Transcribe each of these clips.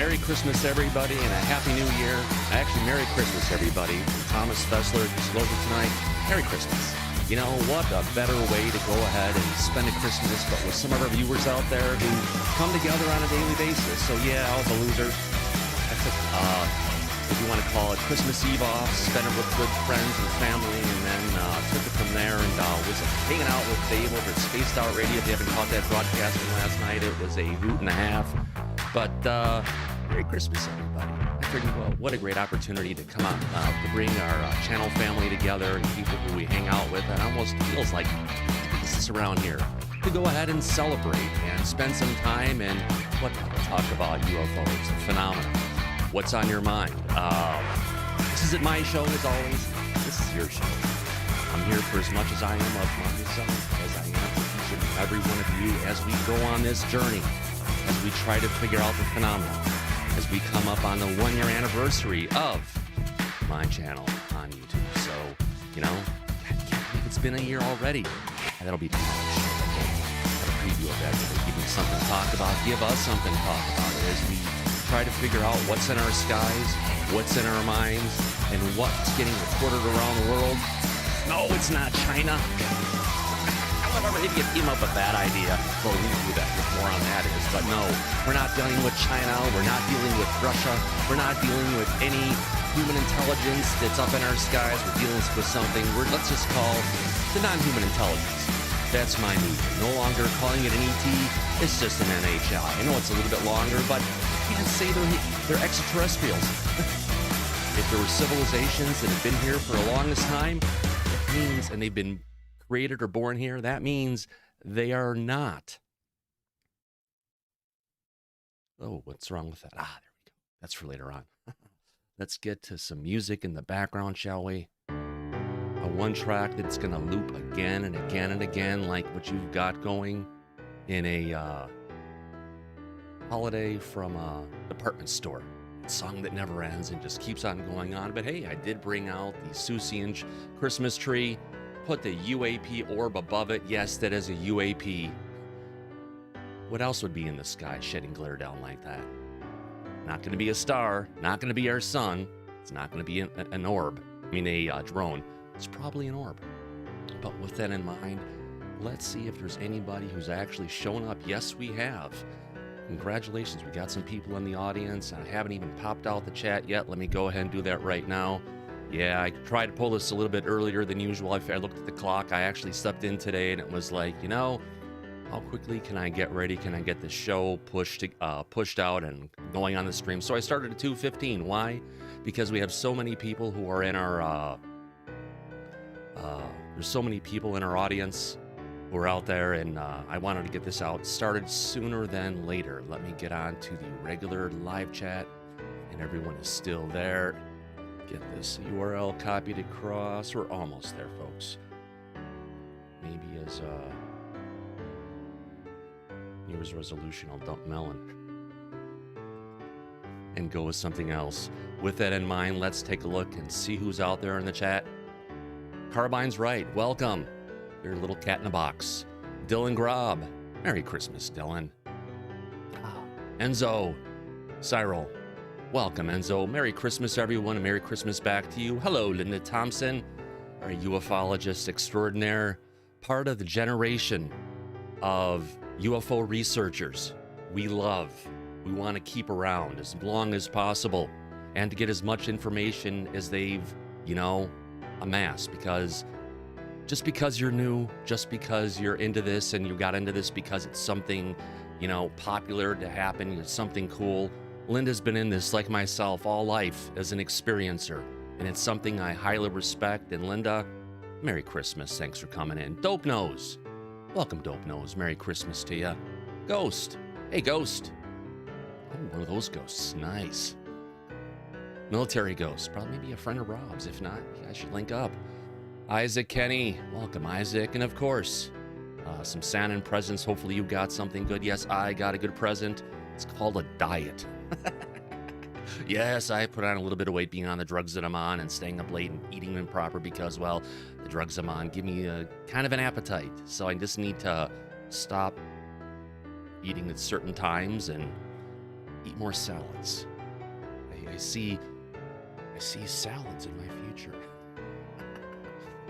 Merry Christmas, everybody, and a Happy New Year. Actually, Merry Christmas, everybody. Thomas Fessler, Disclosure tonight. Merry Christmas. You know, what a better way to go ahead and spend a Christmas, but with some of our viewers out there who come together on a daily basis. So, yeah, I was a loser. I took, if you want to call it, Christmas Eve off, spent it with good friends and family, and then took it from there and was hanging out with Dave over at Spaced Out Radio. If you haven't caught that broadcast from last night, it was a hoot and a half. But Merry Christmas, everybody. I figured, well, what a great opportunity to come out, to bring our channel family together and people who we hang out with. And it almost feels like this is around here to go ahead and celebrate and spend some time and talk about UFOs, the phenomena. What's on your mind? This isn't my show, as always. This is your show. I'm here for as much as I am of myself as I am for each and every one of you as we go on this journey, as we try to figure out the phenomena, as we come up on the 1-year anniversary of my channel on YouTube. So, you know, I can't believe it's been a year already. And that'll be too much. Got a preview of that today. Give me something to talk about. Give us something to talk about as we try to figure out what's in our skies, what's in our minds, and what's getting reported around the world. No, it's not China. However, if you came up with that idea, well, we can do that. More on that is, but no, we're not dealing with China. We're not dealing with Russia. We're not dealing with any human intelligence that's up in our skies. We're dealing with something let's just call the non-human intelligence. That's my movement. No longer calling it an ET. It's just an NHI. I know it's a little bit longer, but you can't say they're extraterrestrials. If there were civilizations that have been here for the longest time, it means, and they've been created or born here, that means they are not. Oh, what's wrong with that? There we go. That's for later on. Let's get to some music in the background, shall we? A one track that's going to loop again and again and again, like what you've got going in a holiday from a department store. A song that never ends and just keeps on going on. But hey, I did bring out the Susian Christmas tree, put the UAP orb above it. Yes, that is a UAP. What else would be in the sky shedding glare down like that? Not going to be a star, not going to be our sun. It's not going to be an orb. I mean, a drone. It's probably an orb. But with that in mind, let's see if there's anybody who's actually shown up. Yes, we have. Congratulations, we got some people in the audience. I haven't even popped out the chat yet. Let me go ahead and do that right now. Yeah, I tried to pull this a little bit earlier than usual. I looked at the clock. I actually stepped in today and it was like, you know, how quickly can I get ready? Can I get the show pushed out and going on the stream? So I started at 2:15. Why? Because we have so many people who are in our there's so many people in our audience who are out there, and I wanted to get this out started sooner than later. Let me get on to the regular live chat, and everyone is still there. Get this URL copied across. We're almost there, folks. Maybe as New Year's resolution, I'll dump Melon and go with something else. With that in mind, let's take a look and see who's out there in the chat. Carbine's right. Welcome. Your little cat in a box. Dylan Grob. Merry Christmas, Dylan. Enzo. Cyril. Welcome, Enzo. Merry Christmas, everyone, and Merry Christmas back to you. Hello, Linda Thompson, our ufologist extraordinaire, part of the generation of UFO researchers we love, we want to keep around as long as possible, and to get as much information as they've, you know, amassed. Because just because you're new, just because you're into this and you got into this because it's something, you know, popular to happen, it's something cool. Linda's been in this, like myself, all life as an experiencer, and it's something I highly respect. And Linda, Merry Christmas. Thanks for coming in. Dope Nose. Welcome, Dope Nose. Merry Christmas to you. Ghost. Hey, Ghost. Oh, one of those ghosts. Nice. Military Ghost. Probably maybe a friend of Rob's. If not, you guys should link up. Isaac Kenny. Welcome, Isaac. And of course, some Santa presents. Hopefully you got something good. Yes, I got a good present. It's called a diet. Yes, I put on a little bit of weight being on the drugs that I'm on and staying up late and eating improper because, well, the drugs I'm on give me a kind of an appetite. So I just need to stop eating at certain times and Eat more salads. I see salads in my future.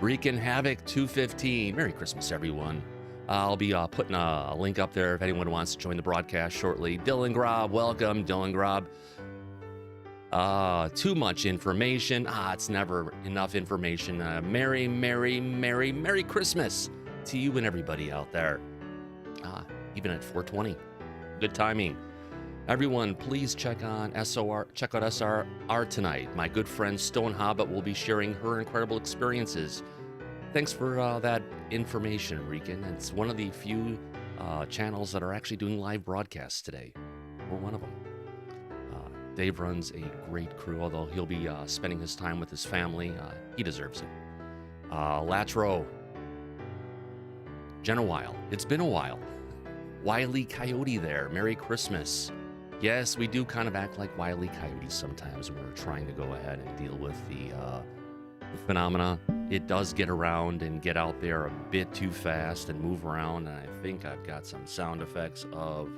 Wreaking Havoc 215. Merry Christmas, everyone. I'll be putting a link up there if anyone wants to join the broadcast shortly. Dylan Grob, welcome, Dylan Grob. Too much information. It's never enough information. Merry, Merry, Merry, Merry Christmas to you and everybody out there. Even at 420. Good timing. Everyone, please check out SRR tonight. My good friend Stone Hobbit will be sharing her incredible experiences. Thanks for that information, Regan. It's one of the few channels that are actually doing live broadcasts today. We're one of them. Dave runs a great crew, although he'll be spending his time with his family. He deserves it. Latro. Jenna Weil. It's been a while. Wile E. Coyote there. Merry Christmas. Yes, we do kind of act like Wile E. Coyotes sometimes when we're trying to go ahead and deal with the phenomena. It does get around and get out there a bit too fast and move around. And I think I've got some sound effects of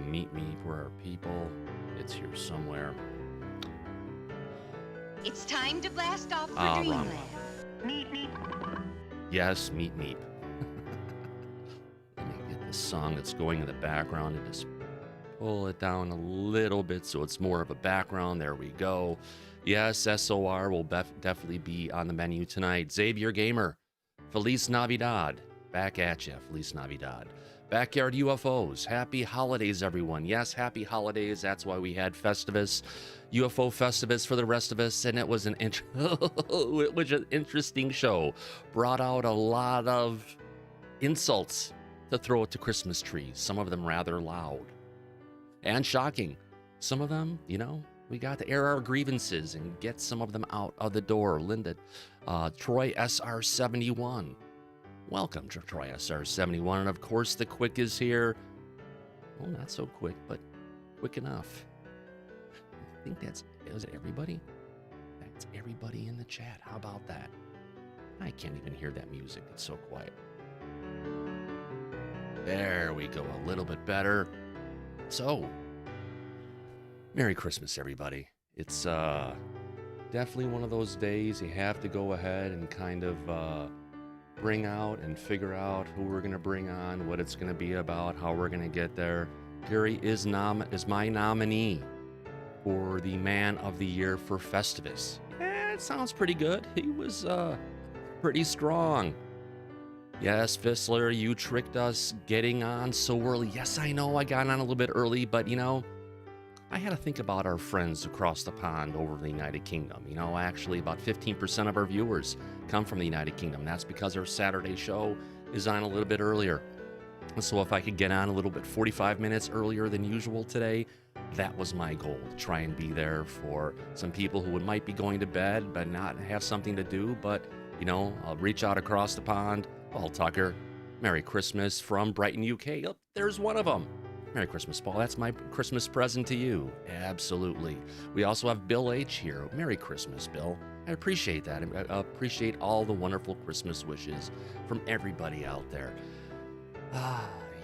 Meet Me Where Are People. It's here somewhere. It's time to blast off for Dreamland. Meet me. Yes, Meet Me. Let me get this song that's going in the background and just pull it down a little bit so it's more of a background. There we go. Yes, SOR will definitely be on the menu tonight. Xavier Gamer, Feliz Navidad. Back at you, Feliz Navidad. Backyard UFOs. Happy holidays, everyone. Yes, happy holidays. That's why we had Festivus, UFO Festivus for the rest of us, and it was an interesting show. Brought out a lot of insults to throw at the Christmas tree. Some of them rather loud and shocking. Some of them, we got to air our grievances and get some of them out of the door. Linda, Troy SR71. Welcome to Troy SR71. And of course, the Quick is here. Well, not so quick, but quick enough. I think is it everybody? That's everybody in the chat. How about that? I can't even hear that music. It's so quiet. There we go. A little bit better. So, Merry Christmas, everybody. It's definitely one of those days you have to go ahead and kind of bring out and figure out who we're going to bring on, what it's going to be about, how we're going to get there. Gary is my nominee for the Man of the Year for Festivus. Yeah, it sounds pretty good. He was pretty strong. Yes, Fissler, you tricked us getting on so early. Yes, I know I got on a little bit early, but I had to think about our friends across the pond over the United Kingdom. Actually about 15% of our viewers come from the United Kingdom. That's because our Saturday show is on a little bit earlier. So if I could get on a little bit 45 minutes earlier than usual today, that was my goal. Try and be there for some people who might be going to bed but not have something to do. But, I'll reach out across the pond. Paul Tucker, Merry Christmas from Brighton, UK. Oh, there's one of them. Merry Christmas, Paul. That's my Christmas present to you. Absolutely. We also have Bill H. here. Merry Christmas, Bill. I appreciate that. I appreciate all the wonderful Christmas wishes from everybody out there.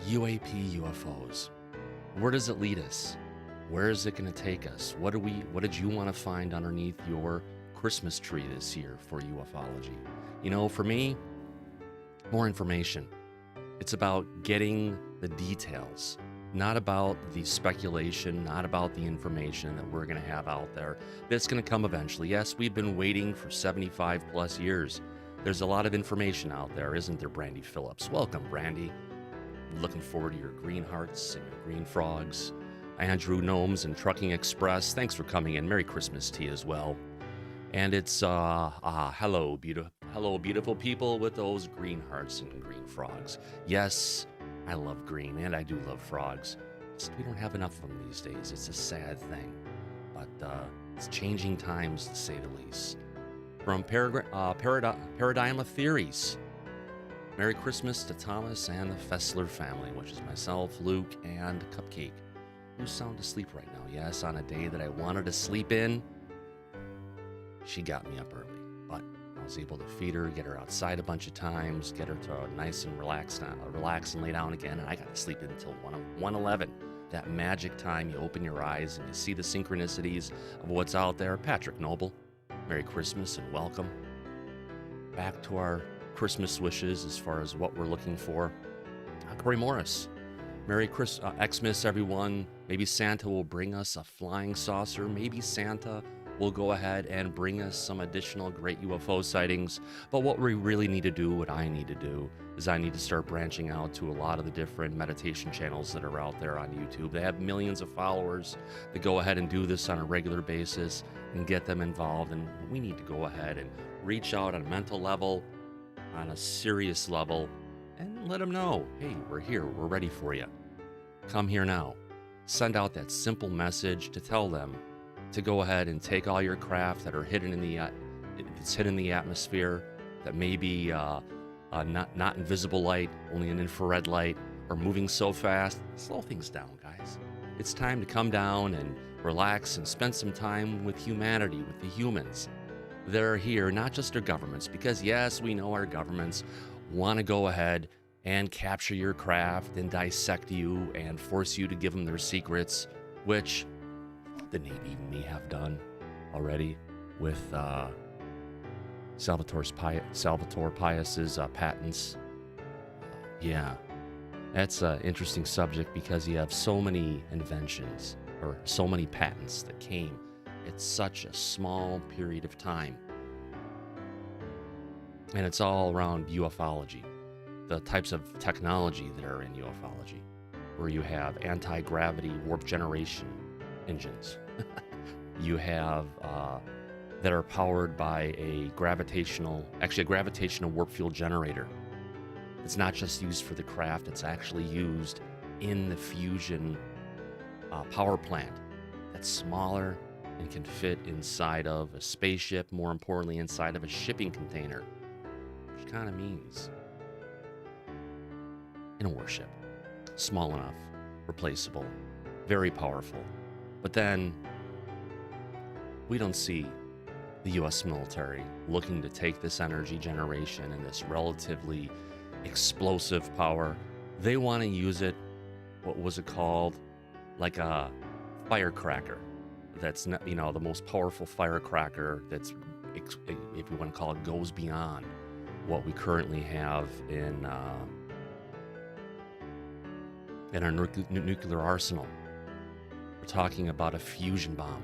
UAP UFOs. Where does it lead us? Where is it going to take us? What did you want to find underneath your Christmas tree this year for ufology? For me, more information. It's about getting the details. Not about the speculation, not about the information that we're going to have out there. That's going to come eventually. Yes, we've been waiting for 75 plus years. There's a lot of information out there, isn't there, Brandy Phillips? Welcome, Brandy. Looking forward to your green hearts and your green frogs. Andrew Gnomes and Trucking Express, thanks for coming in. Merry Christmas to you as well. And it's, hello, beautiful people with those green hearts and green frogs. Yes, I love green, and I do love frogs. Just, we don't have enough of them these days. It's a sad thing. But it's changing times, to say the least. From Paradigm of Theories, Merry Christmas to Thomas and the Fessler family, which is myself, Luke, and Cupcake, who's sound asleep right now. Yes, on a day that I wanted to sleep in, she got me up early. But I was able to feed her, get her outside a bunch of times, get her to nice and relax and lay down again, and I got to sleep until 1:11 that magic time you open your eyes and you see the synchronicities of what's out there. Patrick Noble, Merry Christmas and welcome. Back to our Christmas wishes as far as what we're looking for. Corey Morris, Merry Xmas, everyone. Maybe Santa will bring us a flying saucer. Maybe Santa will go ahead and bring us some additional great UFO sightings. But what we really need to do, what I need to do, is I need to start branching out to a lot of the different meditation channels that are out there on YouTube. They have millions of followers that go ahead and do this on a regular basis and get them involved. And we need to go ahead and reach out on a mental level, on a serious level, and let them know, hey, we're here, we're ready for you. Come here now. Send out that simple message to tell them to go ahead and take all your craft that are hidden in the atmosphere, that may be not invisible light, only an infrared light, or moving so fast. Slow things down, guys. It's time to come down and relax and spend some time with humanity, with the humans. They're here, not just our governments, because yes, we know our governments want to go ahead and capture your craft and dissect you and force you to give them their secrets, which the Navy may have done already with Salvatore Pius's patents. Yeah, that's an interesting subject because you have so many inventions or so many patents that came at such a small period of time. And it's all around ufology, the types of technology that are in ufology, where you have anti-gravity warp generation engines. You have that are powered by a gravitational warp field generator. It's not just used for the craft, it's actually used in the fusion power plant that's smaller and can fit inside of a spaceship, more importantly, inside of a shipping container, which kind of means in a warship. Small enough, replaceable, very powerful. But then we don't see the U.S. military looking to take this energy generation and this relatively explosive power. They want to use it, what was it called? Like a firecracker. That's not, the most powerful firecracker that's, if you want to call it, goes beyond what we currently have in our nuclear arsenal. We're talking about a fusion bomb.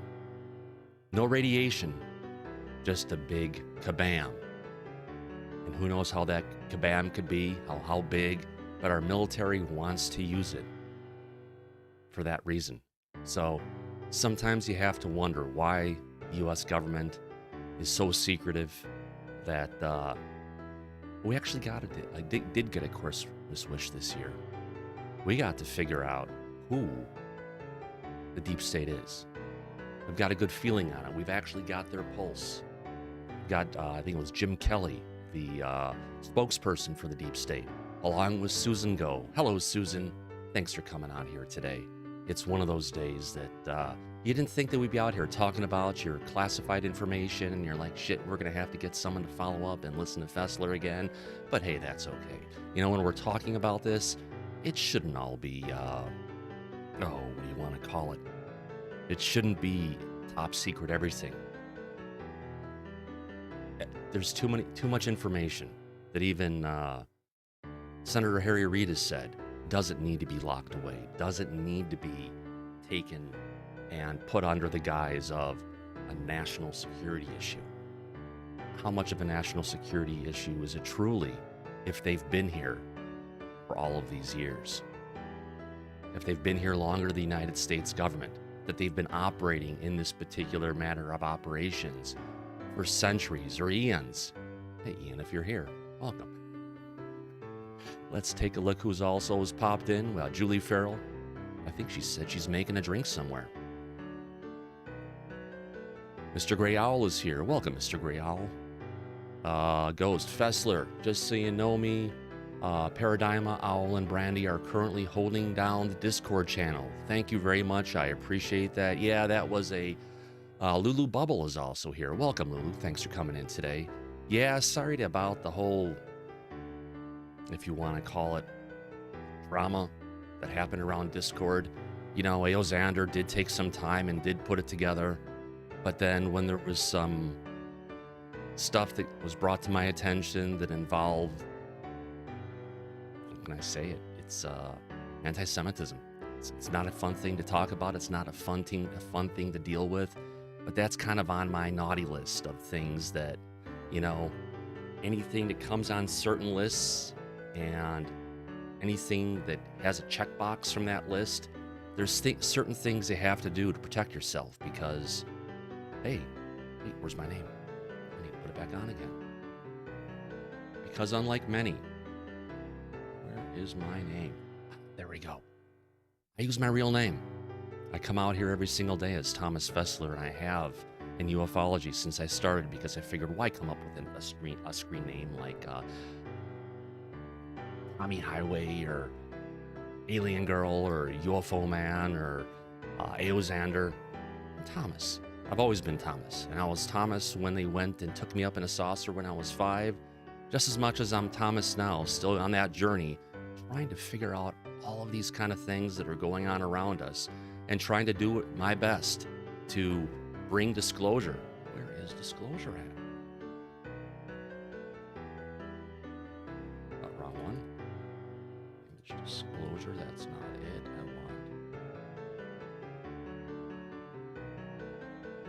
No radiation, just a big kabam. And who knows how that kabam could be, how big, but our military wants to use it for that reason. So sometimes you have to wonder why the U.S. government is so secretive that we actually did get a Christmas wish this year. We got to figure out who the deep state is. We've got a good feeling on it. We've actually got their pulse. We've got, I think it was Jim Kelly, the spokesperson for the deep state, along with Susan Go. Hello, Susan. Thanks for coming on here today. It's one of those days that you didn't think that we'd be out here talking about your classified information, and you're like, shit, we're going to have to get someone to follow up and listen to Fessler again. But hey, that's okay. When we're talking about this, it shouldn't all be, what do you want to call it? It shouldn't be top secret everything. There's too much information that even Senator Harry Reid has said doesn't need to be locked away, doesn't need to be taken and put under the guise of a national security issue. How much of a national security issue is it truly if they've been here for all of these years? If they've been here longer than the United States government, that they've been operating in this particular matter of operations for centuries or eons. Hey, Ian, if you're here, welcome. Let's take a look who's also has popped in. Well, Julie Farrell. I think she said she's making a drink somewhere. Mr. Gray Owl is here. Welcome, Mr. Gray Owl. Ghost Fessler, just so you know me, Paradigma, Owl, and Brandy are currently holding down the Discord channel. Thank you very much. I appreciate that. Yeah, that was a... Lulu Bubble is also here. Welcome, Lulu. Thanks for coming in today. Yeah, sorry about the whole, if you want to call it, drama that happened around Discord. You know, Elizondo did take some time and did put it together. But then when there was some stuff that was brought to my attention that involved, how can I say it? It's anti-Semitism. It's not a fun thing to talk about. It's not a fun thing to deal with. But that's kind of on my naughty list of things that, you know, anything that comes on certain lists and anything that has a checkbox from that list, there's certain things you have to do to protect yourself because, hey, wait, where's my name? I need to put it back on again. Because unlike many, where is my name? There we go. I use my real name. I come out here every single day as Thomas Fessler, and I have in ufology since I started because I figured why come up with a screen name like Tommy Highway or Alien Girl or UFO Man or Elizondo. I'm Thomas. I've always been Thomas, and I was Thomas when they went and took me up in a saucer when I was 5, just as much as I'm Thomas now, still on that journey, trying to figure out all of these kind of things that are going on around us and trying to do my best to bring disclosure. Where is disclosure at? Wrong one. Image disclosure, that's not it. I want.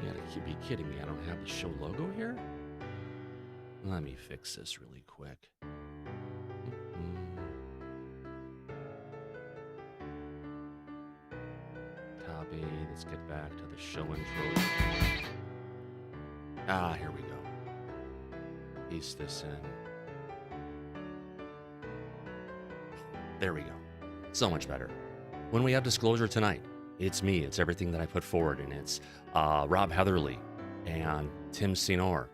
You gotta be kidding me. I don't have the show logo here? Let me fix this really quick. Copy. Let's get back to the show intro. Here we go. Paste this in. There we go. So much better. When we have disclosure tonight, it's me. It's everything that I put forward, and it's Rob Heatherly and Tim Senor.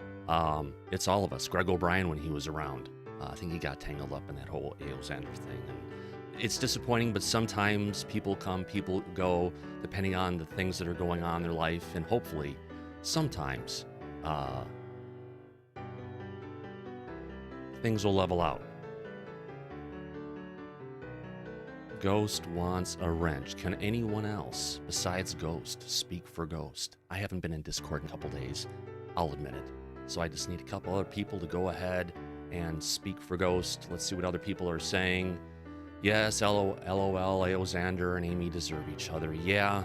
It's all of us. Greg O'Brien when he was around. I think he got tangled up in that whole Elizondo thing. And it's disappointing, but sometimes people come, people go, depending on the things that are going on in their life. And hopefully, sometimes, things will level out. Ghost wants a wrench. Can anyone else besides Ghost speak for Ghost? I haven't been in Discord in a couple days. I'll admit it. So I just need a couple other people to go ahead and speak for Ghost. Let's see what other people are saying. Yes, LOL, Elizondo and Amy deserve each other. Yeah,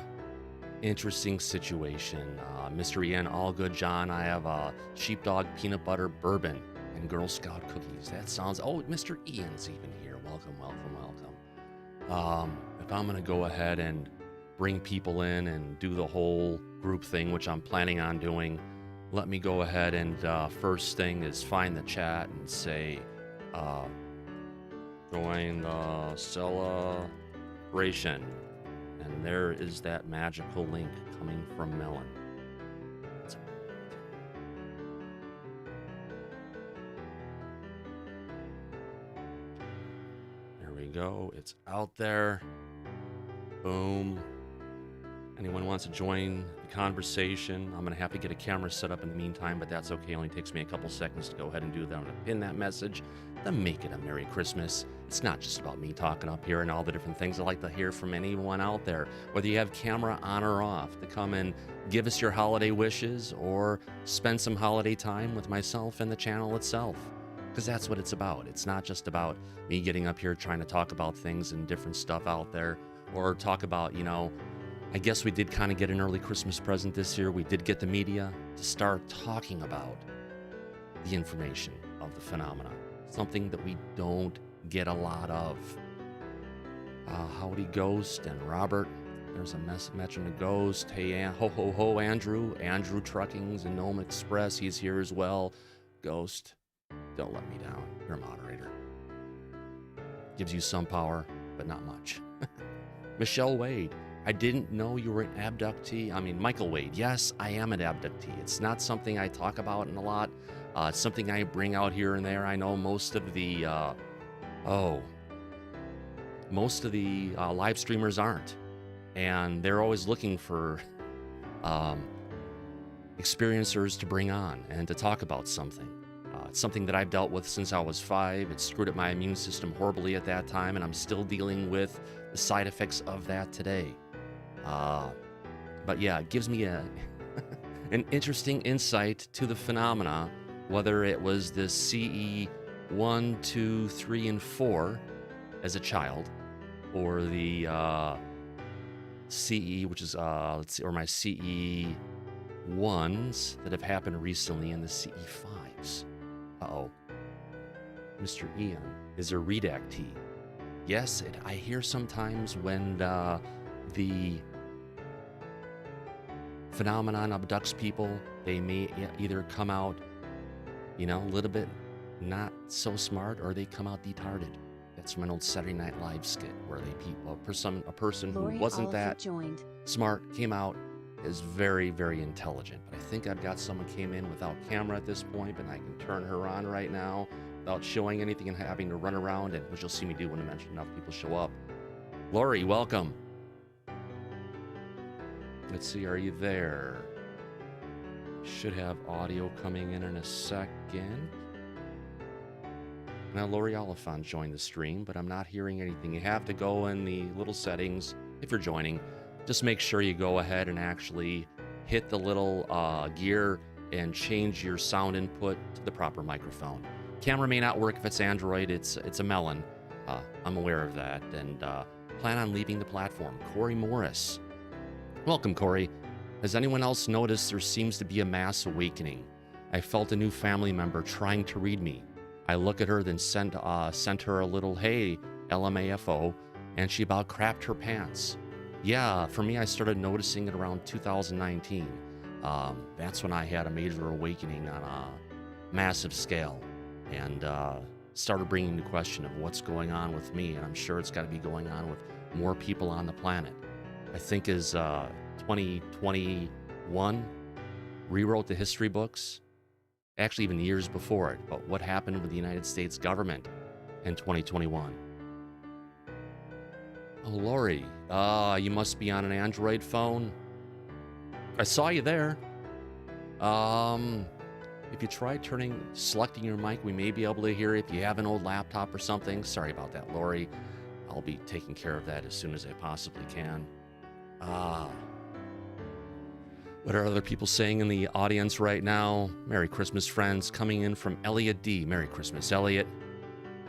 interesting situation. Mr. Ian, all good, John. I have sheepdog peanut butter bourbon and Girl Scout cookies. That sounds... Oh, Mr. Ian's even here. Welcome, welcome, welcome. If I'm going to go ahead and bring people in and do the whole group thing, which I'm planning on doing, let me go ahead and first thing is find the chat and say, join the celebration. And there is that magical link coming from Melon. There we go. It's out there. Boom. Anyone wants to join the conversation, I'm going to have to get a camera set up in the meantime, but that's okay. It only takes me a couple seconds to go ahead and do that. I'm going to pin that message, then make it a Merry Christmas. It's not just about me talking up here and all the different things. I'd like to hear from anyone out there, whether you have camera on or off, to come and give us your holiday wishes or spend some holiday time with myself and the channel itself, because that's what it's about. It's not just about me getting up here trying to talk about things and different stuff out there, or talk about, you know, I guess we did kind of get an early Christmas present this year. We did get the media to start talking about the information of the phenomena, something that we don't get a lot of. Howdy Ghost and Robert. There's a mention of Ghost. Hey, ho ho ho, Andrew. Andrew Truckings and Nome Express. He's here as well. Ghost, don't let me down. You're a moderator. Gives you some power, but not much. Michelle Wade. I didn't know you were an abductee. I mean, Michael Wade. Yes, I am an abductee. It's not something I talk about in a lot. It's something I bring out here and there. I know most of the, live streamers aren't. And they're always looking for experiencers to bring on and to talk about something. It's something that I've dealt with since I was 5. It screwed up my immune system horribly at that time, and I'm still dealing with the side effects of that today. But yeah, it gives me an interesting insight to the phenomena, whether it was the CE 1, 2, 3, and 4 as a child, or the CE, which is, let's see, or my CE 1s that have happened recently, and the CE 5s. Uh-oh. Mr. Ian is a redactee. Yes, I hear sometimes when the phenomenon abducts people, they may either come out, a little bit not so smart, or they come out detarded. That's from an old Saturday Night Live skit where a person who wasn't that smart came out as very, very intelligent. But I think I've got someone came in without camera at this point, and I can turn her on right now without showing anything and having to run around, and which you'll see me do when I mention enough people show up. Lori, welcome. Let's see, are you there? Should have audio coming in a second. Now, Lori Oliphant joined the stream, but I'm not hearing anything. You have to go in the little settings if you're joining. Just make sure you go ahead and actually hit the little gear and change your sound input to the proper microphone. Camera may not work if it's Android. It's a melon. I'm aware of that, and plan on leaving the platform. Corey Morris. Welcome, Corey. Has anyone else noticed there seems to be a mass awakening? I felt a new family member trying to read me. I look at her, then sent her a little, hey, LMAFO, and she about crapped her pants. Yeah, for me, I started noticing it around 2019. That's when I had a major awakening on a massive scale, and started bringing the question of what's going on with me, and I'm sure it's got to be going on with more people on the planet. I think as 2021 rewrote the history books, actually even years before it, but what happened with the United States government in 2021. Oh, Lori, you must be on an Android phone. I saw you there. If you try selecting your mic, we may be able to hear it. If you have an old laptop or something, sorry about that, Lori. I'll be taking care of that as soon as I possibly can. What are other people saying in the audience right now? Merry Christmas, friends. Coming in from Elliot D. Merry Christmas, Elliot.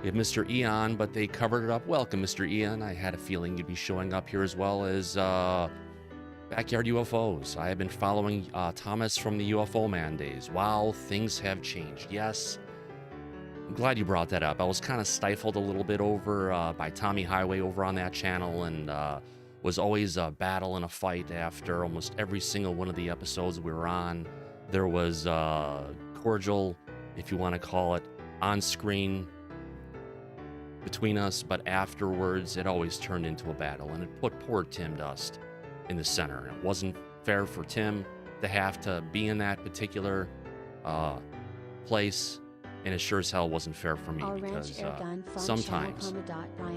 We have Mr. Eon, but they covered it up. Welcome, Mr. Eon. I had a feeling you'd be showing up here, as well as Backyard UFOs. I have been following Thomas from the UFO Man days. Wow, things have changed. Yes. I'm glad you brought that up. I was kind of stifled a little bit over by Tommy Highway over on that channel, and was always a battle and a fight after almost every single one of the episodes we were on. There was cordial, if you want to call it, on-screen between us, but afterwards it always turned into a battle, and it put poor Tim Dust in the center. It wasn't fair for Tim to have to be in that particular place, and it sure as hell wasn't fair for me, because sometimes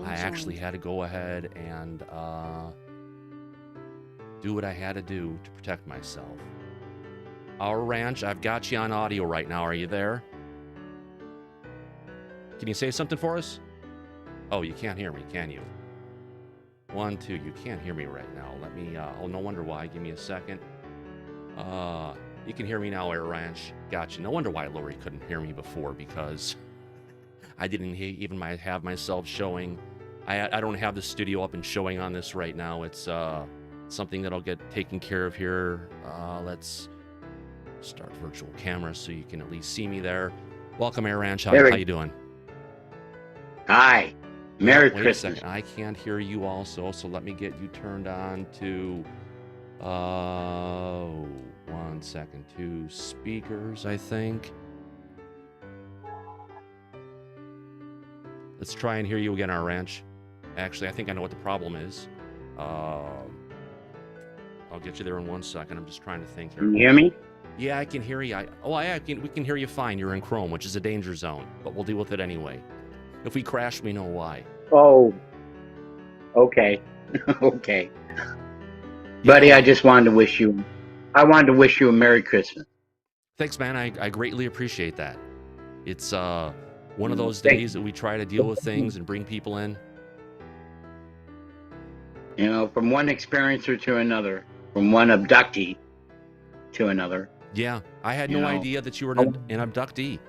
I actually had to go ahead and do what I had to do to protect myself. Our ranch, I've got you on audio right now. Are you there? Can you say something for us? Oh, you can't hear me, can you? 1, 2, you can't hear me right now. Let me, oh, no wonder why. Give me a second. You can hear me now, Air Ranch. Gotcha. No wonder why Lori couldn't hear me before, because I didn't even have myself showing. I don't have the studio up and showing on this right now. It's something that'll get taken care of here. Let's start virtual camera so you can at least see me there. Welcome, Air Ranch. How you doing? Hi. Merry Wait Christmas. a second. I can't hear you also, so let me get you turned on to 1 second, 2 speakers, I think. Let's try and hear you again, Our Ranch. Actually, I think I know what the problem is. I'll get you there in 1 second. I'm just trying to think here. Can you hear me? Yeah, I can hear you. We can hear you fine. You're in Chrome, which is a danger zone, but we'll deal with it anyway. If we crash, we know why. Oh, okay. Okay. Buddy, I wanted to wish you a Merry Christmas. Thanks, man. I greatly appreciate that. It's one of those days that we try to deal with things and bring people in. You know, from one experiencer to another, from one abductee to another. Yeah, I had You no know, idea that you were an abductee.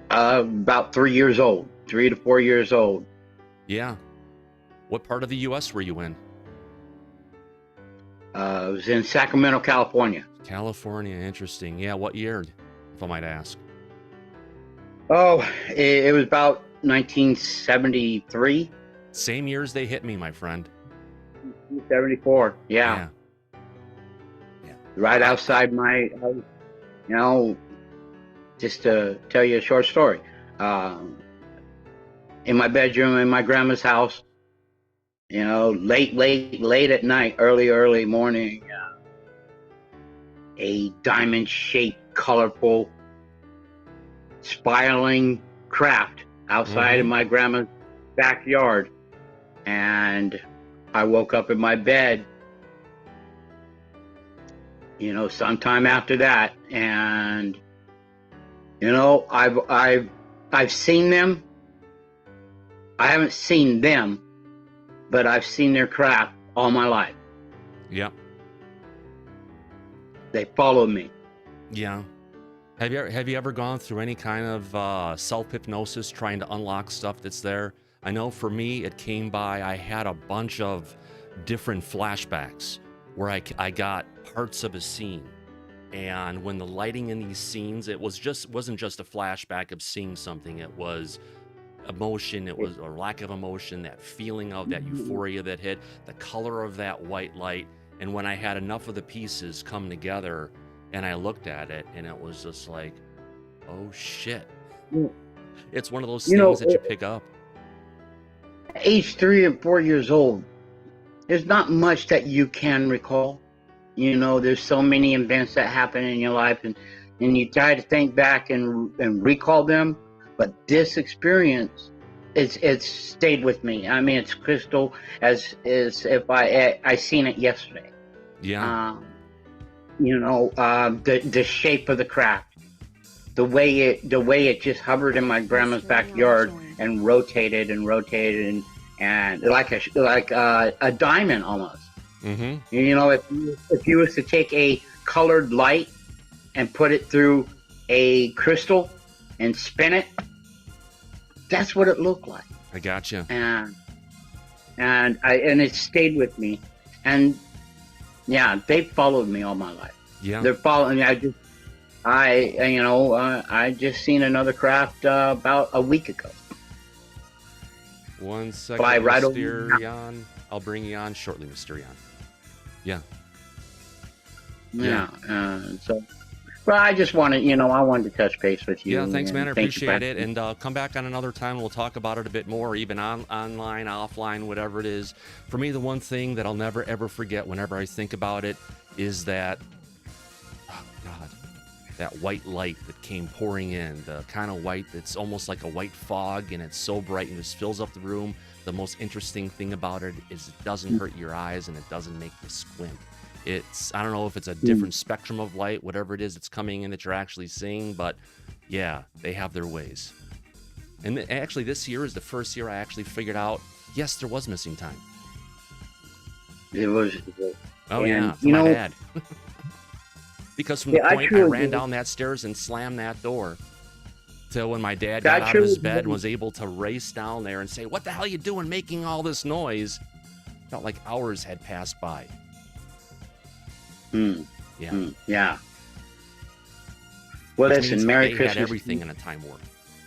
About 3 years old, 3 to 4 years old. Yeah. What part of the U.S. were you in? I was in Sacramento, California. California, interesting. Yeah, what year, if I might ask? Oh, it was about 1973. Same years they hit me, my friend. 74. Yeah. Yeah. Right outside my house. You know, just to tell you a short story. In my bedroom in my grandma's house, you know, late at night, early morning, a diamond-shaped, colorful, spiraling craft outside of my grandma's backyard. And I woke up in my bed, you know, sometime after that, and you know, I've seen them. I haven't seen them, but I've seen their craft all my life. Yep. They follow me. Yeah. Have you ever gone through any kind of self-hypnosis trying to unlock stuff that's there? I know for me, it came by, I had a bunch of different flashbacks where I got parts of a scene. And when the lighting in these scenes, wasn't just a flashback of seeing something. It was emotion, it was a lack of emotion, that feeling of that euphoria that hit, the color of that white light. And when I had enough of the pieces come together and I looked at it, and it was just like, oh shit. It's one of those things that you pick up. Age 3 and 4 years old, there's not much that you can recall. You know, there's so many events that happen in your life, and you try to think back and recall them. But this experience, it's stayed with me. I mean, it's crystal as if I seen it yesterday. Yeah. You know, the shape of the craft, the way it just hovered in my grandma's backyard and rotated and like a diamond almost. You know, if you was to take a colored light and put it through a crystal and spin it, that's what it looked like. I gotcha. And it stayed with me, and yeah, they followed me all my life. Yeah, they're following me. I just seen another craft about a week ago. 1 second, Fly right over. Mysterion. I'll bring you on shortly, Mysterion. Yeah. So, well, I just wanted, I wanted to touch base with you. Yeah, thanks, man. I appreciate it. And And come back on another time. We'll talk about it a bit more, even online, offline, whatever it is. For me, the one thing that I'll never, ever forget whenever I think about it is that, oh, God, that white light that came pouring in, the kind of white that's almost like a white fog, and it's so bright and just fills up the room. The most interesting thing about it is it doesn't hurt your eyes and it doesn't make you squint. I don't know if it's a different spectrum of light, whatever it is that's coming in that you're actually seeing, but yeah, they have their ways. And actually, this year is the first year I actually figured out, yes, there was missing time. it was. Oh, And, yeah, for you my know- dad. Because from the Yeah, I point I truly ran believe- down that stairs and slammed that door, till when my dad got I out of his truly bed and believe- was able to race down there and say, "What the hell are you doing making all this noise?" Felt like hours had passed by. Yeah. Yeah. Well, Which listen, means Merry they Christmas. had everything in a time warp.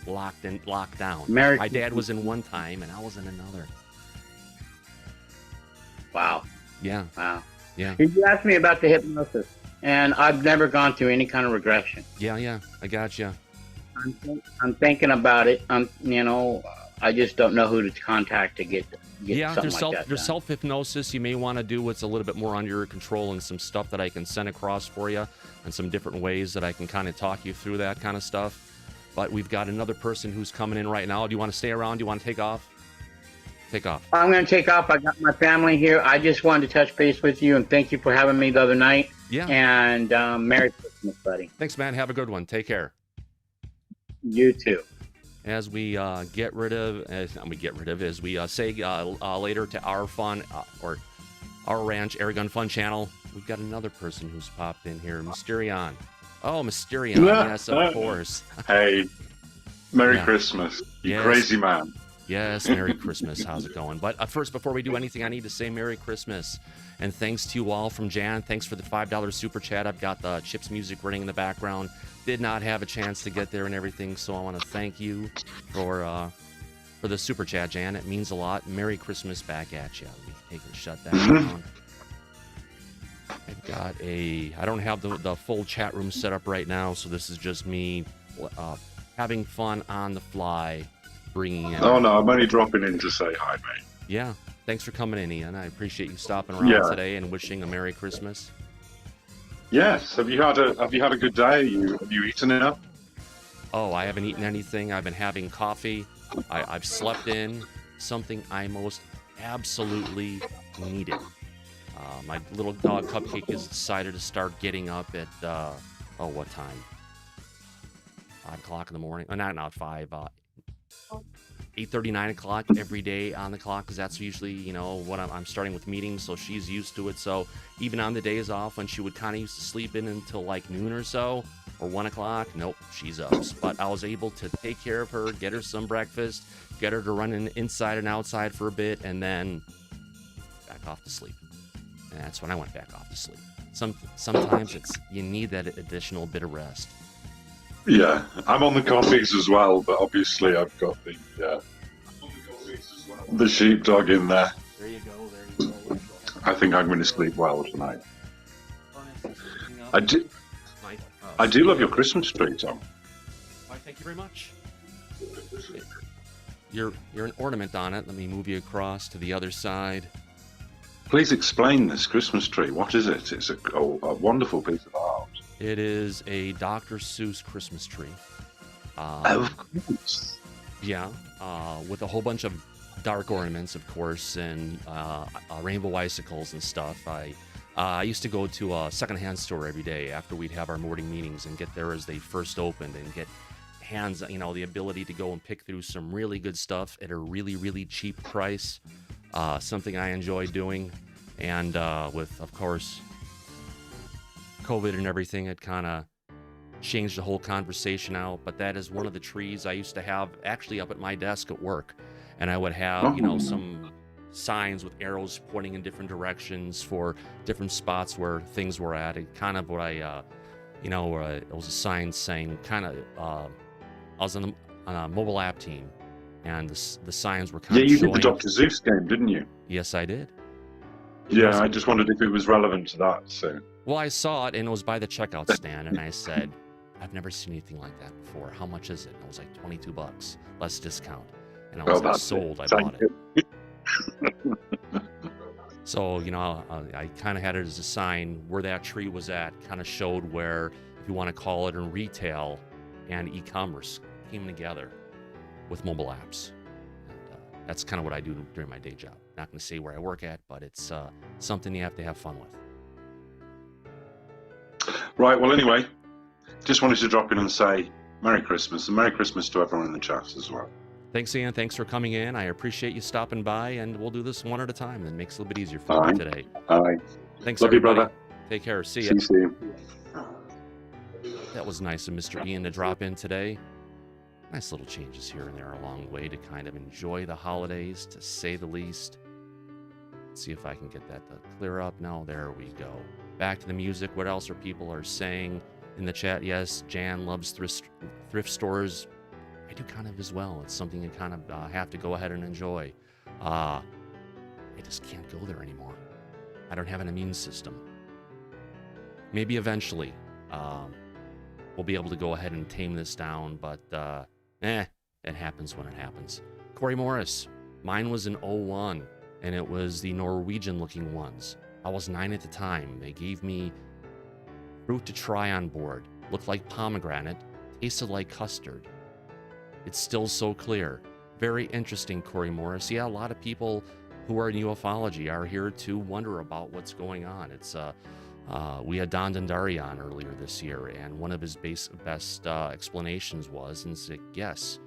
Locked down. Merry My dad was in one time and I was in another. Wow. Yeah. Wow. Yeah. You asked me about the hypnosis, and I've never gone through any kind of regression. Yeah. I got you. I'm thinking about it. I just don't know who to contact to get Yeah, something there's like that done. self-hypnosis you may want to do what's a little bit more under your control, and some stuff that I can send across for you, and some different ways that I can kind of talk you through that kind of stuff. But we've got another person who's coming in right now. Do you want to stay around? Do you want to take off? Take off. I'm going to take off. I got my family here. I just wanted to touch base with you, and thank you for having me the other night. Yeah. And Merry Christmas, buddy. Thanks, man. Have a good one. Take care. You too. as we get rid of, as we say later to our fun or our ranch air gun fun channel, we've got another person who's popped in here, Mysterion. Oh, Mysterion, yes, of course. Hey, Merry Christmas, you crazy man. Yes, Merry Christmas. How's it going? But first, before we do anything, I need to say Merry Christmas. And thanks to you all from Jan. Thanks for the $5 super chat. I've got the Chips music running in the background. Did not have a chance to get there and everything, so I want to thank you for the super chat, Jan. It means a lot. Merry Christmas back at you. We can take and shut that down. I've got I don't have the full chat room set up right now, so this is just me having fun on the fly, bringing in. Oh no, I'm only dropping in to say hi, mate. Yeah, thanks for coming in, Ian. I appreciate you stopping around today and wishing a Merry Christmas. Yes. Have you had a good day? Have you eaten enough? Oh, I haven't eaten anything. I've been having coffee. I've slept in, something I most absolutely needed. My little dog Cupcake has decided to start getting up at what time? 5 o'clock in the morning. Not 5. 8:30, 9 o'clock every day on the clock, because that's usually, when I'm starting with meetings, so she's used to it. So even on the days off when she would kind of used to sleep in until like noon or so, or 1 o'clock, nope, she's up. But I was able to take care of her, get her some breakfast, get her to run inside and outside for a bit, and then back off to sleep. And that's when I went back off to sleep. Sometimes you need that additional bit of rest. Yeah, I'm on the coffees as well, but obviously I've got the sheepdog in there. There you go. I think I'm going to sleep well tonight. I do love your Christmas tree, Tom. Why, thank you very much. You're an ornament on it. Let me move you across to the other side. Please explain this Christmas tree. What is it? It's a wonderful piece of art. It is a Dr. Seuss Christmas tree. Of course. Yeah, with a whole bunch of dark ornaments, of course, and rainbow icicles and stuff. I used to go to a secondhand store every day after we'd have our morning meetings and get there as they first opened and get hands, the ability to go and pick through some really good stuff at a really, really cheap price. Something I enjoy doing. And with, of course, COVID and everything, it kind of changed the whole conversation out. But that is one of the trees I used to have actually up at my desk at work. And I would have, some signs with arrows pointing in different directions for different spots where things were at. And kind of what it was a sign saying I was on a mobile app team. And the signs were kind of you showing. did the Dr. Zeus game, didn't you? Yes, I did. Yeah, I just wondered if it was relevant to that. So. Well, I saw it, and it was by the checkout stand, and I said, I've never seen anything like that before. How much is it? And it was like $22, less discount. And I was like, sold. I bought it. So, I kind of had it as a sign where that tree was at, kind of showed where, if you want to call it in retail and e-commerce, came together with mobile apps. And that's kind of what I do during my day job. Not going to say where I work at, but it's something you have to have fun with. Right, well, anyway, just wanted to drop in and say Merry Christmas, and Merry Christmas to everyone in the chat as well. Thanks, Ian. Thanks for coming in. I appreciate you stopping by, and we'll do this one at a time. That makes it a little bit easier for me today. All right. Thanks, Love everybody. you, brother. Take care. See See ya. you soon. That was nice of Mr. Ian to drop in today. Nice little changes here and there along the way to kind of enjoy the holidays, to say the least. Let's see if I can get that to clear up. No, there we go. Back to the music. What else are people saying in the chat? Yes, Jan loves thrift stores. I do kind of as well. It's something you kind of have to go ahead and enjoy. I just can't go there anymore. I don't have an immune system. Maybe eventually we'll be able to go ahead and tame this down, but it happens when it happens. Corey Morris, mine was an 01, and it was the Norwegian-looking ones. I was 9 at the time. They gave me fruit to try on board. Looked like pomegranate, tasted like custard. It's still so clear. Very interesting, Corey Morris. Yeah, a lot of people who are in ufology are here to wonder about what's going on. It's we had Don Dundari on earlier this year, and one of his best explanations was, and said, yes,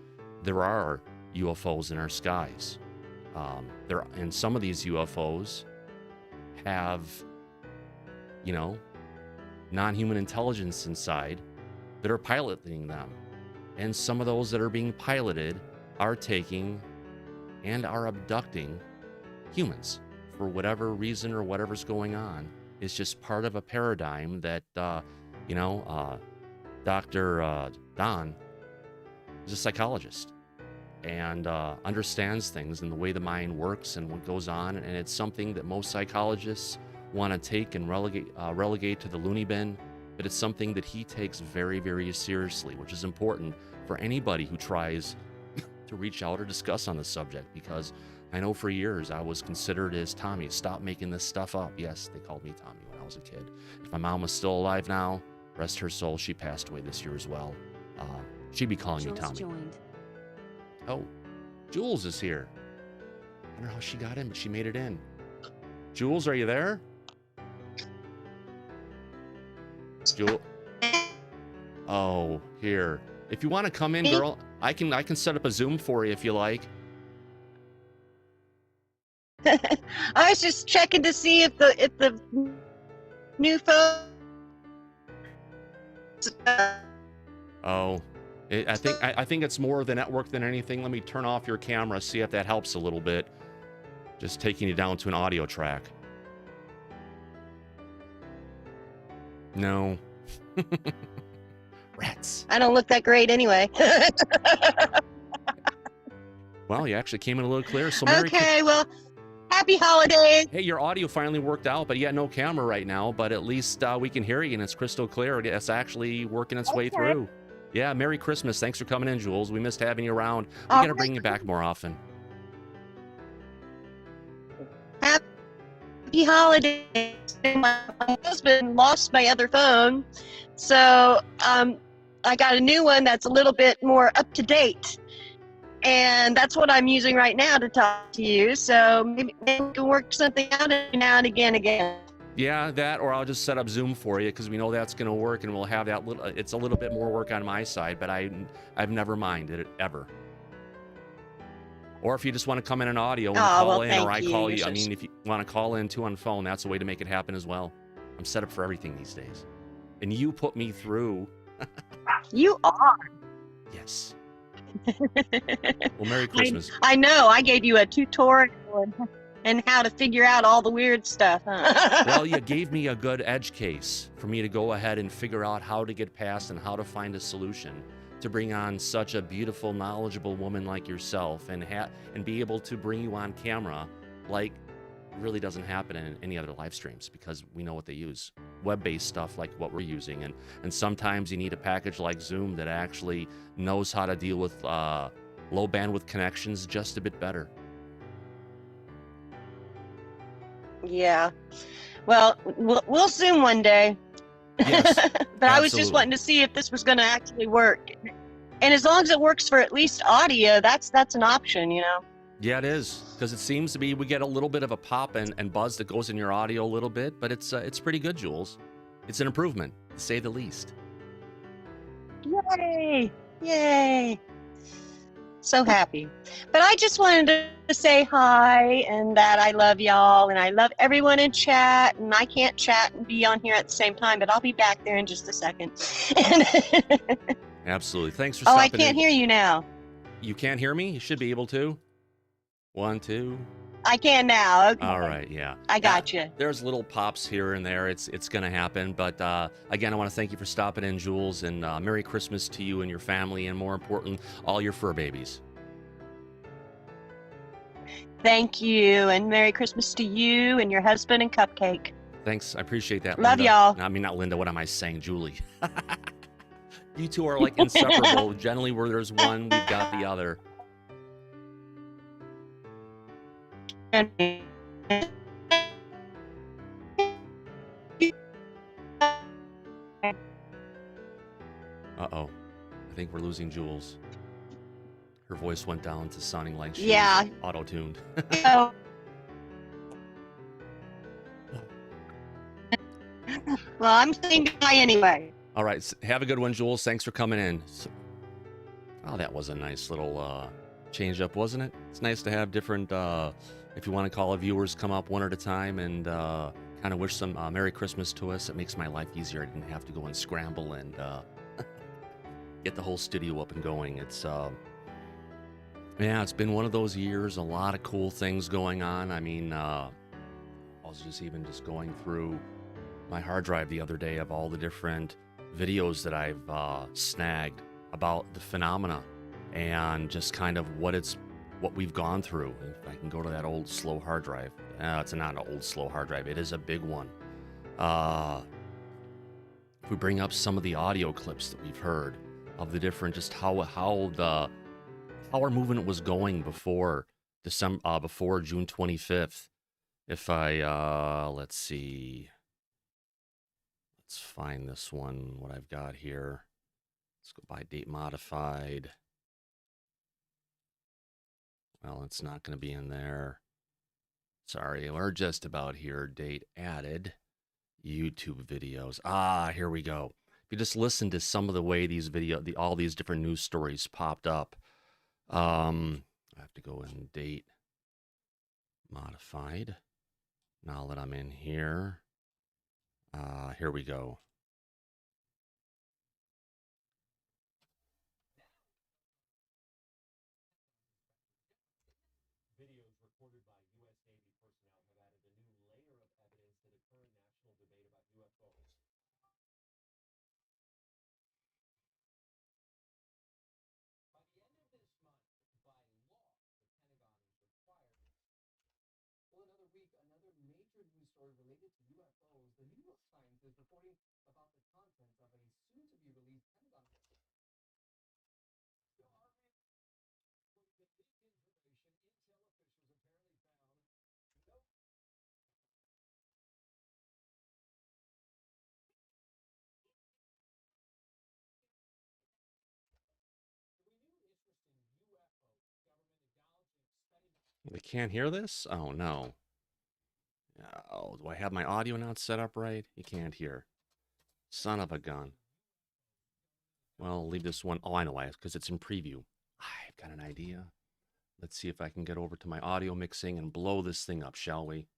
there are UFOs in our skies. And some of these UFOs have, you know, non-human intelligence inside that are piloting them. And some of those that are being piloted are taking and are abducting humans for whatever reason or whatever's going on. It's just part of a paradigm that, Dr. Don is a psychologist and understands things and the way the mind works and what goes on. And it's something that most psychologists want to take and relegate to the loony bin. But it's something that he takes very, very seriously, which is important for anybody who tries to reach out or discuss on the subject, because I know for years I was considered as Tommy. Stop making this stuff up. Yes, they called me Tommy when I was a kid. If my mom was still alive now, rest her soul, she passed away this year as well. She'd be calling me Tommy. Oh, Jules is here. I don't know how she got in, but she made it in. Jules, are you there? Jules. Oh, here. If you want to come in, girl, I can set up a Zoom for you if you like. I was just checking to see if the new phone. Oh, I think it's more the network than anything. Let me turn off your camera, see if that helps a little bit. Just taking you down to an audio track. No. Rats. I don't look that great anyway. Well, you actually came in a little clear. So okay, well, happy holidays. Hey, your audio finally worked out, but you got no camera right now. But at least we can hear you, and it's crystal clear. It's actually working its way through. Yeah, Merry Christmas. Thanks for coming in, Jules. We missed having you around. We got to bring you back more often. Happy holidays. My husband lost my other phone, so I got a new one that's a little bit more up to date, and that's what I'm using right now to talk to you. So maybe we can work something out now and again. Yeah, that, or I'll just set up Zoom for you, because we know that's going to work, and we'll have that little. It's a little bit more work on my side, but I've never minded it ever. Or if you just want to come in an audio and call in, or I call you. I mean, if you want to call in too on phone, that's a way to make it happen as well. I'm set up for everything these days. And you put me through. You are. Yes. Well, Merry Christmas. I know. I gave you a tutorial and how to figure out all the weird stuff. Huh? Well, you gave me a good edge case for me to go ahead and figure out how to get past and how to find a solution to bring on such a beautiful, knowledgeable woman like yourself, and be able to bring you on camera like really doesn't happen in any other live streams, because we know what they use. Web-based stuff like what we're using. And sometimes you need a package like Zoom that actually knows how to deal with low bandwidth connections just a bit better. Yeah. Well, we'll Zoom one day. Yes, but I was just wanting to see if this was going to actually work. And as long as it works for at least audio, that's an option, you know? Yeah, it is. Because it seems to be, we get a little bit of a pop and buzz that goes in your audio a little bit, but it's pretty good, Jules. It's an improvement, to say the least. Yay! Yay! So happy. But I just wanted to say hi, and that I love y'all, and I love everyone in chat, and I can't chat and be on here at the same time, but I'll be back there in just a second. Absolutely. Thanks for stopping in. I can't hear you now. You can't hear me? You should be able to. 1, 2. I can now. Okay. All right, yeah. I got you. There's little pops here and there. It's going to happen. But again, I want to thank you for stopping in, Jules, and Merry Christmas to you and your family, and more important, all your fur babies. Thank you, and Merry Christmas to you and your husband and Cupcake. Thanks. I appreciate that, Love Linda. y'all. I mean, not Linda. What am I saying? Julie. You two are like inseparable. Generally, where there's one, we've got the other. Uh-oh. I think we're losing Jules. Her voice went down to sounding like she was auto-tuned. Oh. Well, I'm saying goodbye anyway. All right. Have a good one, Jules. Thanks for coming in. Oh, that was a nice little change up, wasn't it? It's nice to have different, if you want to call it, viewers come up one at a time and kind of wish some Merry Christmas to us. It makes my life easier. I didn't have to go and scramble and get the whole studio up and going. It's, yeah, it's been one of those years. A lot of cool things going on. I mean, I was just going through my hard drive the other day of all the different videos that I've snagged about the phenomena and just kind of what we've gone through. If I can go to that old slow hard drive. It's not an old slow hard drive. It is a big one. If we bring up some of the audio clips that we've heard of the different, just how our movement was going before before June 25th. If I let's see. Let's find this one, what I've got here. Let's go by date modified. Well, it's not going to be in there. Sorry, we're just about here. Date added. YouTube videos. Here we go. If you just listen to some of the way these all these different news stories popped up. I have to go in date modified. Now that I'm in here. Here we go. Videos recorded by U.S. Navy personnel have added a new layer of evidence to the current national debate about UFOs. By the end of this month, by law, the Pentagon is required. Well, another week, another major news story related to UFOs. The New York Times is reporting about the contents of a soon-to-be-released Pentagon report. There are with the leaked information, intel officials apparently found no. The renewed interest in UFOs, government acknowledging spending. They can't hear this? Oh, no. Oh, do I have my audio not set up right? You can't hear. Son of a gun. Well, I'll leave this one. Oh, I know why. It's because it's in preview. I've got an idea. Let's see if I can get over to my audio mixing and blow this thing up, shall we?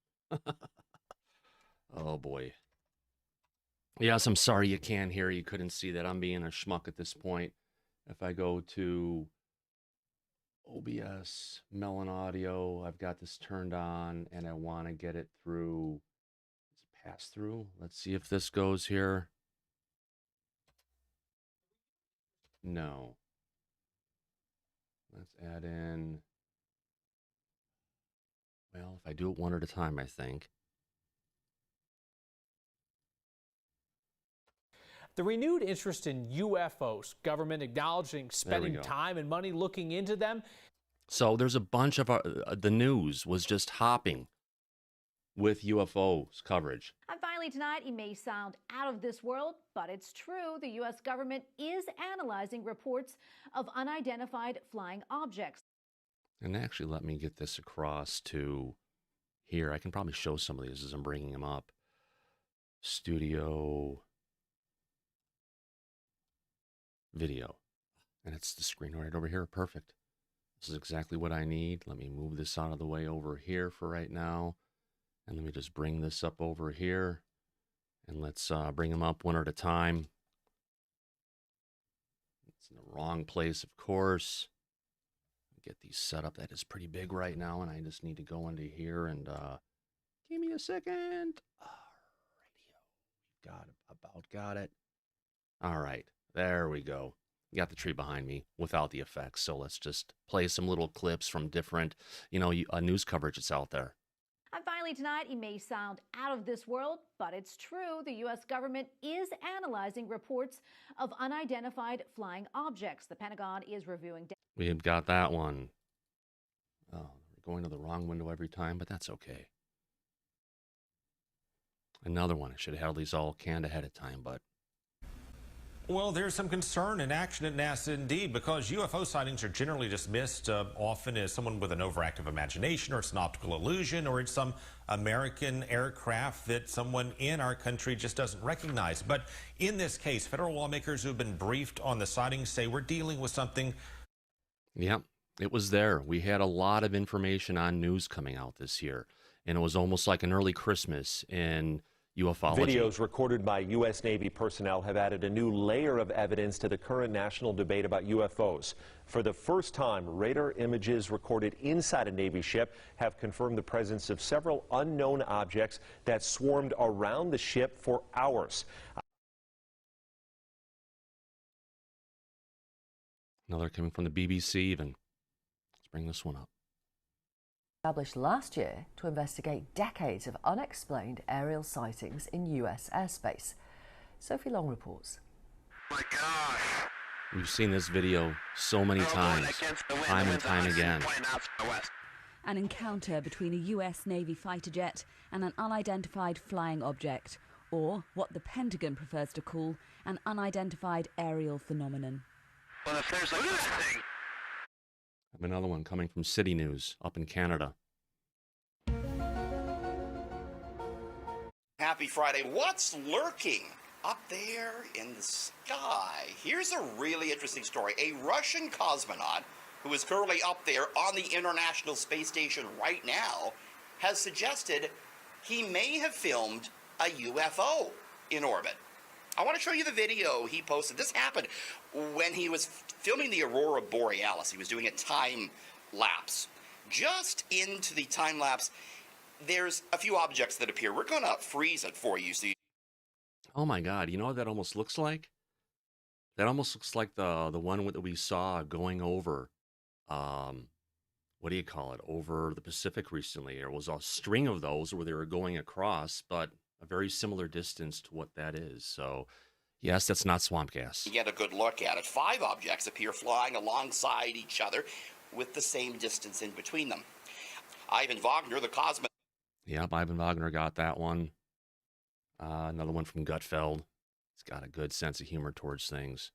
Oh, boy. Yes, I'm sorry you can't hear. You couldn't see that. I'm being a schmuck at this point. If I go to OBS, Melon Audio, I've got this turned on, and I want to get it through pass through. Let's see if this goes here. No. Let's add in. Well, if I do it one at a time, I think. The renewed interest in UFOs, government acknowledging spending time and money looking into them. So there's a bunch of the news was just hopping with UFOs coverage. And finally tonight, it may sound out of this world, but it's true. The U.S. government is analyzing reports of unidentified flying objects. And actually, let me get this across to here. I can probably show some of these as I'm bringing them up. Studio video. And it's the screen right over here. Perfect. This is exactly what I need. Let me move this out of the way over here for right now. And let me just bring this up over here. And let's bring them up one at a time. It's in the wrong place, of course. Get these set up. That is pretty big right now. And I just need to go into here and give me a second. Radio. Got it. All right. There we go. Got the tree behind me without the effects. So let's just play some little clips from different, news coverage that's out there. And finally tonight, it may sound out of this world, but it's true. The U.S. government is analyzing reports of unidentified flying objects. The Pentagon is reviewing. We've got that one. Oh, we're going to the wrong window every time, but that's okay. Another one. I should have had these all canned ahead of time, but. Well, there's some concern and action at NASA indeed, because UFO sightings are generally dismissed often as someone with an overactive imagination, or it's an optical illusion, or it's some American aircraft that someone in our country just doesn't recognize. But in this case, federal lawmakers who have been briefed on the sightings say we're dealing with something Yep, it was there. We had a lot of information on news coming out this year, and it was almost like an early Christmas in ufology. Videos recorded by U.S. Navy personnel have added a new layer of evidence to the current national debate about UFOs. For the first time, radar images recorded inside a Navy ship have confirmed the presence of several unknown objects that swarmed around the ship for hours. Another coming from the BBC even. Let's bring this one up. Established last year to investigate decades of unexplained aerial sightings in U.S. airspace. Sophie Long reports. My gosh. We've seen this video so many times, time and time again. An encounter between a U.S. Navy fighter jet and an unidentified flying object, or what the Pentagon prefers to call an unidentified aerial phenomenon. Well, if there's a thing. I have another one coming from City News up in Canada. Happy Friday. What's lurking up there in the sky? Here's a really interesting story. A Russian cosmonaut who is currently up there on the International Space Station right now has suggested he may have filmed a UFO in orbit. I want to show you the video he posted. This happened when he was filming the Aurora Borealis. He was doing a time lapse. Just into the time lapse, there's a few objects that appear. We're going to freeze it for you. Oh my God, you know what that almost looks like? That almost looks like the one that we saw going over, what do you call it, over the Pacific recently. There was a string of those where they were going across, but a very similar distance to what that is. So, yes, that's not swamp gas. You get a good look at it. 5 objects appear flying alongside each other with the same distance in between them. Ivan Wagner, the cosmonaut. Yep, Ivan Wagner got that one. Another one from Gutfeld. He's got a good sense of humor towards things.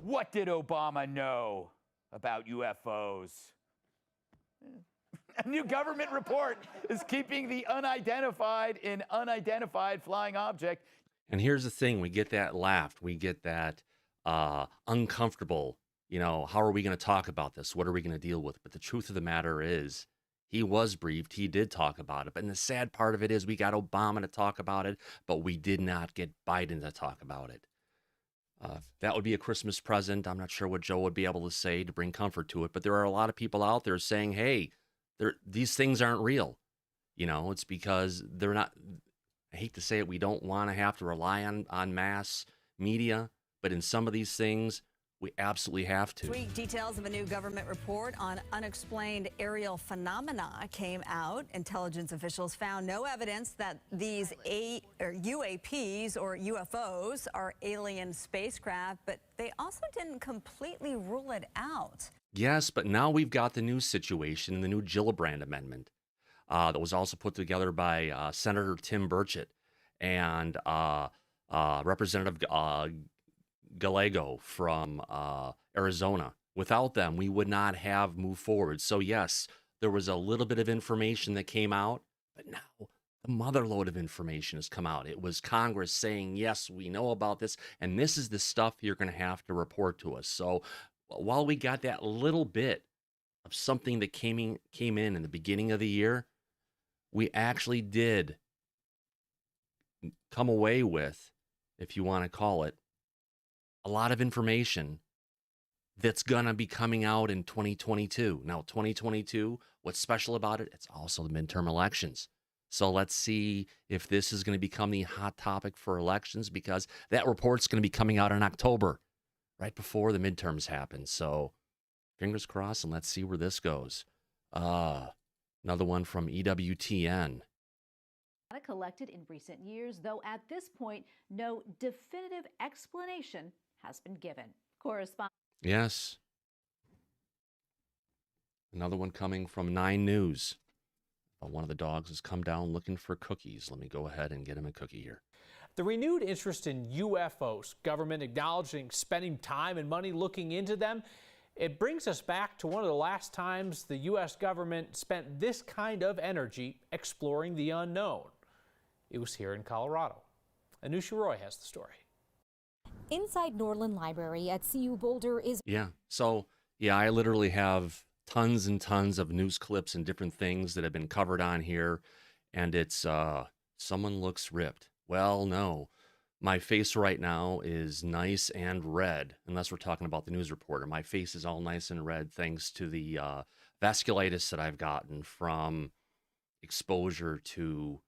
What did Obama know about UFOs? A new government report is keeping the unidentified in unidentified flying object. And here's the thing. We get that laugh. We get that uncomfortable, you know, how are we going to talk about this? What are we going to deal with? But the truth of the matter is, he was briefed. He did talk about it. But the sad part of it is we got Obama to talk about it, but we did not get Biden to talk about it. That would be a Christmas present. I'm not sure what Joe would be able to say to bring comfort to it, but there are a lot of people out there saying, hey, these things aren't real. You know, it's because they're not, I hate to say it, we don't want to have to rely on mass media, but in some of these things, we absolutely have to. 3 details of a new government report on unexplained aerial phenomena came out. Intelligence officials found no evidence that these UAPs or UFOs are alien spacecraft, but they also didn't completely rule it out. Yes, but now we've got the new situation, the new Gillibrand Amendment that was also put together by Senator Tim Burchett and Representative Gallego from Arizona. Without them, we would not have moved forward. So yes, there was a little bit of information that came out, but now the motherload of information has come out. It was Congress saying, yes, we know about this, and this is the stuff you're going to have to report to us. So while we got that little bit of something that came in the beginning of the year, we actually did come away with, if you want to call it, a lot of information that's going to be coming out in 2022. Now, 2022, what's special about it? It's also the midterm elections. So let's see if this is going to become the hot topic for elections, because that report's going to be coming out in October, right before the midterms happen. So fingers crossed, and let's see where this goes. Another one from EWTN. Collected in recent years, though at this point, no definitive explanation has been given. Correspondent. Yes. Another one coming from 9 News. One of the dogs has come down looking for cookies. Let me go ahead and get him a cookie here. The renewed interest in UFOs, government acknowledging spending time and money looking into them, it brings us back to one of the last times the U.S. government spent this kind of energy exploring the unknown. It was here in Colorado. Anusha Roy has the story. Inside Norland Library at CU Boulder is... Yeah. So, yeah, I literally have tons and tons of news clips and different things that have been covered on here. And it's, someone looks ripped. Well, no. My face right now is nice and red, unless we're talking about the news reporter. My face is all nice and red thanks to the vasculitis that I've gotten from exposure to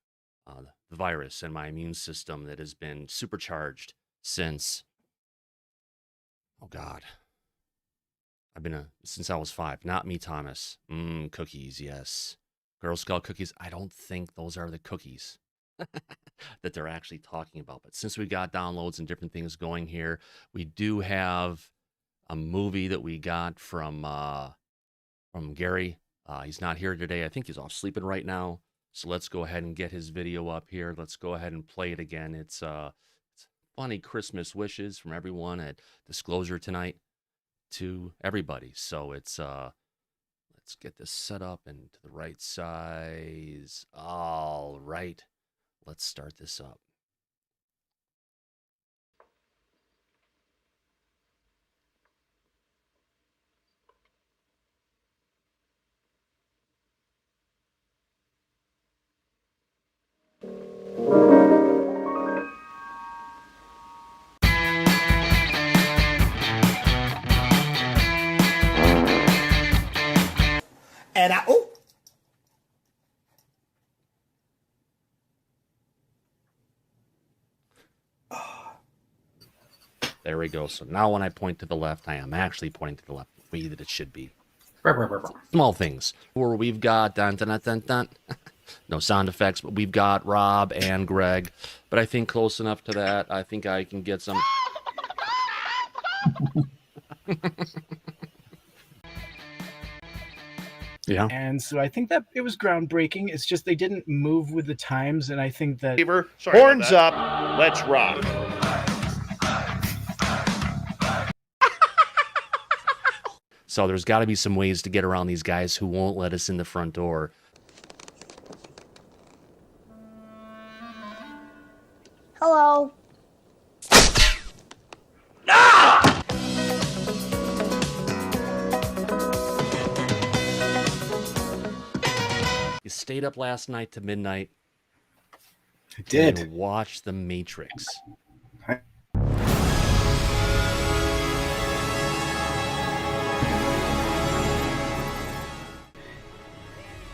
the virus and my immune system that has been supercharged since, oh God, I've been since I was 5. Not me, Thomas. Cookies, yes. Girl Scout cookies. I don't think those are the cookies that they're actually talking about. But since we got downloads and different things going here, we do have a movie that we got from Gary. He's not here today. I think he's off sleeping right now. So let's go ahead and get his video up here. Let's go ahead and play it again. It's funny Christmas wishes from everyone at Disclosure tonight to everybody. So it's let's get this set up and to the right size. All right. Let's start this up. And There we go. So now when I point to the left, I am actually pointing to the left way that it should be. Small things. Where we've got dun dun dun dun dun. No sound effects, but we've got Rob and Greg. But I think close enough to that, I think I can get some. Yeah. And so I think that it was groundbreaking. It's just they didn't move with the times, and I think that... Horns up, let's rock. So there's got to be some ways to get around these guys who won't let us in the front door. Hello. You stayed up last night to midnight. I did. And watched The Matrix.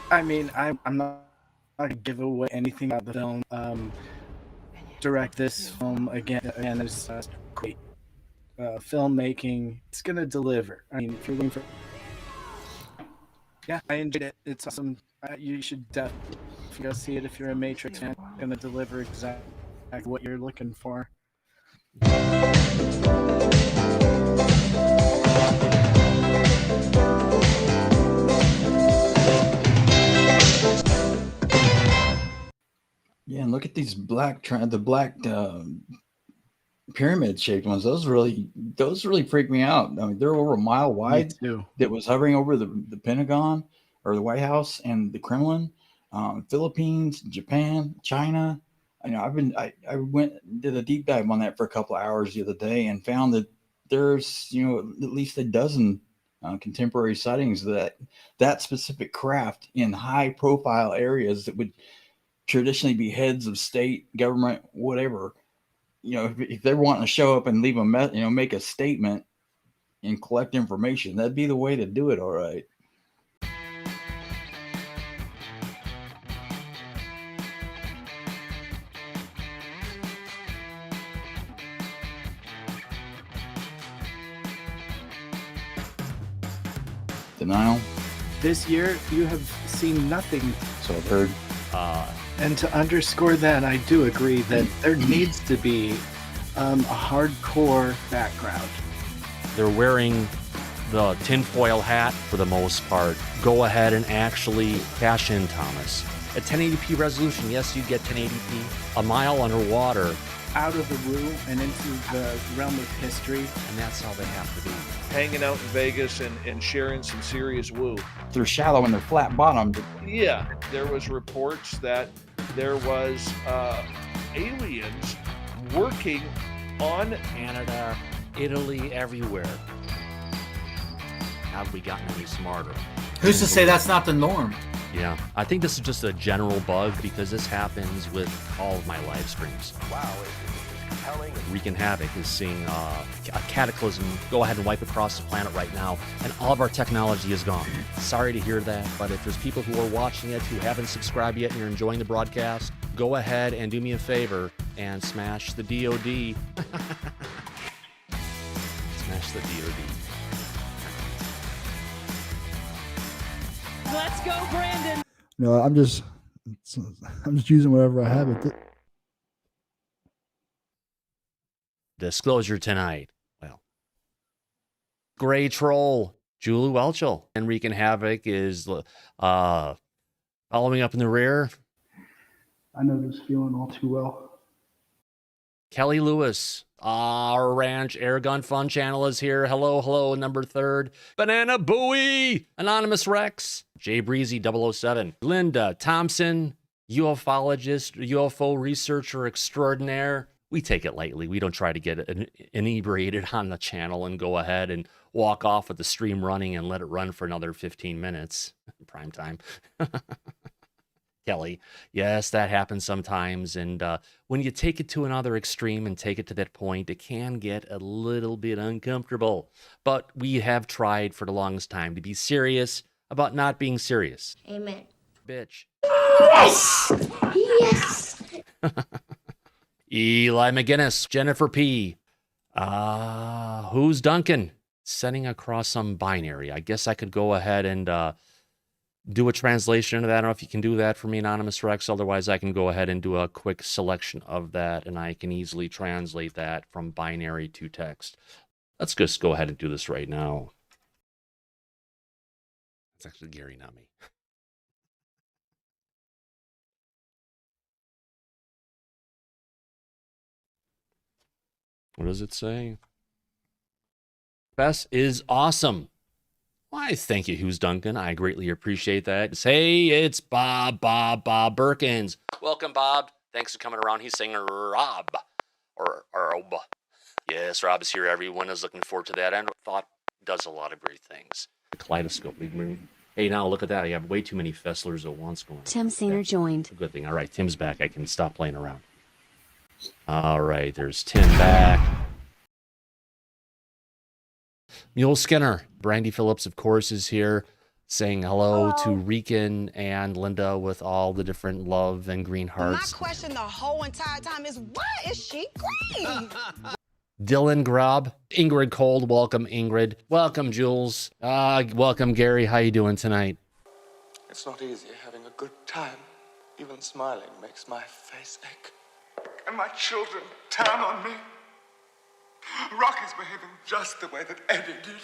I mean, I'm not going to give away anything about the film. Direct this film again, and it's great filmmaking. It's going to deliver. I mean, if you're looking for... Yeah, I enjoyed it. It's awesome. You should definitely go see it if you're a Matrix fan. It's going to deliver exactly what you're looking for. Yeah, and look at these black pyramid-shaped ones. Those really freak me out. I mean, they're over a mile wide. That was hovering over the Pentagon or the White House and the Kremlin, Philippines, Japan, China. You know, I went did a deep dive on that for a couple of hours the other day and found that there's at least a dozen contemporary sightings of that specific craft in high-profile areas that would traditionally be heads of state, government, whatever. If they're wanting to show up and leave make a statement and collect information, that'd be the way to do it. All right. Denial. This year, you have seen nothing. So I've heard. And to underscore that, I do agree that there needs to be a hardcore background. They're wearing the tinfoil hat for the most part. Go ahead and actually cash in, Thomas. At 1080p resolution, yes, you get 1080p. A mile underwater. Out of the woo and into the realm of history. And that's how they have to be. Hanging out in Vegas and sharing some serious woo. They're shallow and they're flat bottomed. Yeah, there was reports that there was aliens working on Canada, Italy, everywhere. Have we gotten any smarter? Who's to say that's not the norm? Yeah, I think this is just a general bug because this happens with all of my live streams. Wow, it's compelling. Wreaking Havoc is seeing a cataclysm go ahead and wipe across the planet right now, and all of our technology is gone. Sorry to hear that, but if there's people who are watching it who haven't subscribed yet and you're enjoying the broadcast, go ahead and do me a favor and smash the DOD. Smash the DOD. Let's go, Brandon. No, I'm just using whatever I have. Disclosure tonight. Well, Gray Troll, Julie Welchel, and Wreaking Havoc is following up in the rear. I know this feeling all too well. Kelly Lewis, our Ranch Airgun Fun channel is here. Hello, number 3rd. Banana Bowie, Anonymous Rex, Jay Breezy 007, Linda Thompson, ufologist, UFO researcher extraordinaire. We take it lightly. We don't try to get inebriated on the channel and go ahead and walk off with the stream running and let it run for another 15 minutes. Prime time. Kelly, yes, that happens sometimes. And when you take it to another extreme and take it to that point, it can get a little bit uncomfortable. But we have tried for the longest time to be serious about not being serious. Amen. Bitch. Yes! Yes! Eli McGinnis, Jennifer P. Who's Duncan? Sending across some binary. I guess I could go ahead and do a translation of that. I don't know if you can do that for me, Anonymous Rex. Otherwise, I can go ahead and do a quick selection of that, and I can easily translate that from binary to text. Let's just go ahead and do this right now. It's actually Gary, not me. What does it say? Bess is awesome. Why, thank you, Who's Duncan. I greatly appreciate that. Hey, it's Bob Birkins. Welcome, Bob. Thanks for coming around. He's saying Rob. Or Rob. Yes, Rob is here. Everyone is looking forward to that. And Thought does a lot of great things. Kaleidoscope. Hey, now look at that. I have way too many Fesslers at once going on. Tim Sainer joined. Good thing. All right, Tim's back. I can stop playing around. All right, there's Tim back. Mule Skinner. Brandy Phillips, of course, is here saying hello to Rican and Linda with all the different love and green hearts. My question the whole entire time is, why is she green? Dylan Grob. Ingrid Cold. Welcome, Ingrid. Welcome, Jules. Welcome, Gary. How you doing tonight? It's not easy having a good time. Even smiling makes my face ache. And my children turn on me. Rocky's behaving just the way that Eddie did.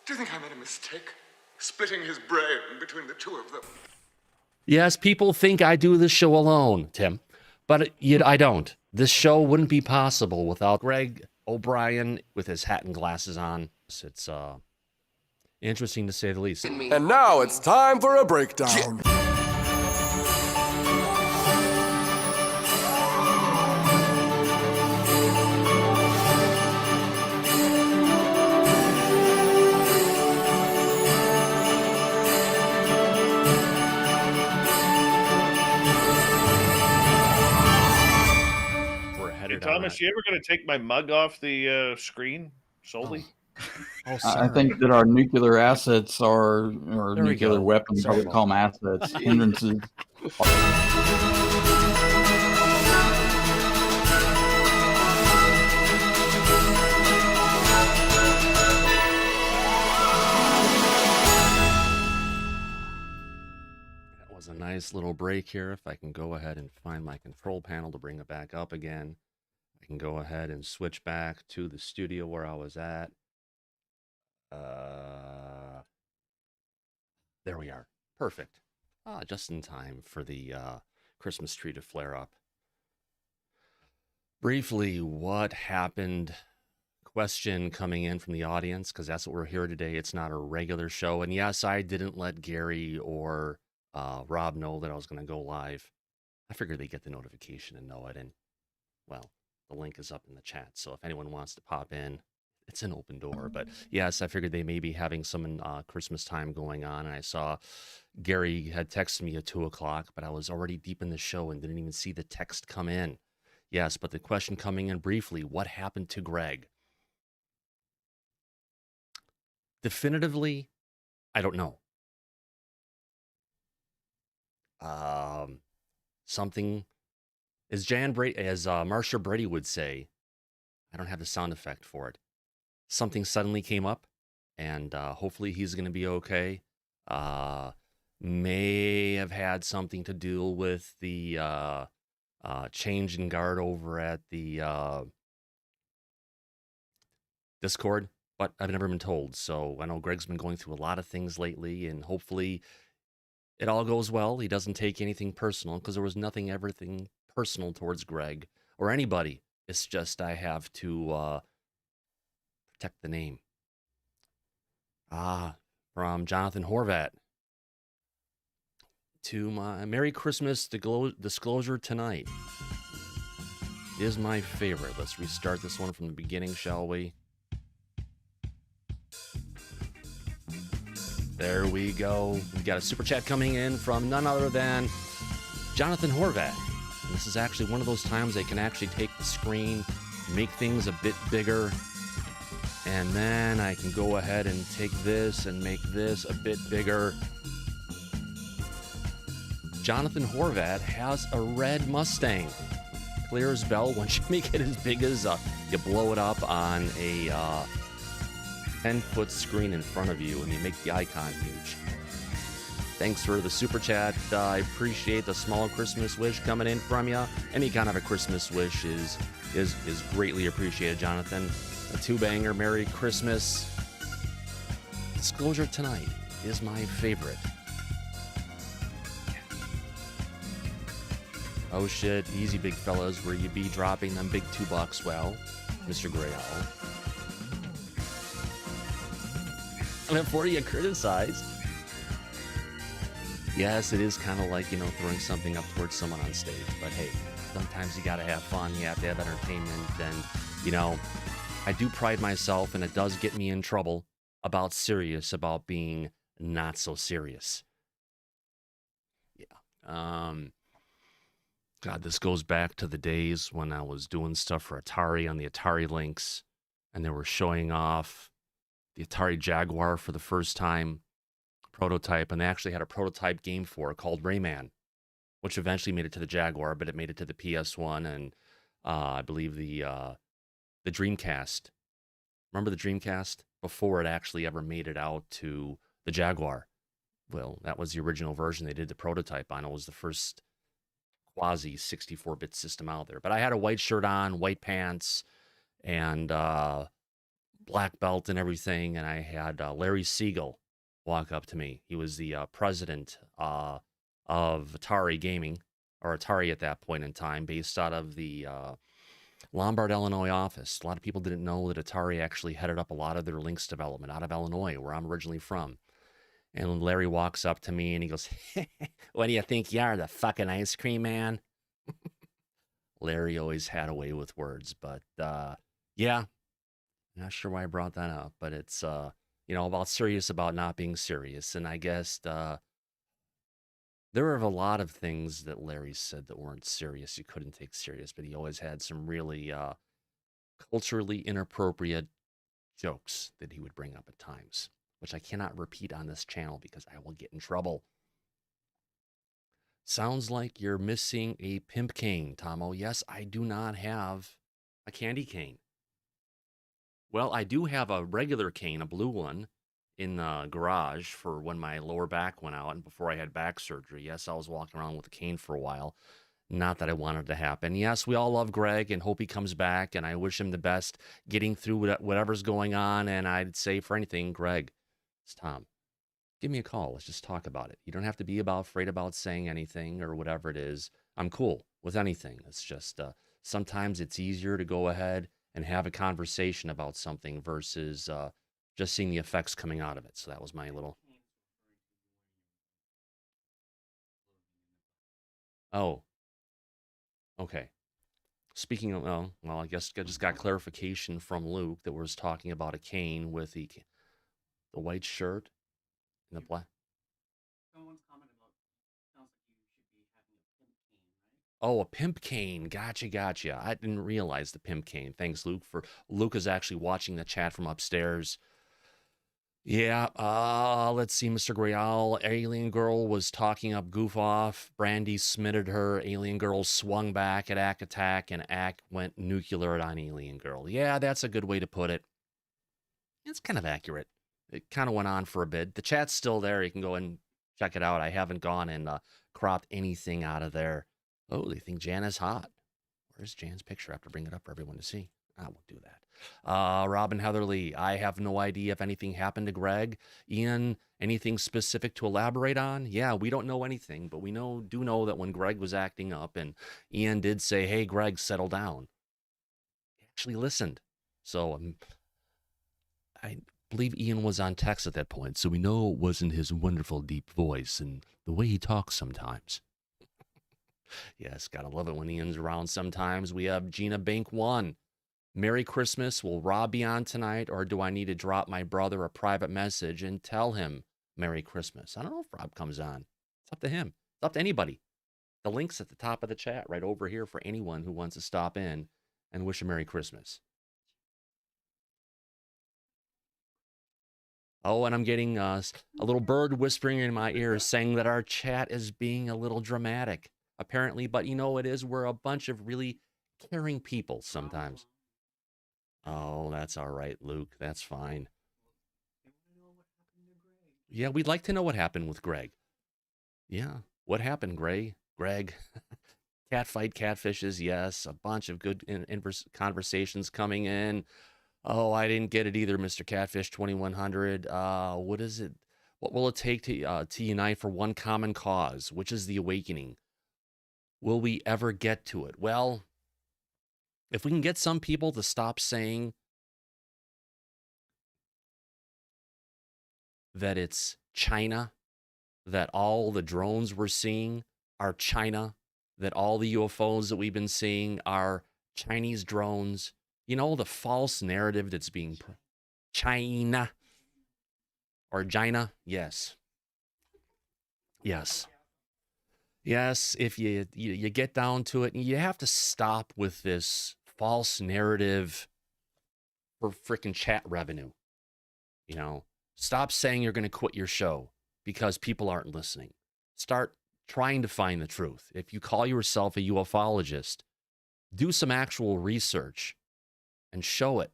Do you think I made a mistake? Splitting his brain between the two of them. Yes, people think I do this show alone, Tim. But I don't. This show wouldn't be possible without Greg O'Brien with his hat and glasses on. It's interesting to say the least. And now it's time for a breakdown. Thomas, you ever going to take my mug off the screen solely? I think that our nuclear assets or nuclear weapons, I would call them assets, hindrances. That was a nice little break here. If I can go ahead and find my control panel to bring it back up again. I can go ahead and switch back to the studio where I was at. There we are. Perfect. Just in time for the Christmas tree to flare up. Briefly, what happened? Question coming in from the audience, because that's what we're here today. It's not a regular show. And yes, I didn't let Gary or Rob know that I was going to go live. I figured they'd get the notification and know it. And, well, The link is up in the chat. So if anyone wants to pop in, it's an open door. But yes, I figured they may be having some Christmas time going on. And I saw Gary had texted me at 2 o'clock, but I was already deep in the show and didn't even see the text come in. Yes, but the question coming in briefly, what happened to Greg? Definitively, I don't know. Something, as Marsha Brady would say, I don't have the sound effect for it. Something suddenly came up, and hopefully he's going to be okay. May have had something to do with the change in guard over at the Discord, but I've never been told. So I know Greg's been going through a lot of things lately, and hopefully it all goes well. He doesn't take anything personal, because there was everything personal towards Greg or anybody. It's just I have to protect the name. From Jonathan Horvat to my Merry Christmas disclosure tonight is my favorite. Let's restart this one from the beginning, shall we? There we go. We got a super chat coming in from none other than Jonathan Horvat. And this is actually one of those times they can actually take the screen, make things a bit bigger, and then I can go ahead and take this and make this a bit bigger. Jonathan Horvat has a red Mustang. Clear as bell. Once you make it as big as you blow it up on a 10-foot screen in front of you, and you make the icon huge. Thanks for the super chat. I appreciate the small Christmas wish coming in from you. Any kind of a Christmas wish is greatly appreciated, Jonathan. A two-banger, Merry Christmas. Disclosure tonight is my favorite. Oh shit, easy big fellas, where you be dropping them big $2? Well, Mr. Grey Owl. And before you criticize, yes, it is kind of like, throwing something up towards someone on stage. But hey, sometimes you got to have fun. You have to have entertainment. And, I do pride myself, and it does get me in trouble about being not so serious. Yeah. God, this goes back to the days when I was doing stuff for Atari on the Atari Lynx, and they were showing off the Atari Jaguar for the first time, prototype, and they actually had a prototype game for it called Rayman, which eventually made it to the Jaguar, but it made it to the PS1 and I believe the Dreamcast. Remember the Dreamcast? Before it actually ever made it out to the Jaguar. Well, that was the original version they did the prototype on. It was the first quasi 64-bit system out there. But I had a white shirt on, white pants, and black belt and everything, and I had Larry Siegel walk up to me. He was the president of Atari Gaming, or Atari at that point in time, based out of the Lombard, Illinois office. A lot of people didn't know that Atari actually headed up a lot of their Lynx development out of Illinois, where I'm originally from. And Larry walks up to me and he goes, "What do you think you are, the fucking ice cream man?" Larry always had a way with words, but yeah, not sure why I brought that up, but it's about not being serious. And I guess there were a lot of things that Larry said that weren't serious, you couldn't take serious, but he always had some really culturally inappropriate jokes that he would bring up at times, which I cannot repeat on this channel because I will get in trouble. Sounds like you're missing a pimp cane, Tomo. Yes, I do not have a candy cane. Well, I do have a regular cane, a blue one, in the garage for when my lower back went out and before I had back surgery. Yes, I was walking around with a cane for a while. Not that I wanted to happen. Yes, we all love Greg and hope he comes back, and I wish him the best getting through whatever's going on. And I'd say for anything, Greg, it's Tom. Give me a call. Let's just talk about it. You don't have to be afraid about saying anything or whatever it is. I'm cool with anything. It's just sometimes it's easier to go ahead and have a conversation about something versus just seeing the effects coming out of it. So that was my little... Oh. Okay. speaking of, well, I guess I just got clarification from Luke that was talking about a cane with the white shirt and the black. Someone's commented about, sounds like you should be having a pimp cane, right? Oh, a pimp cane. Gotcha. I didn't realize the pimp cane. Thanks, Luke. Luke is actually watching the chat from upstairs. Yeah, let's see, Mr. Grial. Alien Girl was talking up Goof Off. Brandy smitted her. Alien Girl swung back at Ack Attack, and Ack went nuclear on Alien Girl. Yeah, that's a good way to put it. It's kind of accurate. It kind of went on for a bit. The chat's still there. You can go and check it out. I haven't gone and cropped anything out of there. Oh, they think Jan is hot. Where's Jan's picture? I have to bring it up for everyone to see. I won't do that. Robin Heatherly, I have no idea if anything happened to Greg. Ian, anything specific to elaborate on? Yeah, we don't know anything, but we do know that when Greg was acting up, and Ian did say, hey, Greg, settle down. He actually listened. So I believe Ian was on text at that point, so we know it wasn't his wonderful deep voice and the way he talks sometimes. Yes, gotta love it when Ian's around sometimes. We have Gina Bank 1. Merry Christmas. Will Rob be on tonight, or do I need to drop my brother a private message and tell him Merry Christmas? I don't know if Rob comes on. It's up to him. It's up to anybody. The link's at the top of the chat right over here for anyone who wants to stop in and wish a Merry Christmas. Oh, and I'm getting a little bird whispering in my ear saying that our chat is being a little dramatic, apparently. But you know, we're a bunch of really caring people sometimes. Oh, that's all right, Luke. That's fine. Yeah, we'd like to know what happened with Greg. Yeah, what happened, Greg? Catfight, catfishes, yes. A bunch of good conversations coming in. Oh, I didn't get it either, Mr. Catfish 2100. What is it? What will it take to unite for one common cause, which is the awakening? Will we ever get to it? Well, if we can get some people to stop saying that it's China, that all the drones we're seeing are China, that all the UFOs that we've been seeing are Chinese drones, you know, the false narrative that's being China or China. Yes. If you get down to it, and you have to stop with this false narrative for freaking chat revenue. You know, stop saying you're going to quit your show because people aren't listening. Start trying to find the truth. If you call yourself a ufologist, do some actual research and show it,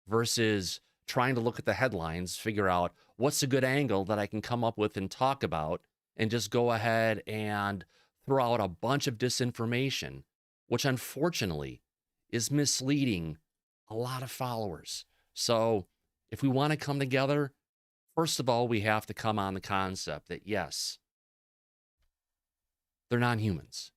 versus trying to look at the headlines, figure out what's a good angle that I can come up with and talk about, and just go ahead and throw out a bunch of disinformation, which unfortunately is misleading a lot of followers. So if we want to come together, first of all, we have to come on the concept that, yes, they're non-humans.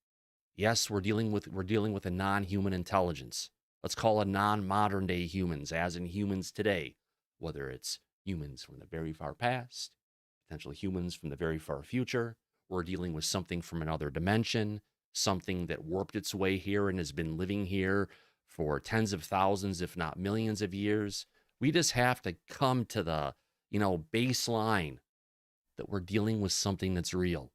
Yes, we're dealing with a non-human intelligence. Let's call it non-modern day humans, as in humans today, whether it's humans from the very far past, potentially humans from the very far future. We're dealing with something from another dimension, something that warped its way here and has been living here for tens of thousands, if not millions of years. We just have to come to the, baseline that we're dealing with something that's real.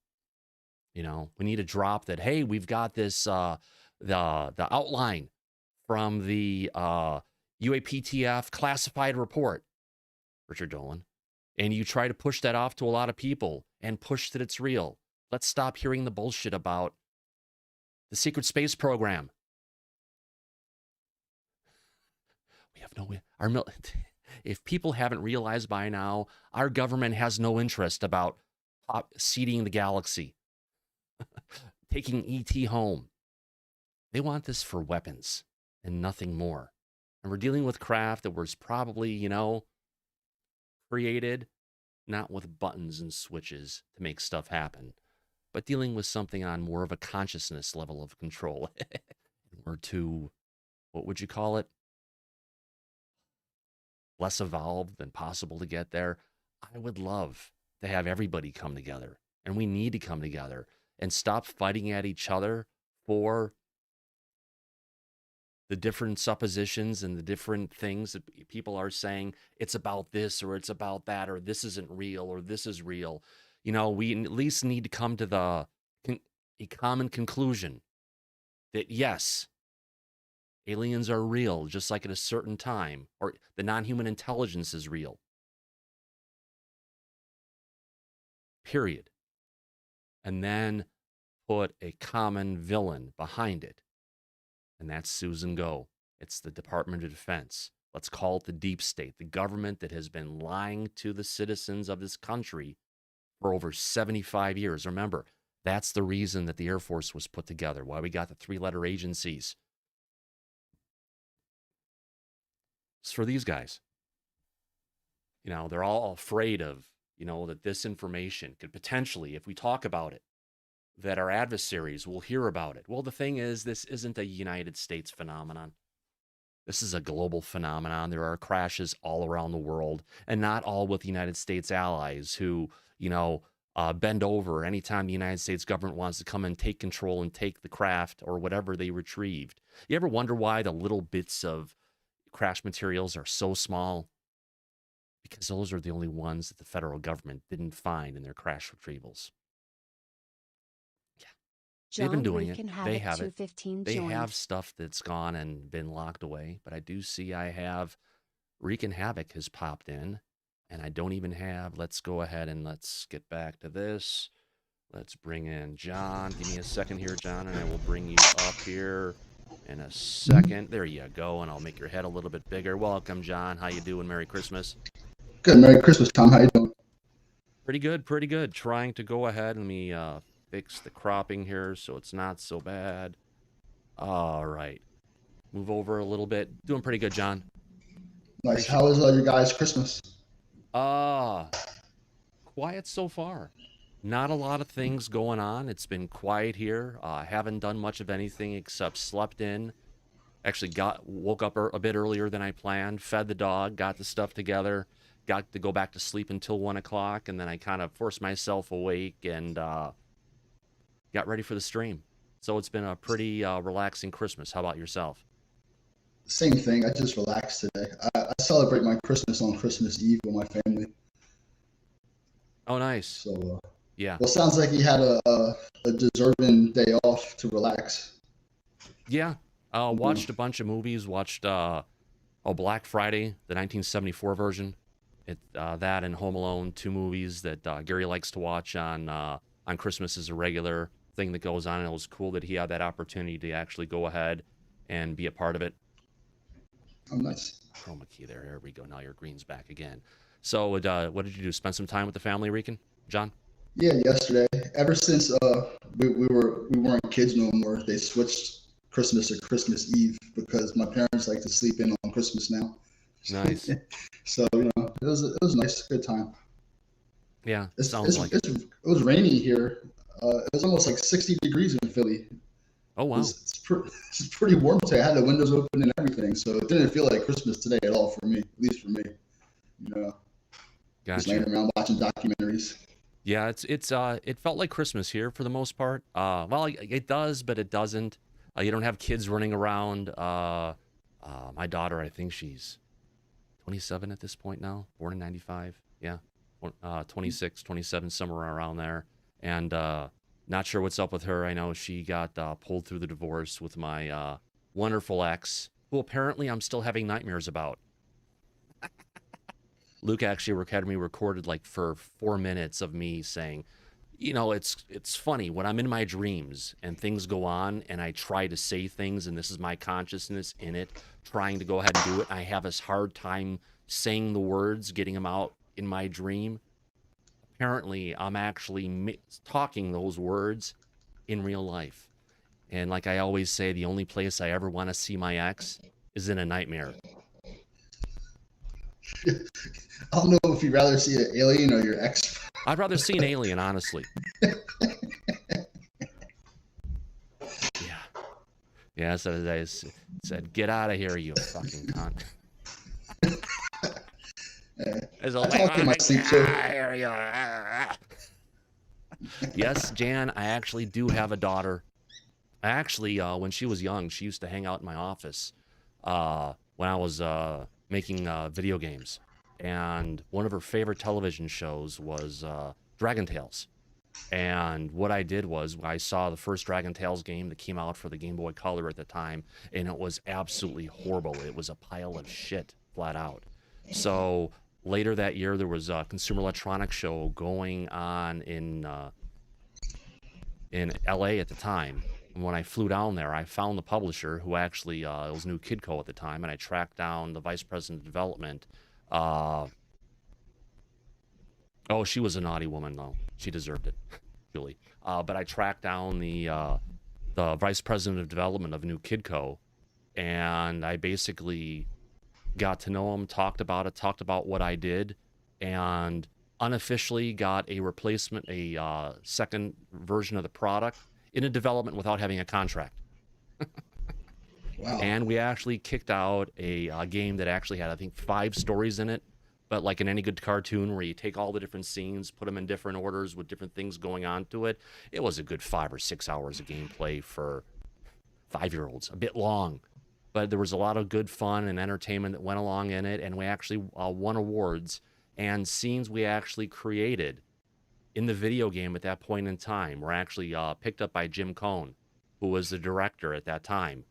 We need to drop that, hey, we've got this, the outline from the UAPTF classified report, Richard Dolan, and you try to push that off to a lot of people and push that it's real. Let's stop hearing the bullshit about the secret space program. We have no, if people haven't realized by now, our government has no interest about seeding the galaxy, taking ET home. They want this for weapons and nothing more. And we're dealing with craft that was probably, created not with buttons and switches to make stuff happen, but dealing with something on more of a consciousness level of control. Or to, what would you call it? Less evolved than possible to get there. I would love to have everybody come together, and we need to come together and stop fighting at each other for the different suppositions and the different things that people are saying, it's about this or it's about that, or this isn't real or this is real. You know, we at least need to come to a common conclusion that yes, aliens are real, just like at a certain time, or the non-human intelligence is real. Period. And then put a common villain behind it. And that's Susan Go. It's the Department of Defense. Let's call it the deep state, the government that has been lying to the citizens of this country for over 75 years. Remember, that's the reason that the Air Force was put together, why we got the 3-letter agencies. It's for these guys. You know, they're all afraid of, you know, that this information could potentially, if we talk about it, that our adversaries will hear about it. Well, the thing is, this isn't a United States phenomenon. This is a global phenomenon. There are crashes all around the world, and not all with the United States allies who, you know, bend over anytime the United States government wants to come and take control and take the craft or whatever they retrieved. You ever wonder why the little bits of crash materials are so small? Because those are the only ones that the federal government didn't find in their crash retrievals. They've been doing it. They have it. They have stuff that's gone and been locked away. But I do see I have Wreaking Havoc has popped in. And I don't even have, let's go ahead and let's get back to this. Let's bring in John. Give me a second here, John, and I will bring you up here in a second. There you go, and I'll make your head a little bit bigger. Welcome, John. How you doing? Merry Christmas. Good. Merry Christmas, Tom. How you doing? Pretty good, pretty good. Trying to go ahead. Let me fix the cropping here so it's not so bad. All right. Move over a little bit. Doing pretty good, John. Nice. How was your guys' Christmas? Quiet so far. Not a lot of things going on. It's been quiet here. Haven't done much of anything except slept in. Actually woke up a bit earlier than I planned, fed the dog, got the stuff together, got to go back to sleep until 1 o'clock, and then I kind of forced myself awake and got ready for the stream. So it's been a pretty relaxing Christmas. How about yourself? Same thing. I just relaxed today. I celebrate my Christmas on Christmas Eve with my family. Oh, nice. So, yeah. Well, sounds like you had a deserving day off to relax. Yeah. Watched a bunch of movies. Watched Black Friday, the 1974 version. That and Home Alone, 2 movies that Gary likes to watch on Christmas as a regular thing that goes on. And it was cool that he had that opportunity to actually go ahead and be a part of it. Oh, nice. Chroma key there. There we go. Now your green's back again. So what did you do? Spend some time with the family, Rican? John? Yeah, yesterday. Ever since we weren't kids no more, they switched Christmas to Christmas Eve because my parents like to sleep in on Christmas now. Nice. So it was nice, good time. Yeah, it was rainy here. It was almost like 60 degrees in Philly. Oh wow! It's pretty warm today. I had the windows open and everything, so it didn't feel like Christmas today at all for me. At least for me, Gotcha. Just laying around watching documentaries. Yeah, it felt like Christmas here for the most part. Well, it does, but it doesn't. You don't have kids running around. My daughter, I think she's 27 at this point now, born in 95. Yeah, 26, 27, somewhere around there. And not sure what's up with her. I know she got pulled through the divorce with my wonderful ex, who apparently I'm still having nightmares about. Luke actually had me recorded like for 4 minutes of me saying, you know, it's funny when I'm in my dreams and things go on and I try to say things and this is my consciousness in it, trying to go ahead and do it. I have this hard time saying the words, getting them out in my dream. Apparently, I'm actually talking those words in real life. And like I always say, the only place I ever want to see my ex is in a nightmare. I don't know if you'd rather see an alien or your ex. I'd rather see an alien, honestly. Yeah, so I said, get out of here, you fucking cunt. I talk in my sleep too. Yes, Jan, I actually do have a daughter. Actually, when she was young, she used to hang out in my office when I was making video games, and one of her favorite television shows was Dragon Tales. And what I did was I saw the first Dragon Tales game that came out for the Game Boy Color at the time, and it was absolutely horrible. It was a pile of shit, flat out. So later that year, there was a Consumer Electronics show going on in LA at the time. And when I flew down there, I found the publisher, who actually it was New Kidco at the time, and I tracked down the vice president of development. Oh, she was a naughty woman, though. She deserved it, Julie. But I tracked down the vice president of development of New Kidco, and I basically got to know him, talked about what I did, and unofficially got a replacement, a second version of the product in a development without having a contract. Wow. And we actually kicked out a game that actually had, I think, 5 stories in it. But like in any good cartoon where you take all the different scenes, put them in different orders with different things going on to it, it was a good 5 or 6 hours of gameplay for 5-year-olds. A bit long. But there was a lot of good fun and entertainment that went along in it, and we actually won awards and scenes we actually created in the video game at that point in time were actually picked up by Jim Cohn, who was the director at that time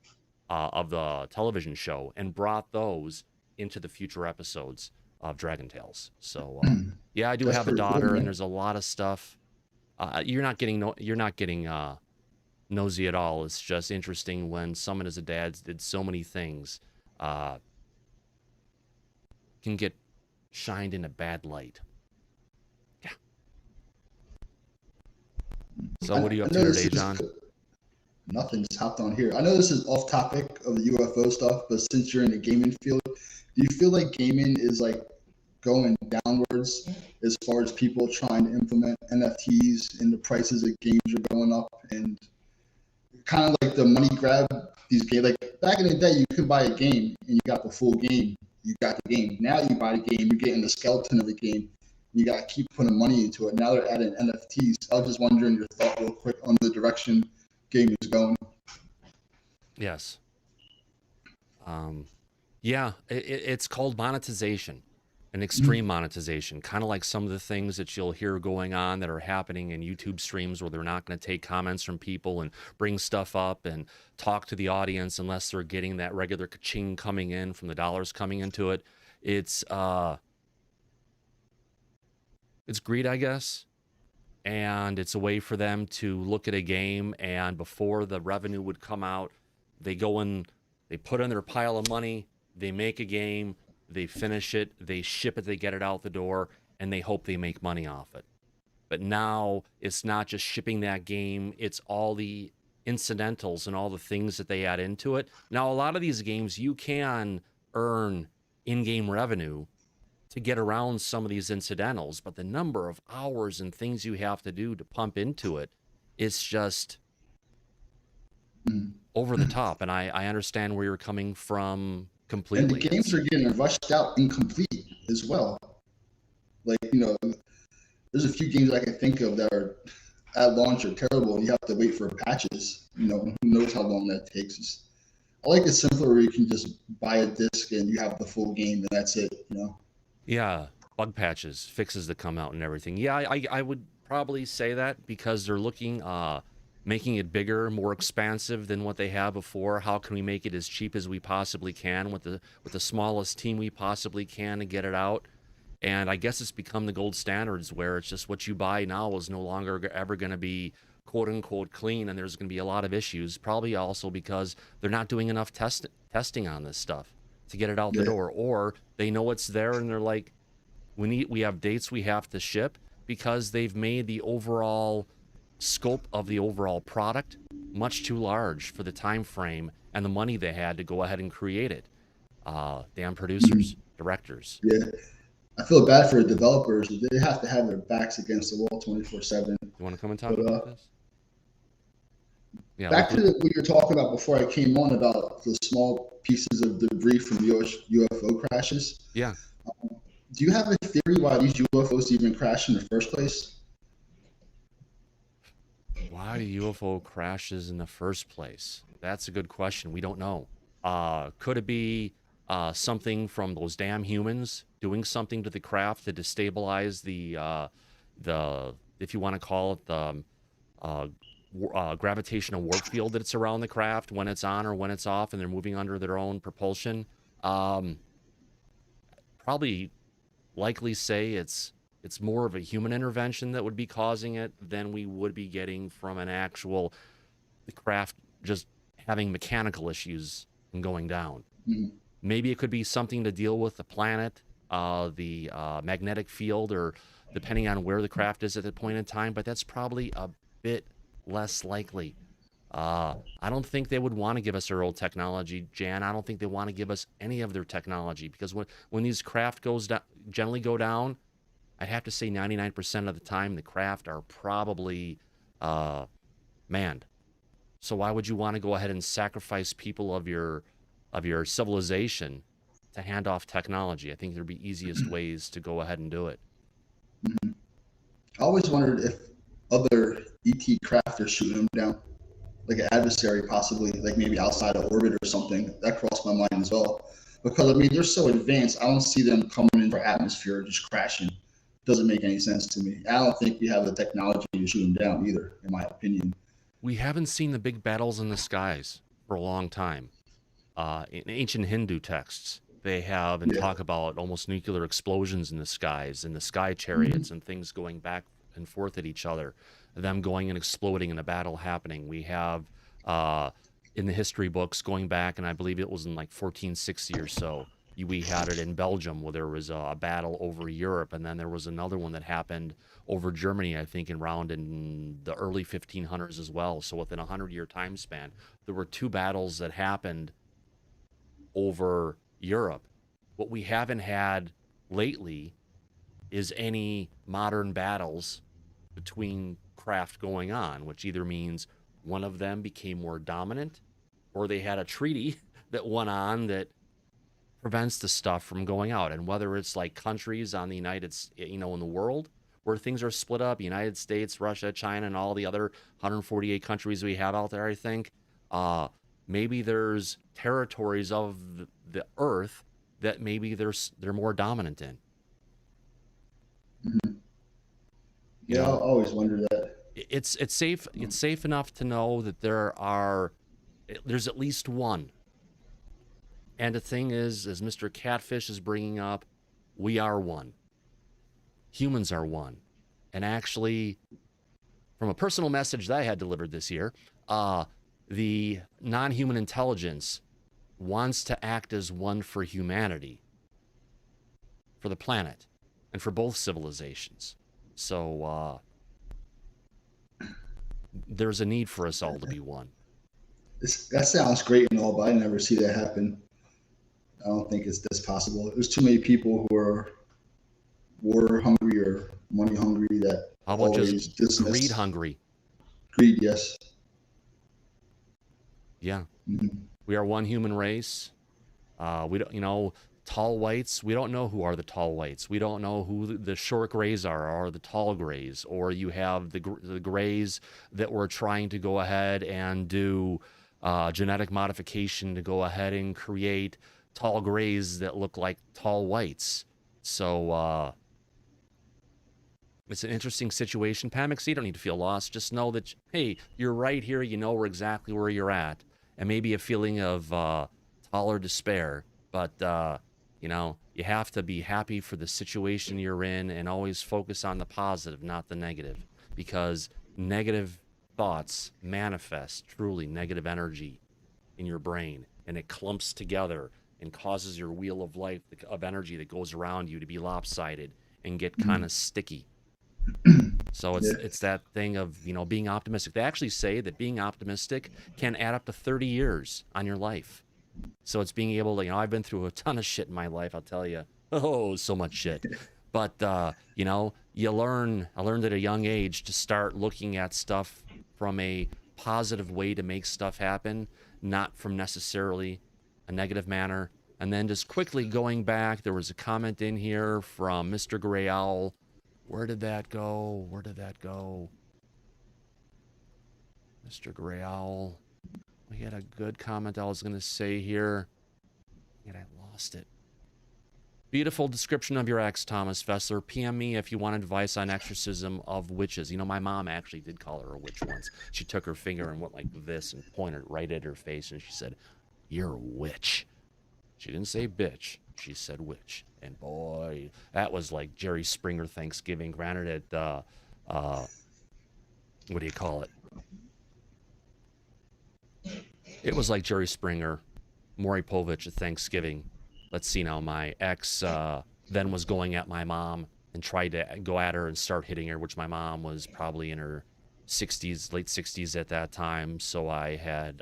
of the television show, and brought those into the future episodes of Dragon Tales. So yeah, I do have a daughter, and there's a lot of stuff. You're not getting nosy at all. It's just interesting when someone as a dad did so many things can get shined in a bad light. Yeah. So what are you up to today, John? Nothing, just hopped on here. I know this is off topic of the UFO stuff, but since you're in the gaming field, do you feel like gaming is like going downwards as far as people trying to implement NFTs and the prices of games are going up, and kind of like the money grab these games? Like back in the day, you could buy a game and you got the full game. You got the game. Now you buy the game, you're getting the skeleton of the game. You got to keep putting money into it. Now they're adding NFTs. I was just wondering your thought real quick on the direction game is going. Yes. Yeah, it's called monetization, an extreme monetization, kind of like some of the things that you'll hear going on that are happening in YouTube streams where they're not going to take comments from people and bring stuff up and talk to the audience unless they're getting that regular ka-ching coming in from the dollars coming into it. It's greed, I guess. And it's a way for them to look at a game, and before the revenue would come out, they go in, they put in their pile of money, they make a game, they finish it, they ship it, they get it out the door, and they hope they make money off it. But now it's not just shipping that game, it's all the incidentals and all the things that they add into it. Now, a lot of these games, you can earn in-game revenue to get around some of these incidentals, but the number of hours and things you have to do to pump into it, it's just over the top. And I understand where you're coming from completely. And the games are getting rushed out incomplete as well. Like, you know, there's a few games I can think of that are at launch are terrible, and you have to wait for patches. You know, who knows how long that takes. I like it simpler where you can just buy a disc and you have the full game and that's it, you know? Yeah, bug patches, fixes that come out and everything. Yeah, I would probably say that because they're looking, making it bigger, more expansive than what they have before. How can we make it as cheap as we possibly can with the smallest team we possibly can to get it out? And I guess it's become the gold standards where it's just what you buy now is no longer ever going to be quote unquote clean, and there's going to be a lot of issues, probably also because they're not doing enough testing on this stuff to get it out the door, or they know it's there and they're like, we have dates we have to ship, because they've made the overall scope of the overall product much too large for the time frame and the money they had to go ahead and create it. Damn producers, directors. Yeah, I feel bad for the developers. They have to have their backs against the wall 24/7. You want to come and talk about this? Yeah, back to what you were talking about before I came on about the small pieces of debris from UFO crashes. Yeah. Do you have a theory why these UFOs even crash in the first place? Why do UFO crashes in the first place? That's a good question. We don't know. Could it be something from those damn humans doing something to the craft to destabilize the if you want to call it the gravitational warp field that's around the craft when it's on or when it's off, and they're moving under their own propulsion? Probably likely say it's more of a human intervention that would be causing it than we would be getting from an actual the craft just having mechanical issues and going down. Maybe it could be something to deal with the planet, the magnetic field, or depending on where the craft is at that point in time, but that's probably a bit less likely. I don't think they would want to give us their old technology, Jan. I don't think they want to give us any of their technology, because when these craft generally go down, I'd have to say 99% of the time the craft are probably manned. So why would you want to go ahead and sacrifice people of your civilization to hand off technology? I think there'd be easiest ways to go ahead and do it. I always wondered if other ET craft are shooting them down, like an adversary possibly, like maybe outside of orbit or something. That crossed my mind as well. Because, I mean, they're so advanced, I don't see them coming in for atmosphere just crashing. Doesn't make any sense to me. I don't think we have the technology to shoot them down either, in my opinion. We haven't seen the big battles in the skies for a long time. In ancient Hindu texts, they have and talk about almost nuclear explosions in the skies and the sky chariots and things going back and forth at each other, them going and exploding and a battle happening. We have in the history books going back, and I believe it was in like 1460 or so, we had it in Belgium where there was a battle over Europe, and then there was another one that happened over Germany, I think, around in the early 1500s as well. So within a 100-year time span, there were two battles that happened over Europe. What we haven't had lately is any modern battles between craft going on, which either means one of them became more dominant or they had a treaty that went on that prevents the stuff from going out. And whether it's like countries on the in the world where things are split up, United States, Russia, China, and all the other 148 countries we have out there, I think, maybe there's territories of the earth that maybe they're more dominant in. Yeah, I always wonder that. It's safe. It's safe enough to know that there's at least one. And the thing is, as Mr. Catfish is bringing up, we are one. Humans are one. And actually, from a personal message that I had delivered this year, the non-human intelligence wants to act as one for humanity, for the planet, and for both civilizations. So there's a need for us all to be one. That sounds great and all, but I never see that happen. I don't think it's this possible. There's too many people who are war hungry or money hungry that How about always just dismiss. greed hungry? Greed, yes. Yeah. We are one human race. We don't, tall whites, we don't know who are the tall whites. We don't know who the short grays are or the tall grays. Or you have the grays that were trying to go ahead and do genetic modification to go ahead and create tall grays that look like tall whites. So it's an interesting situation. Pamix, you don't need to feel lost. Just know that, hey, you're right here. You know exactly where you're at. And maybe a feeling of taller despair. But, you have to be happy for the situation you're in and always focus on the positive, not the negative. Because negative thoughts manifest truly negative energy in your brain. And it clumps together and causes your wheel of life, of energy that goes around you to be lopsided and get kind of sticky. So it's that thing of, being optimistic. They actually say that being optimistic can add up to 30 years on your life. So it's being able to, I've been through a ton of shit in my life, I'll tell you. Oh, so much shit. But, I learned at a young age to start looking at stuff from a positive way to make stuff happen, not from necessarily a negative manner. And then just quickly going back, there was a comment in here from Mr. Gray Owl. Where did that go? Mr. Gray Owl. We had a good comment I was going to say here, and I lost it. Beautiful description of your ex, Thomas Fessler. PM me if you want advice on exorcism of witches. You know, my mom actually did call her a witch once. She took her finger and went like this and pointed right at her face, and she said, "You're a witch." She didn't say bitch. She said witch. And boy, that was like Jerry Springer Thanksgiving. Granted, at what do you call it? It was like Jerry Springer, Maury Povich at Thanksgiving. Let's see now, my ex then was going at my mom and tried to go at her and start hitting her, which my mom was probably in her 60s, late 60s at that time. So I had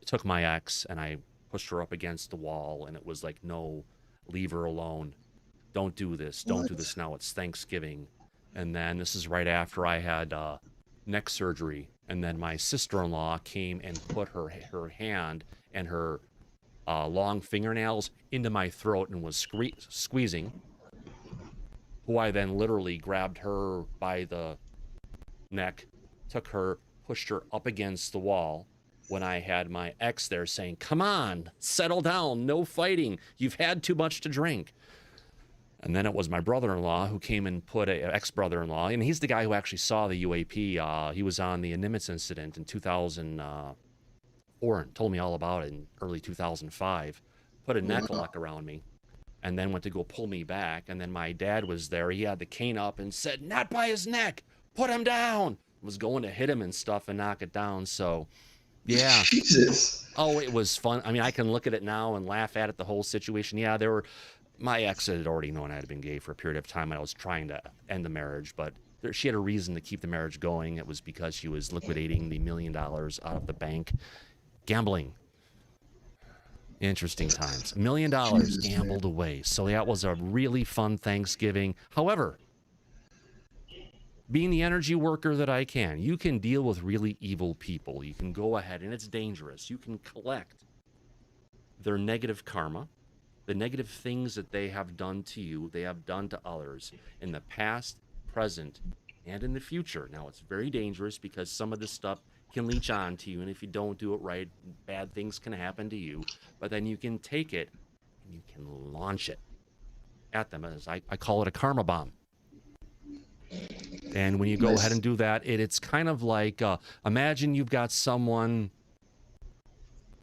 took my ex and I pushed her up against the wall, and it was like, no, leave her alone. Don't do this. Don't do this now. It's Thanksgiving. And then this is right after I had neck surgery. And then my sister-in-law came and put her hand and her long fingernails into my throat and was squeezing, who I then literally grabbed her by the neck, took her, pushed her up against the wall when I had my ex there saying, "Come on, settle down, no fighting. You've had too much to drink." And then it was my brother-in-law who came and put ex-brother-in-law, and he's the guy who actually saw the UAP. He was on the Nimitz incident in 2004 and told me all about it in early 2005. Put a neck lock around me and then went to go pull me back. And then my dad was there. He had the cane up and said, "Not by his neck. Put him down." Was going to hit him and stuff and knock it down. So, yeah. Jesus. Oh, it was fun. I mean, I can look at it now and laugh at it, the whole situation. Yeah, there were... My ex had already known I had been gay for a period of time, and I was trying to end the marriage, but she had a reason to keep the marriage going. It was because she was liquidating the $1 million out of the bank. Gambling. Interesting times. $1 million gambled away. So that was a really fun Thanksgiving. However, being the energy worker that I can, you can deal with really evil people. You can go ahead, and it's dangerous. You can collect their negative karma, the negative things that they have done to you, they have done to others in the past, present, and in the future. Now, it's very dangerous because some of this stuff can leech on to you, and if you don't do it right, bad things can happen to you. But then you can take it and you can launch it at them. As I call it a karma bomb. And when you go ahead and do that, it's kind of like, imagine you've got someone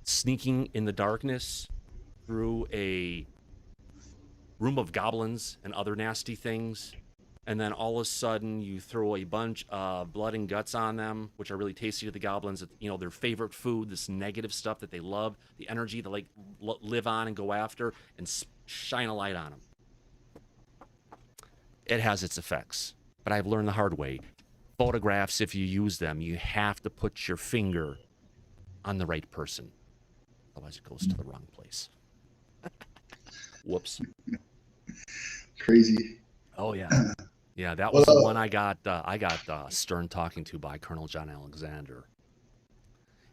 sneaking in the darkness through a room of goblins and other nasty things, and then all of a sudden you throw a bunch of blood and guts on them, which are really tasty to the goblins. You know, their favorite food, this negative stuff that they love, the energy to like live on and go after, and shine a light on them. It has its effects, but I've learned the hard way. Photographs, if you use them, you have to put your finger on the right person. Otherwise it goes to the wrong place. Whoops. Crazy. Oh yeah, yeah. That was the one I got stern talking to by Colonel John Alexander,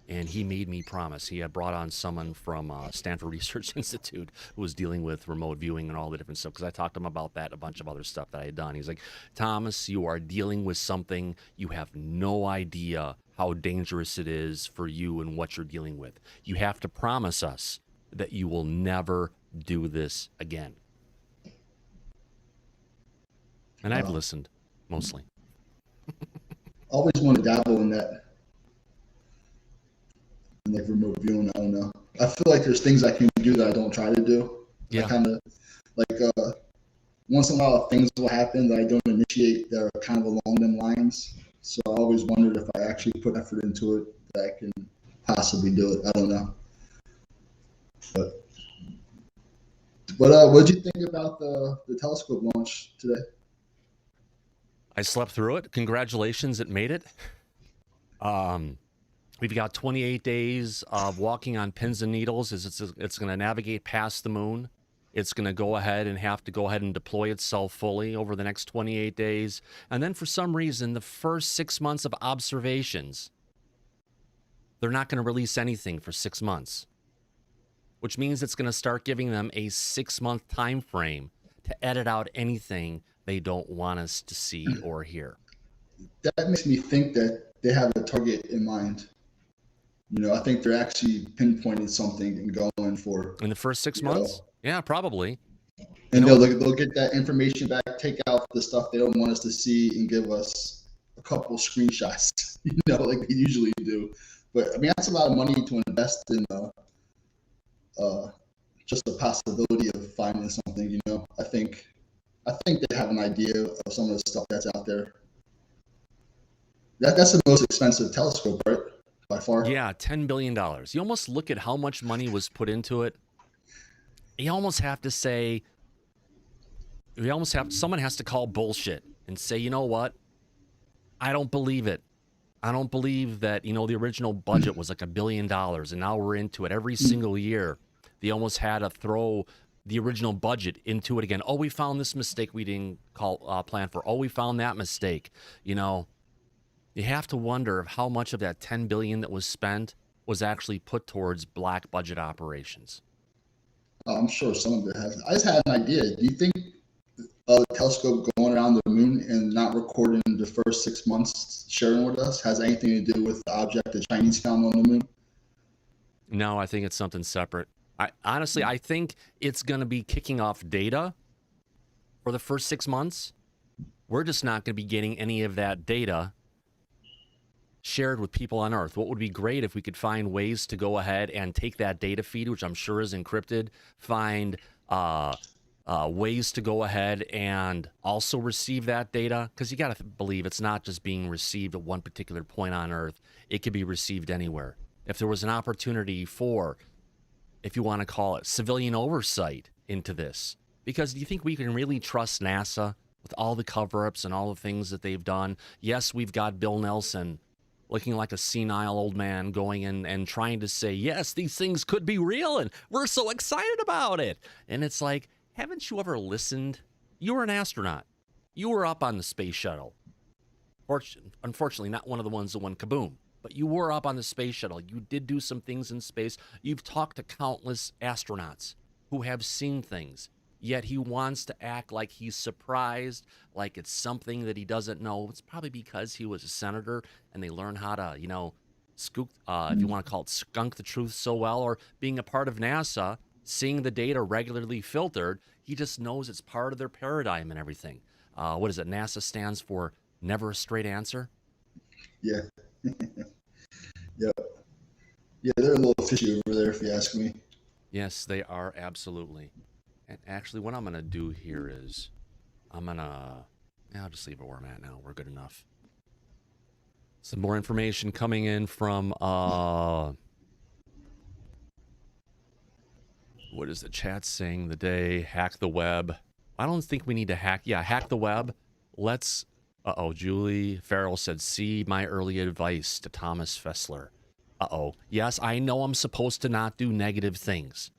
and he made me promise. He had brought on someone from Stanford Research Institute who was dealing with remote viewing and all the different stuff. Because I talked to him about that, and a bunch of other stuff that I had done. He's like, "Thomas, you are dealing with something you have no idea how dangerous it is for you and what you're dealing with. You have to promise us that you will never do this again." And I've listened, mostly. Always want to dabble in that. Like remote viewing, I don't know. I feel like there's things I can do that I don't try to do. Yeah. I kind of, like, once in a while things will happen that I don't initiate that are kind of along them lines. So I always wondered if I actually put effort into it, that I can possibly do it. I don't know. But what did you think about the telescope launch today? I slept through it. Congratulations, it made it. We've got 28 days of walking on pins and needles. It's going to navigate past the moon. It's going to go ahead and deploy itself fully over the next 28 days. And then for some reason, the first 6 months of observations, they're not going to release anything for 6 months, which means it's going to start giving them a 6-month time frame to edit out anything they don't want us to see or hear. That makes me think that they have a target in mind. I think they're actually pinpointing something and going for in the first 6 months. Yeah, probably. And they'll get that information back, take out the stuff they don't want us to see, and give us a couple screenshots, like they usually do. But I mean, that's a lot of money to invest in just the possibility of finding something. I think they have an idea of some of the stuff that's out there. That's the most expensive telescope, right? By far. Yeah, $10 billion. You almost look at how much money was put into it. You almost have to say, someone has to call bullshit and say, you know what? I don't believe it. I don't believe that, the original budget was like $1 billion and now we're into it every single year. They almost had to throw the original budget into it again. Oh, we found this mistake we didn't plan for. Oh, we found that mistake. You have to wonder how much of that $10 billion that was spent was actually put towards black budget operations. I'm sure some of it has. I just had an idea. Do you think a telescope going around the moon and not recording the first 6 months, sharing with us, has anything to do with the object the Chinese found on the moon? No, I think it's something separate. I think it's going to be kicking off data for the first 6 months. We're just not going to be getting any of that data shared with people on Earth. What would be great if we could find ways to go ahead and take that data feed, which I'm sure is encrypted, find ways to go ahead and also receive that data, because you got to believe it's not just being received at one particular point on Earth. It could be received anywhere. If there was an opportunity for, if you want to call it, civilian oversight into this, because do you think we can really trust NASA with all the cover-ups and all the things that they've done? Yes, we've got Bill Nelson looking like a senile old man going in and trying to say, yes, these things could be real and we're so excited about it. And it's like, haven't you ever listened? You were an astronaut. You were up on the space shuttle. Unfortunately, not one of the ones that went kaboom, but you were up on the space shuttle. You did do some things in space. You've talked to countless astronauts who have seen things, yet he wants to act like he's surprised, like it's something that he doesn't know. It's probably because he was a senator and they learned how to, scoop, if you want to call it, skunk the truth so well, or being a part of NASA, seeing the data regularly filtered, he just knows it's part of their paradigm and everything. What is it? NASA stands for never a straight answer? Yeah. Yeah, they're a little fishy over there, if you ask me. Yes, they are, absolutely. And actually, what I'm going to do here is I'll just leave it where I'm at now. We're good enough. Some more information coming in from, what is the chat saying the day? Hack the web. I don't think we need to hack. Yeah, hack the web. Let's, Julie Farrell said, see my early advice to Thomas Fessler. Yes, I know I'm supposed to not do negative things.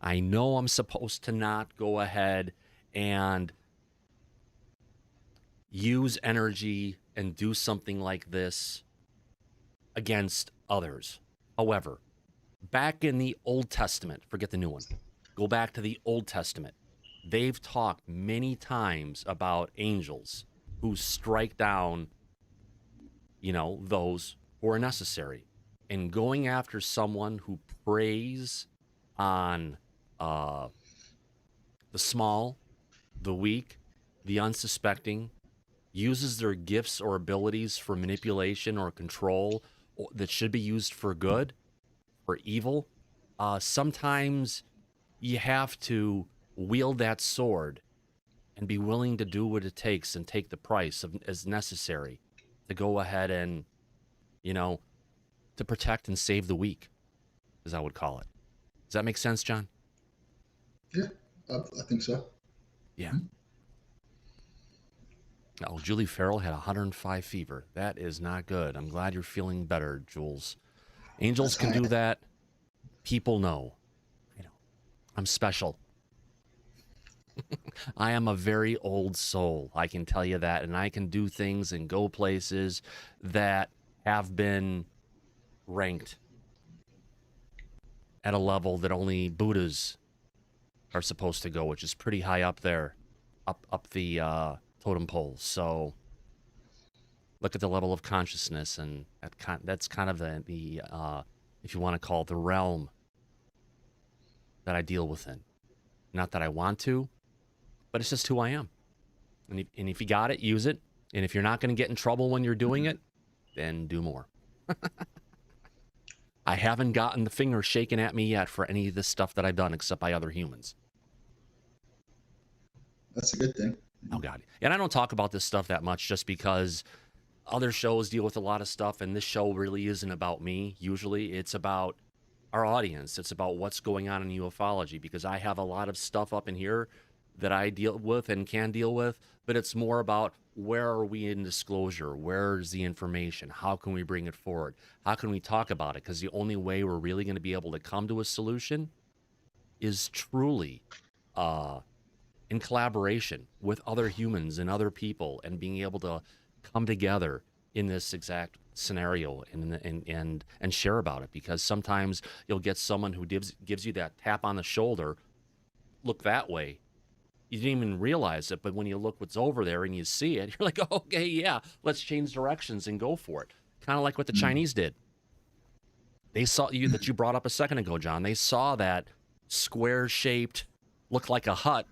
I know I'm supposed to not go ahead and use energy and do something like this against others. However, back in the Old Testament, forget the new one, go back to the Old Testament. They've talked many times about angels who strike down, those who are necessary. And going after someone who preys on the small, the weak, the unsuspecting, uses their gifts or abilities for manipulation or control that should be used for good or evil. Sometimes you have to wield that sword and be willing to do what it takes and take the price as necessary to go ahead and, to protect and save the weak, as I would call it. Does that make sense, John? Yeah, I think so. Yeah. Oh, Julie Farrell had 105 fever. That is not good. I'm glad you're feeling better, Jules. Angels can do that. People know. I'm special. I am a very old soul. I can tell you that. And I can do things and go places that have been ranked at a level that only Buddhas are supposed to go, which is pretty high up there, up the totem pole. So look at the level of consciousness, and that's kind of the if you want to call it, the realm that I deal within. Not that I want to, but it's just who I am. And if you got it, use it. And if you're not going to get in trouble when you're doing it, then do more. I haven't gotten the finger shaken at me yet for any of this stuff that I've done except by other humans. That's a good thing. Oh, God. And I don't talk about this stuff that much just because other shows deal with a lot of stuff, and this show really isn't about me. Usually it's about our audience. It's about what's going on in ufology, because I have a lot of stuff up in here that I deal with and can deal with, but it's more about where are we in disclosure? Where's the information? How can we bring it forward? How can we talk about it? Because the only way we're really going to be able to come to a solution is truly in collaboration with other humans and other people, and being able to come together in this exact scenario and share about it. Because sometimes you'll get someone who gives you that tap on the shoulder, look that way. You didn't even realize it, but when you look what's over there and you see it, you're like, oh, okay, yeah, let's change directions and go for it. Kind of like what the Chinese did. They saw you, that you brought up a second ago, John. They saw that square-shaped, look like a hut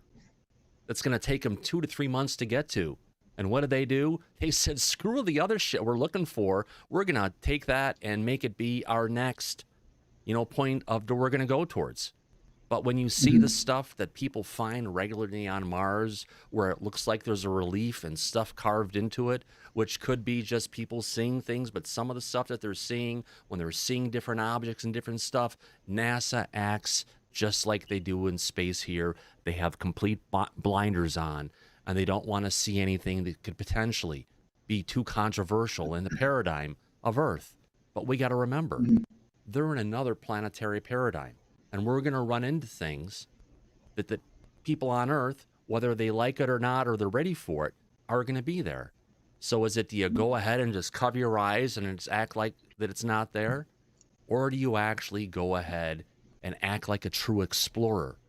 that's going to take them 2 to 3 months to get to. And what did they do? They said, screw the other shit we're looking for. We're going to take that and make it be our next, point of we're going to go towards. But when you see the stuff that people find regularly on Mars, where it looks like there's a relief and stuff carved into it, which could be just people seeing things, but some of the stuff that they're seeing, when they're seeing different objects and different stuff, NASA acts just like they do in space here. They have complete blinders on, and they don't want to see anything that could potentially be too controversial in the paradigm of Earth. But we got to remember, they're in another planetary paradigm. And we're going to run into things that the people on Earth, whether they like it or not, or they're ready for it, are going to be there. So is it, do you go ahead and just cover your eyes and just act like that it's not there? Or do you actually go ahead and act like a true explorer?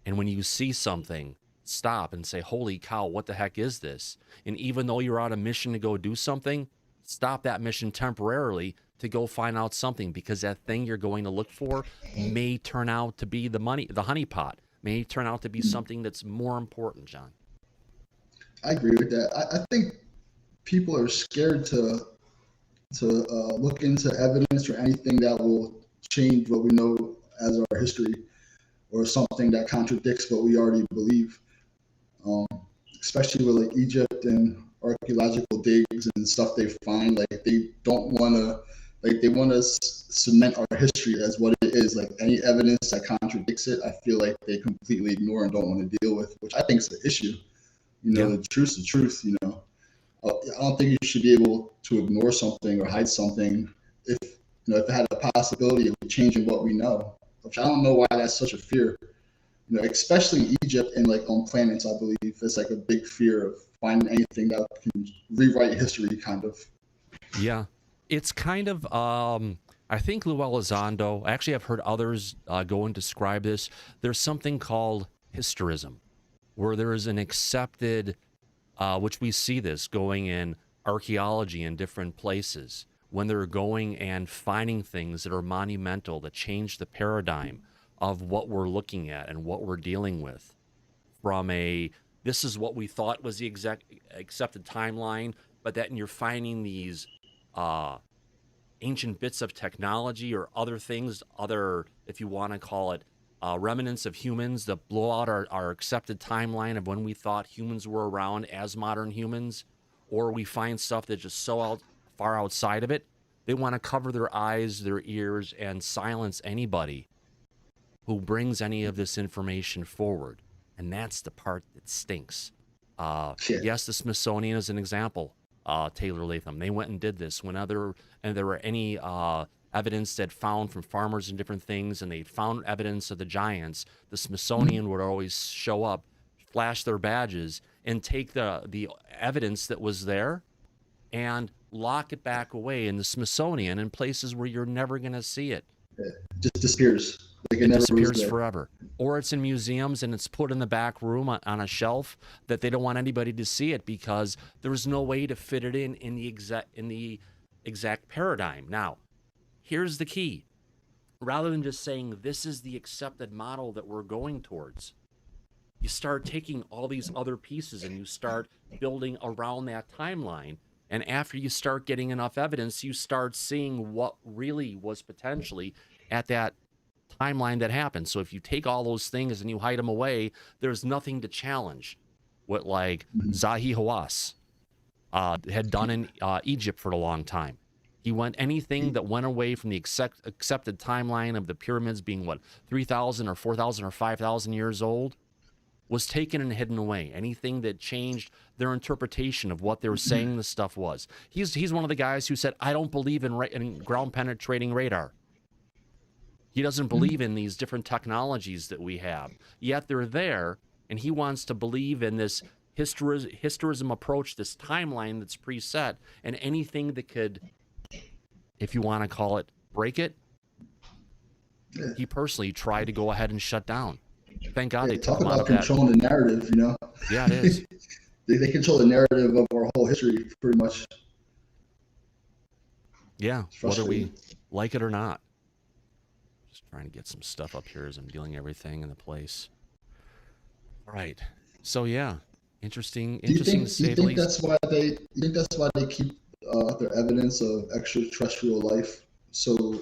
And when you see something, stop and say, holy cow, what the heck is this? And even though you're on a mission to go do something, stop that mission temporarily to go find out something, because that thing you're going to look for may turn out to be the honeypot, may turn out to be something that's more important, John. I agree with that. I think people are scared to look into evidence or anything that will change what we know as our history, or something that contradicts what we already believe. Especially with like Egypt and archaeological digs and stuff they find, like they don't want to. Like they want to cement our history as what it is. Like any evidence that contradicts it, I feel like they completely ignore and don't want to deal with, which I think is an issue. The truth's the truth. I don't think you should be able to ignore something or hide something if if it had a possibility of changing what we know. Which I don't know why that's such a fear. Especially in Egypt and like on planets, I believe it's like a big fear of finding anything that can rewrite history, kind of. Yeah. It's kind of, I think Lou Elizondo, actually I've heard others go and describe this. There's something called historism, where there is an accepted, which we see this going in archaeology in different places, when they're going and finding things that are monumental, that change the paradigm of what we're looking at and what we're dealing with. From this is what we thought was the accepted timeline, but then you're finding these ancient bits of technology or other things, if you want to call it, remnants of humans that blow out our accepted timeline of when we thought humans were around as modern humans, or we find stuff that's just so far outside of it, they want to cover their eyes, their ears, and silence anybody who brings any of this information forward. And that's the part that stinks. Yes, the Smithsonian is an example. Taylor Latham, they went and did this whenever there were any evidence that found from farmers and different things, and they found evidence of the giants. The Smithsonian would always show up, flash their badges, and take the evidence that was there and lock it back away in the Smithsonian in places where you're never going to see it. It just disappears. Like it disappears forever. Or it's in museums and it's put in the back room on a shelf that they don't want anybody to see it because there's no way to fit it in the exact paradigm. Now, here's the key. rather than just saying this is the accepted model that we're going towards, you start taking all these other pieces and you start building around that timeline. And after you start getting enough evidence, you start seeing what really was potentially at that timeline that happened. So if you take all those things and you hide them away, there's nothing to challenge what like Zahi Hawass had done in Egypt for a long time. He went anything that went away from the accepted timeline of the pyramids being what, 3,000 or 4,000 or 5,000 years old was taken and hidden away. Anything that changed their interpretation of what they were saying the stuff was. He's one of the guys who said, I don't believe in ground penetrating radar. He doesn't believe in these different technologies that we have, yet they're there, and he wants to believe in this historism approach, this timeline that's preset, and anything that could, if you want to call it, break it, he personally tried to go ahead and shut down. Thank God they took talk him out about of that. controlling the narrative, you know? Yeah, it is. They control the narrative of our whole history, pretty much. Yeah, whether we like it or not. Just trying to get some stuff up here as I'm dealing everything in the place. All right. So yeah, interesting to say the least. You think that's why they keep their evidence of extraterrestrial life so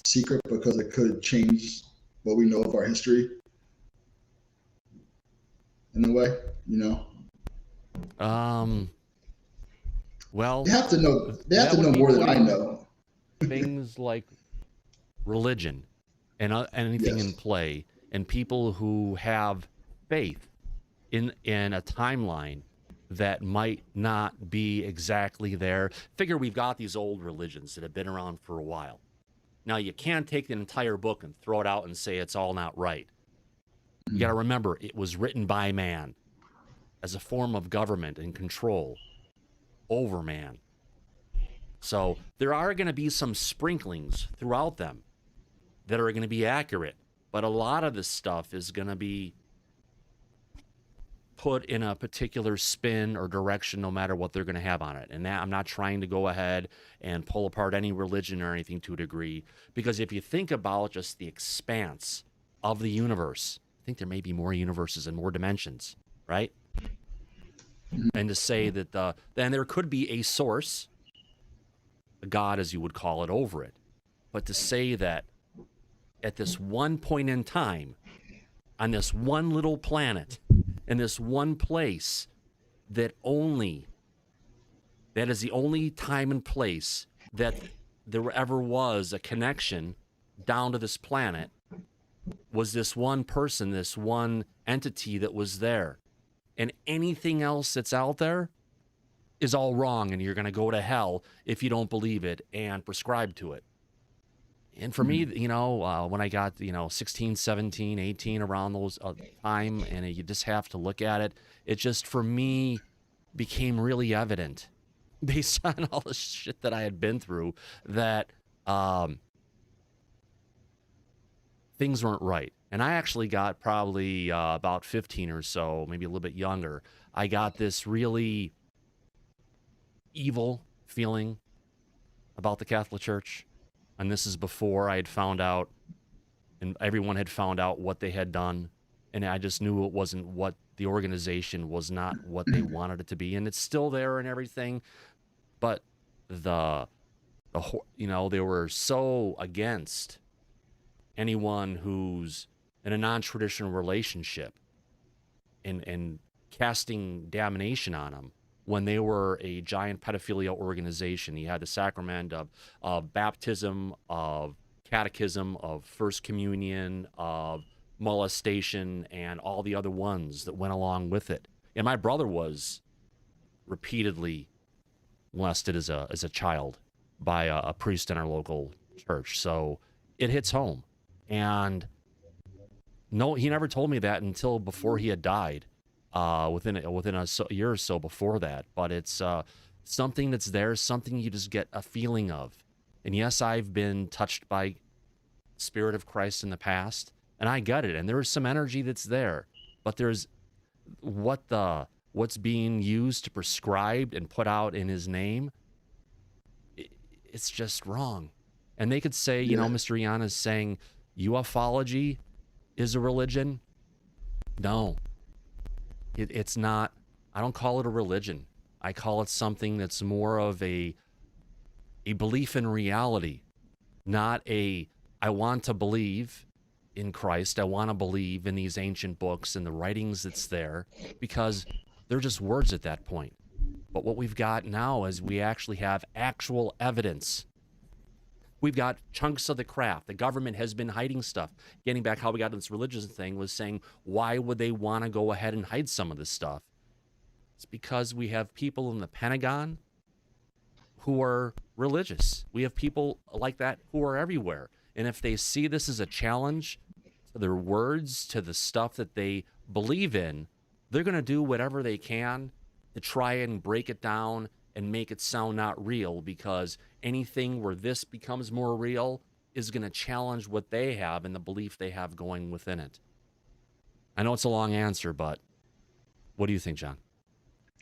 secret, because it could change what we know of our history in a way, you know? Well, they have to know. They have to know more than I know. Things like religion and anything in play, and people who have faith in a timeline that might not be exactly there. Figure we've got these old religions that have been around for a while. Now, you can't take the entire book and throw it out and say it's all not right. You got to remember, it was written by man as a form of government and control over man. So there are going to be some sprinklings throughout them that are going to be accurate, but a lot of this stuff is going to be put in a particular spin or direction no matter what they're going to have on it. And that, I'm not trying to go ahead and pull apart any religion or anything to a degree, because if you think about just the expanse of the universe, I think there may be more universes and more dimensions, right? And to say that then there could be a source, a God as you would call it, over it. But to say that at this one point in time, on this one little planet, in this one place, that is the only time and place that there ever was a connection down to this planet, was this one person, this one entity that was there. And anything else that's out there is all wrong, and you're going to go to hell if you don't believe it and prescribe to it. And for me, you know, when I got, 16, 17, 18, around those time, and you just have to look at it, it just, for me, became really evident, based on all the shit that I had been through, that things weren't right. And I actually got probably about 15 or so, maybe a little bit younger, I got this really evil feeling about the Catholic Church. And this is before I had found out, and everyone had found out what they had done. And I just knew it wasn't what the organization was, not what they wanted it to be. And it's still there and everything. But they were so against anyone who's in a non-traditional relationship and casting damnation on them when they were a giant pedophilia organization. You had the sacrament of baptism, of catechism, of first communion, of molestation, and all the other ones that went along with it. And my brother was repeatedly molested as a child by a priest in our local church. So it hits home. And no, he never told me that until before he had died, within a year or so before that. But it's something that's there, something you just get a feeling of. And yes, I've been touched by Spirit of Christ in the past, and I get it. And there is some energy that's there, but there's what's being used to prescribe and put out in his name. It's just wrong. And they could say, you know, Mr. Ian is saying ufology is a religion. No, it's not. I don't call it a religion. I call it something that's more of a belief in reality, not I want to believe in Christ. I want to believe in these ancient books and the writings that's there, because they're just words at that point. But what we've got now is we actually have actual evidence. We've got chunks of the craft. The government has been hiding stuff. Getting back how we got to this religious thing was saying, why would they want to go ahead and hide some of this stuff? It's because we have people in the Pentagon who are religious. We have people like that who are everywhere. And if they see this as a challenge to their words, to the stuff that they believe in, they're going to do whatever they can to try and break it down and make it sound not real, because anything where this becomes more real is going to challenge what they have and the belief they have going within it. I know it's a long answer, but what do you think, John?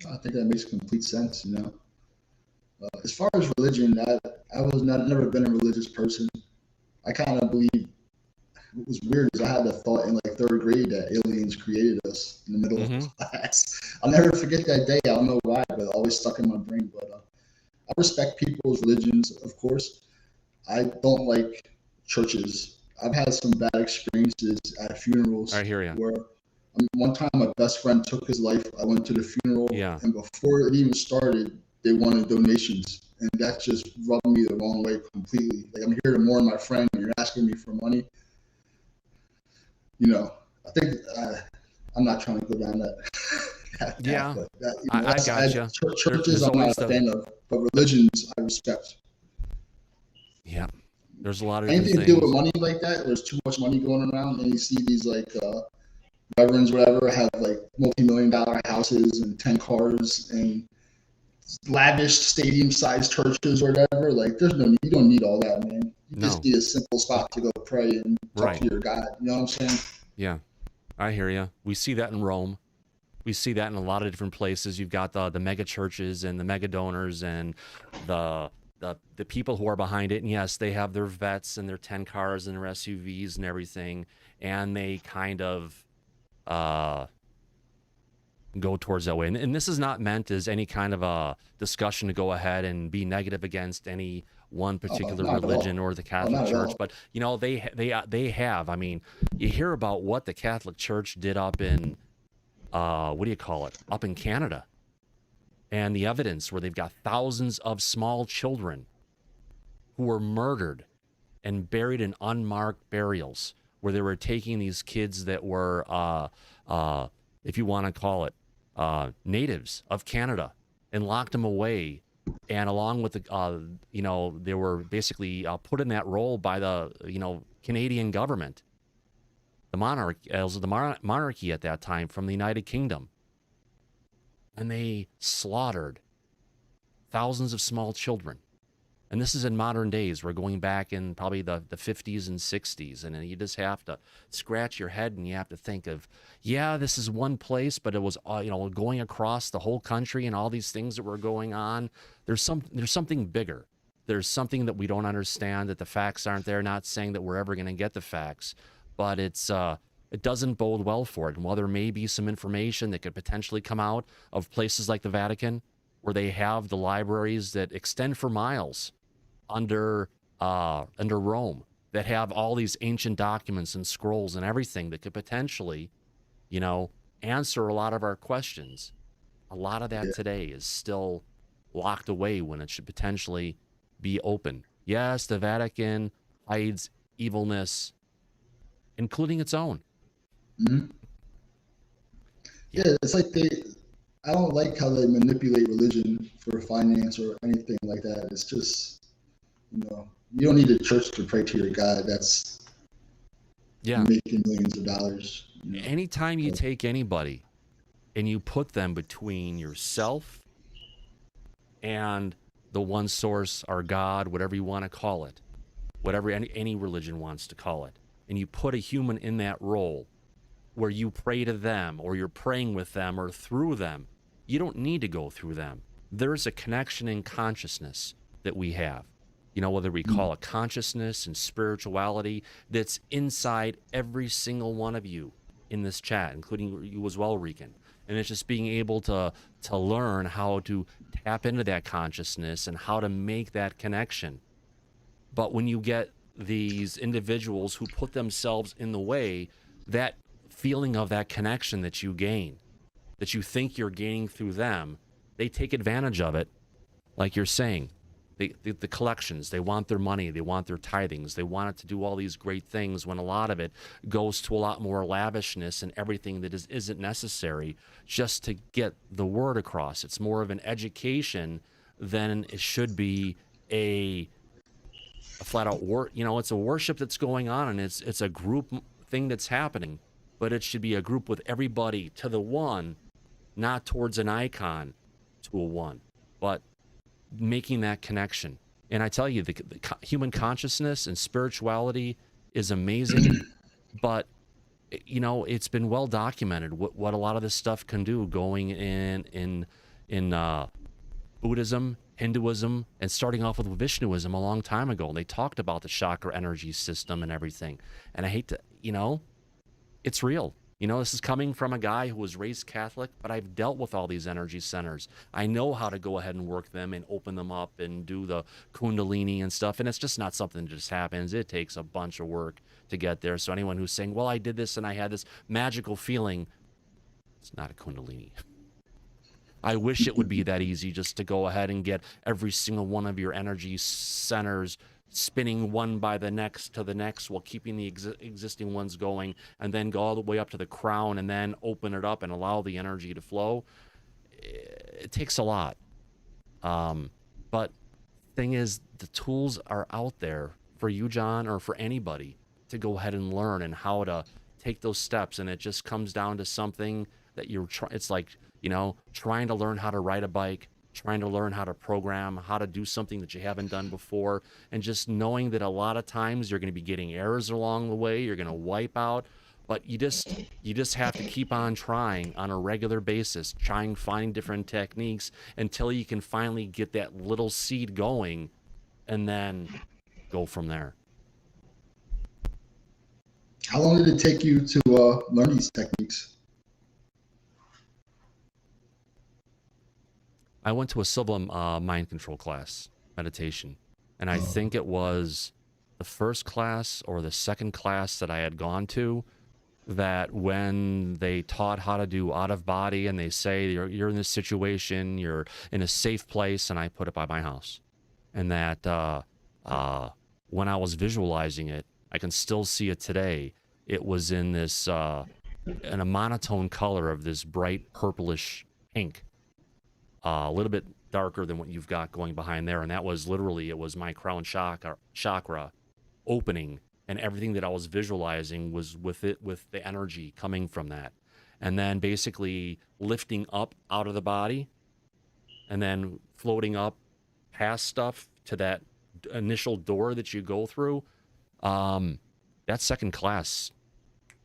I think that makes complete sense, you know. As far as religion, I was never been a religious person. I kind of believe, what was weird is I had a thought in like 3rd grade that aliens created us in the middle of class. I'll never forget that day. I don't know why, but it always stuck in my brain. But I respect people's religions, of course. I don't like churches. I've had some bad experiences at funerals. I hear you. Where one time my best friend took his life. I went to the funeral, and before it even started, they wanted donations, and that just rubbed me the wrong way completely. Like, I'm here to mourn my friend, and you're asking me for money. You know, I think I'm not trying to go down that. Yeah, but that, you know, I gotcha. Churches I'm not a fan of, but religions I respect. Yeah, there's a lot of anything to do with money like that. There's too much money going around, and you see these like reverends, whatever, have like multi-million-dollar houses and 10 cars and lavish stadium-sized churches or whatever. Like, there's no, you don't need all that, man. You just need a simple spot to go pray and talk to your God. You know what I'm saying? Yeah, I hear you. We see that in Rome. We see that in a lot of different places. You've got the mega churches and the mega donors and the people who are behind it. And yes, they have their vets and their 10 cars and their SUVs and everything, and they kind of go towards that way. And this is not meant as any kind of a discussion to go ahead and be negative against any one particular religion or the Catholic Church, but you know, they have. I mean, you hear about what the Catholic Church did up in what do you call it? Up in Canada, and the evidence where they've got thousands of small children who were murdered and buried in unmarked burials, where they were taking these kids that were, if you want to call it, natives of Canada, and locked them away. And along with the, you know, they were basically put in that role by the, you know, Canadian government, the monarchy at that time from the United Kingdom. And they slaughtered thousands of small children. And this is in modern days. We're going back in probably the 50s and 60s. And you just have to scratch your head and you have to think of, yeah, this is one place, but it was, you know, going across the whole country and all these things that were going on. There's something bigger. There's something that we don't understand, that the facts aren't there. Not saying that we're ever going to get the facts, but it doesn't bode well for it. And while there may be some information that could potentially come out of places like the Vatican, where they have the libraries that extend for miles under Rome, that have all these ancient documents and scrolls and everything that could potentially, you know, answer a lot of our questions. A lot of that today is still locked away when it should potentially be open. Yes, the Vatican hides evilness, including its own. Mm-hmm. Yeah, it's like I don't like how they manipulate religion for finance or anything like that. It's just, you know, you don't need a church to pray to your God. That's making millions of dollars. You know? Anytime you take anybody and you put them between yourself and the one source, our God, whatever you want to call it, whatever any religion wants to call it, and you put a human in that role where you pray to them or you're praying with them or through them, you don't need to go through them. There's a connection in consciousness that we have. you know, whether we call it consciousness and spirituality, that's inside every single one of you in this chat, including you as well, Rican. And it's just being able to learn how to tap into that consciousness and how to make that connection. But when you get these individuals who put themselves in the way, that feeling of that connection that you gain, that you think you're gaining through them, they take advantage of it. Like you're saying, the collections, they want their money, they want their tithings, they want it to do all these great things, when a lot of it goes to a lot more lavishness and everything that isn't necessary just to get the word across. It's more of an education than it should be a flat out you know, it's a worship that's going on, and it's a group thing that's happening, but it should be a group with everybody to the one, not towards an icon to a one, but making that connection. And I tell you, the human consciousness and spirituality is amazing, but you know, it's been well documented what a lot of this stuff can do, going in Buddhism, Hinduism, and starting off with Vishnuism a long time ago. And they talked about the chakra energy system and everything. And I hate to, you know, it's real. You know, this is coming from a guy who was raised Catholic, but I've dealt with all these energy centers. I know how to go ahead and work them and open them up and do the Kundalini and stuff. And it's just not something that just happens. It takes a bunch of work to get there. So anyone who's saying, well, I did this and I had this magical feeling, it's not a Kundalini. I wish it would be that easy just to go ahead and get every single one of your energy centers spinning one by the next to the next while keeping the existing ones going, and then go all the way up to the crown and then open it up and allow the energy to flow. It takes a lot. But thing is, the tools are out there for you, John, or for anybody to go ahead and learn and how to take those steps. And it just comes down to something that it's like, you know, trying to learn how to ride a bike, trying to learn how to program, how to do something that you haven't done before, and just knowing that a lot of times you're going to be getting errors along the way, you're going to wipe out, but you just have to keep on trying on a regular basis, trying to find different techniques until you can finally get that little seed going, and then go from there. How long did it take you to learn these techniques? I went to a civil mind control class, meditation, and I think it was the first class or the second class that I had gone to, that when they taught how to do out of body and they say you're in this situation, you're in a safe place, and I put it by my house. And that when I was visualizing it, I can still see it today. It was in this, in a monotone color of this bright purplish pink. A little bit darker than what you've got going behind there, and that was literally, it was my crown chakra opening, and everything that I was visualizing was with the energy coming from that, and then basically lifting up out of the body, and then floating up past stuff to that initial door that you go through. That second class,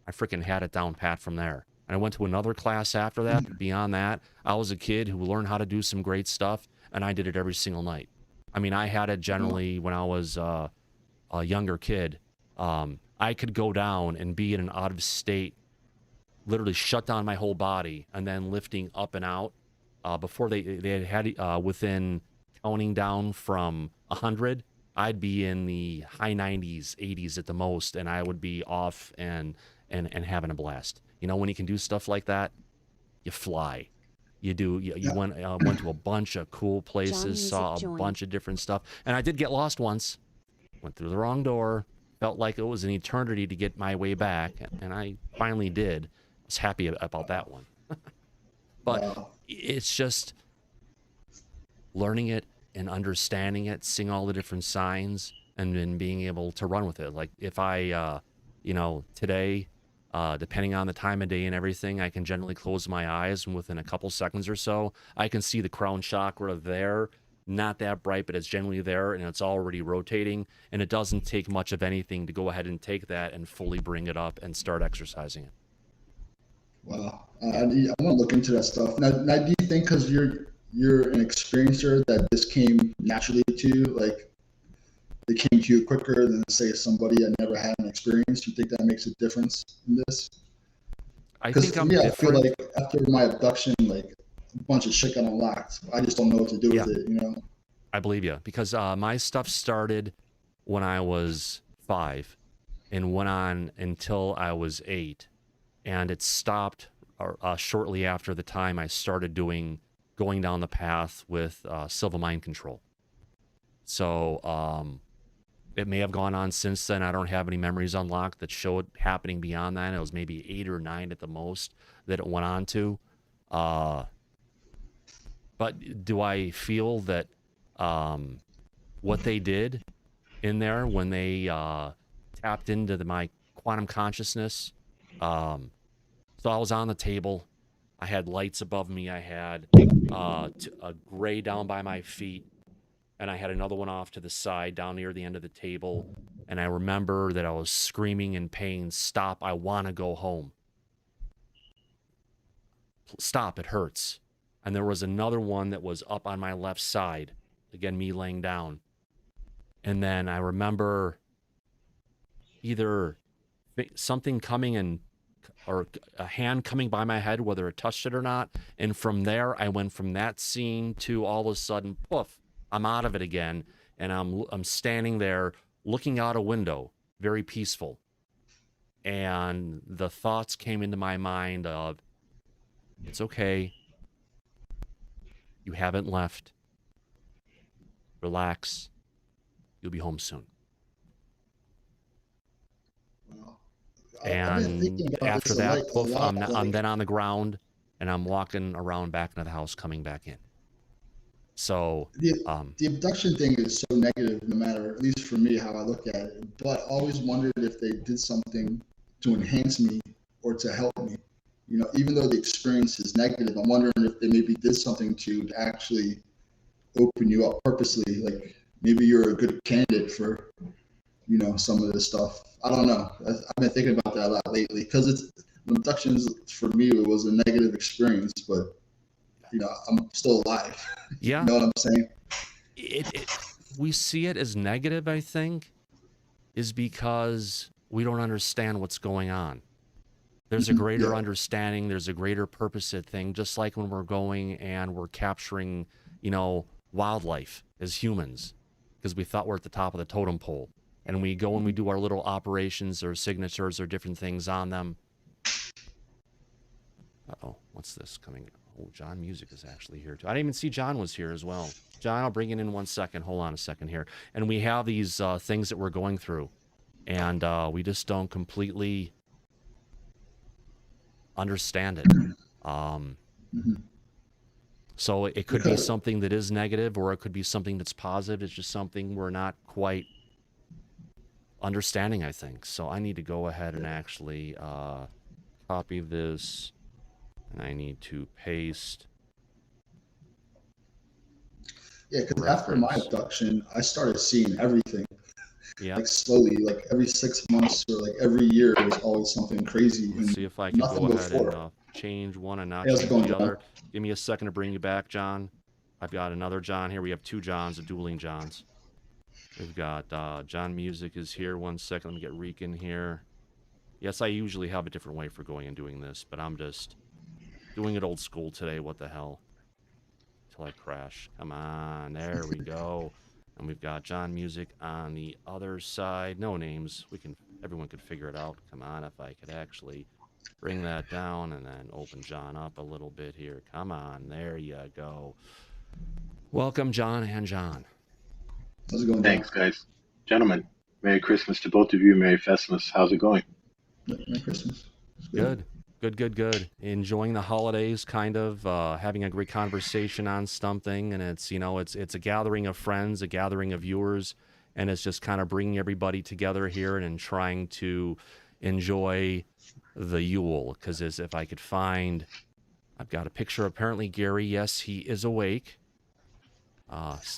I freaking had it down pat from there. And I went to another class after that. Beyond that, I was a kid who learned how to do some great stuff, and I did it every single night. I mean, I had it generally when I was a younger kid. I could go down and be in an out of state, literally shut down my whole body, and then lifting up and out. Before they had within counting down from 100, I'd be in the high 90s, 80s at the most, and I would be off and having a blast. You know, when you can do stuff like that, you fly. You do. You went to a bunch of cool places, saw a bunch of different stuff, and I did get lost once. Went through the wrong door. Felt like it was an eternity to get my way back, and I finally did. I was happy about that one. But it's just learning it and understanding it, seeing all the different signs, and then being able to run with it. Like if I, you know, today, depending on the time of day and everything, I can generally close my eyes, and within a couple seconds or so, I can see the crown chakra there. Not that bright, but it's generally there, and it's already rotating, and it doesn't take much of anything to go ahead and take that and fully bring it up and start exercising it. Wow. I want to look into that stuff. Now do you think because you're an experiencer that this came naturally to you? Like, they came to you quicker than, say, somebody that never had an experience? Do you think that makes a difference in this? I think I'm I different. feel like after my abduction, like a bunch of shit got unlocked. I just don't know what to do with it, you know? I believe you, because my stuff started when I was 5 and went on until I was 8, and it stopped shortly after the time I started going down the path with civil mind control. So it may have gone on since then. I don't have any memories unlocked that show it happening beyond that. It was maybe 8 or 9 at the most that it went on to. But do I feel that what they did in there when they tapped into my quantum consciousness? So I was on the table. I had lights above me. I had a gray down by my feet. And I had another one off to the side down near the end of the table. And I remember that I was screaming in pain, "Stop, I want to go home. Stop, it hurts." And there was another one that was up on my left side. Again, me laying down. And then I remember either something coming in or a hand coming by my head, whether it touched it or not. And from there, I went from that scene to all of a sudden, poof, I'm out of it again. And I'm standing there looking out a window, very peaceful. And the thoughts came into my mind of, it's okay. You haven't left. Relax. You'll be home soon. And after that, poof, I'm then on the ground, and I'm walking around back into the house, coming back in. So the abduction thing is so negative, no matter, at least for me, how I look at it. But I always wondered if they did something to enhance me or to help me. You know, even though the experience is negative, I'm wondering if they maybe did something to actually open you up purposely. Like maybe you're a good candidate for, you know, some of this stuff. I don't know. I've been thinking about that a lot lately because abductions for me, it was a negative experience, but you know, I'm still alive. Yeah. You know what I'm saying? We see it as negative, I think, is because we don't understand what's going on. There's a greater understanding. There's a greater purpose at thing, just like when we're going and we're capturing, you know, wildlife as humans, because we thought we're at the top of the totem pole. And we go and we do our little operations or signatures or different things on them. Uh-oh, what's this coming? Oh, John Music is actually here too. I didn't even see John was here as well. John, I'll bring it in 1 second. Hold on a second here. And we have these things that we're going through, and we just don't completely understand it. So it could be something that is negative, or it could be something that's positive. It's just something we're not quite understanding, I think. So I need to go ahead and actually copy this. And I need to paste. Yeah, because after my abduction, I started seeing everything. Yeah. Like slowly, like every 6 months or like every year, there's always something crazy. Let's see if I can go ahead and change one and not change the other. Give me a second to bring you back, John. I've got another John here. We have 2 Johns, the dueling Johns. We've got John Music is here. 1 second. Let me get Reek in here. Yes, I usually have a different way for going and doing this, but I'm just doing it old school today. What the hell? Till I crash. Come on. There we go. And we've got John Music on the other side. No names. Everyone could figure it out. Come on, if I could actually bring that down and then open John up a little bit here. Come on. There you go. Welcome, John and John. How's it going? Thanks, guys. Gentlemen, Merry Christmas to both of you. Merry Festivus. How's it going? Merry Christmas. Good. Good. Enjoying the holidays, kind of having a great conversation on something, and it's, you know, it's a gathering of friends, a gathering of viewers, and it's just kind of bringing everybody together here and trying to enjoy the Yule. Because as if I could find, I've got a picture. Apparently, Gary, yes, he is awake,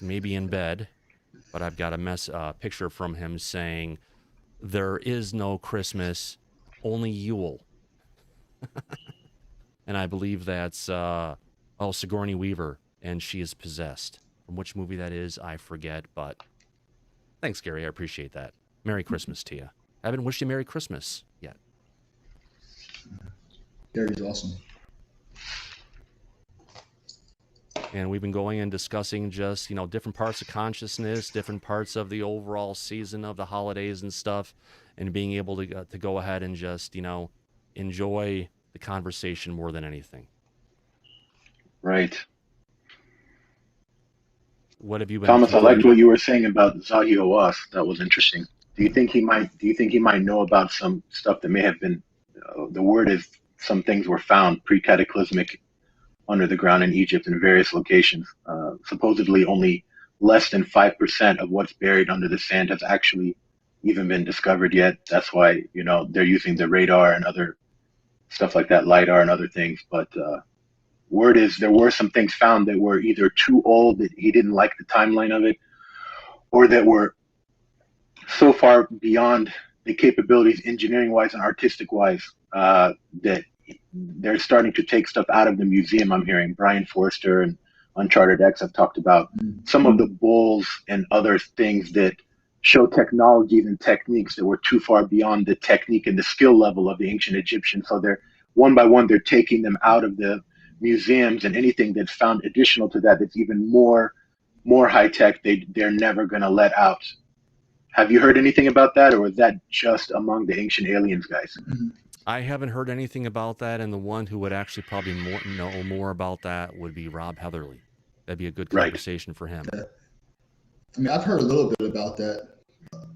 maybe in bed, but I've got a picture from him saying, "There is no Christmas, only Yule." And I believe that's Sigourney Weaver, and she is possessed. From which movie that is, I forget, but Thanks, Gary. I appreciate that. Merry Christmas to you. I haven't wished you Merry Christmas yet. Gary's awesome. And we've been going and discussing just, different parts of consciousness, different parts of the overall season of the holidays and stuff, and being able to go ahead and just, enjoy the conversation more than anything. Right. What have you been? Thomas, I liked what you were saying about Zahi Hawass. That was interesting. Do you think he might know about some stuff that may have been? The word is some things were found pre-cataclysmic under the ground in Egypt in various locations. Supposedly, only less than 5% of what's buried under the sand has actually even been discovered yet. That's why they're using the radar and other stuff like that, LiDAR and other things. But word is there were some things found that were either too old that he didn't like the timeline of it, or that were so far beyond the capabilities engineering-wise and artistic-wise that they're starting to take stuff out of the museum. I'm hearing Brian Forster and Uncharted X have talked about some of the bowls and other things that show technologies and techniques that were too far beyond the technique and the skill level of the ancient Egyptians. So they're one by one, they're taking them out of the museums, and anything that's found additional to that that's even more high tech, they're never going to let out. Have you heard anything about that, or is that just among the ancient aliens guys? I haven't heard anything about that, and the one who would actually probably know more about that would be Rob Heatherly. That'd be a good conversation for him. Yeah. I mean, I've heard a little bit about that,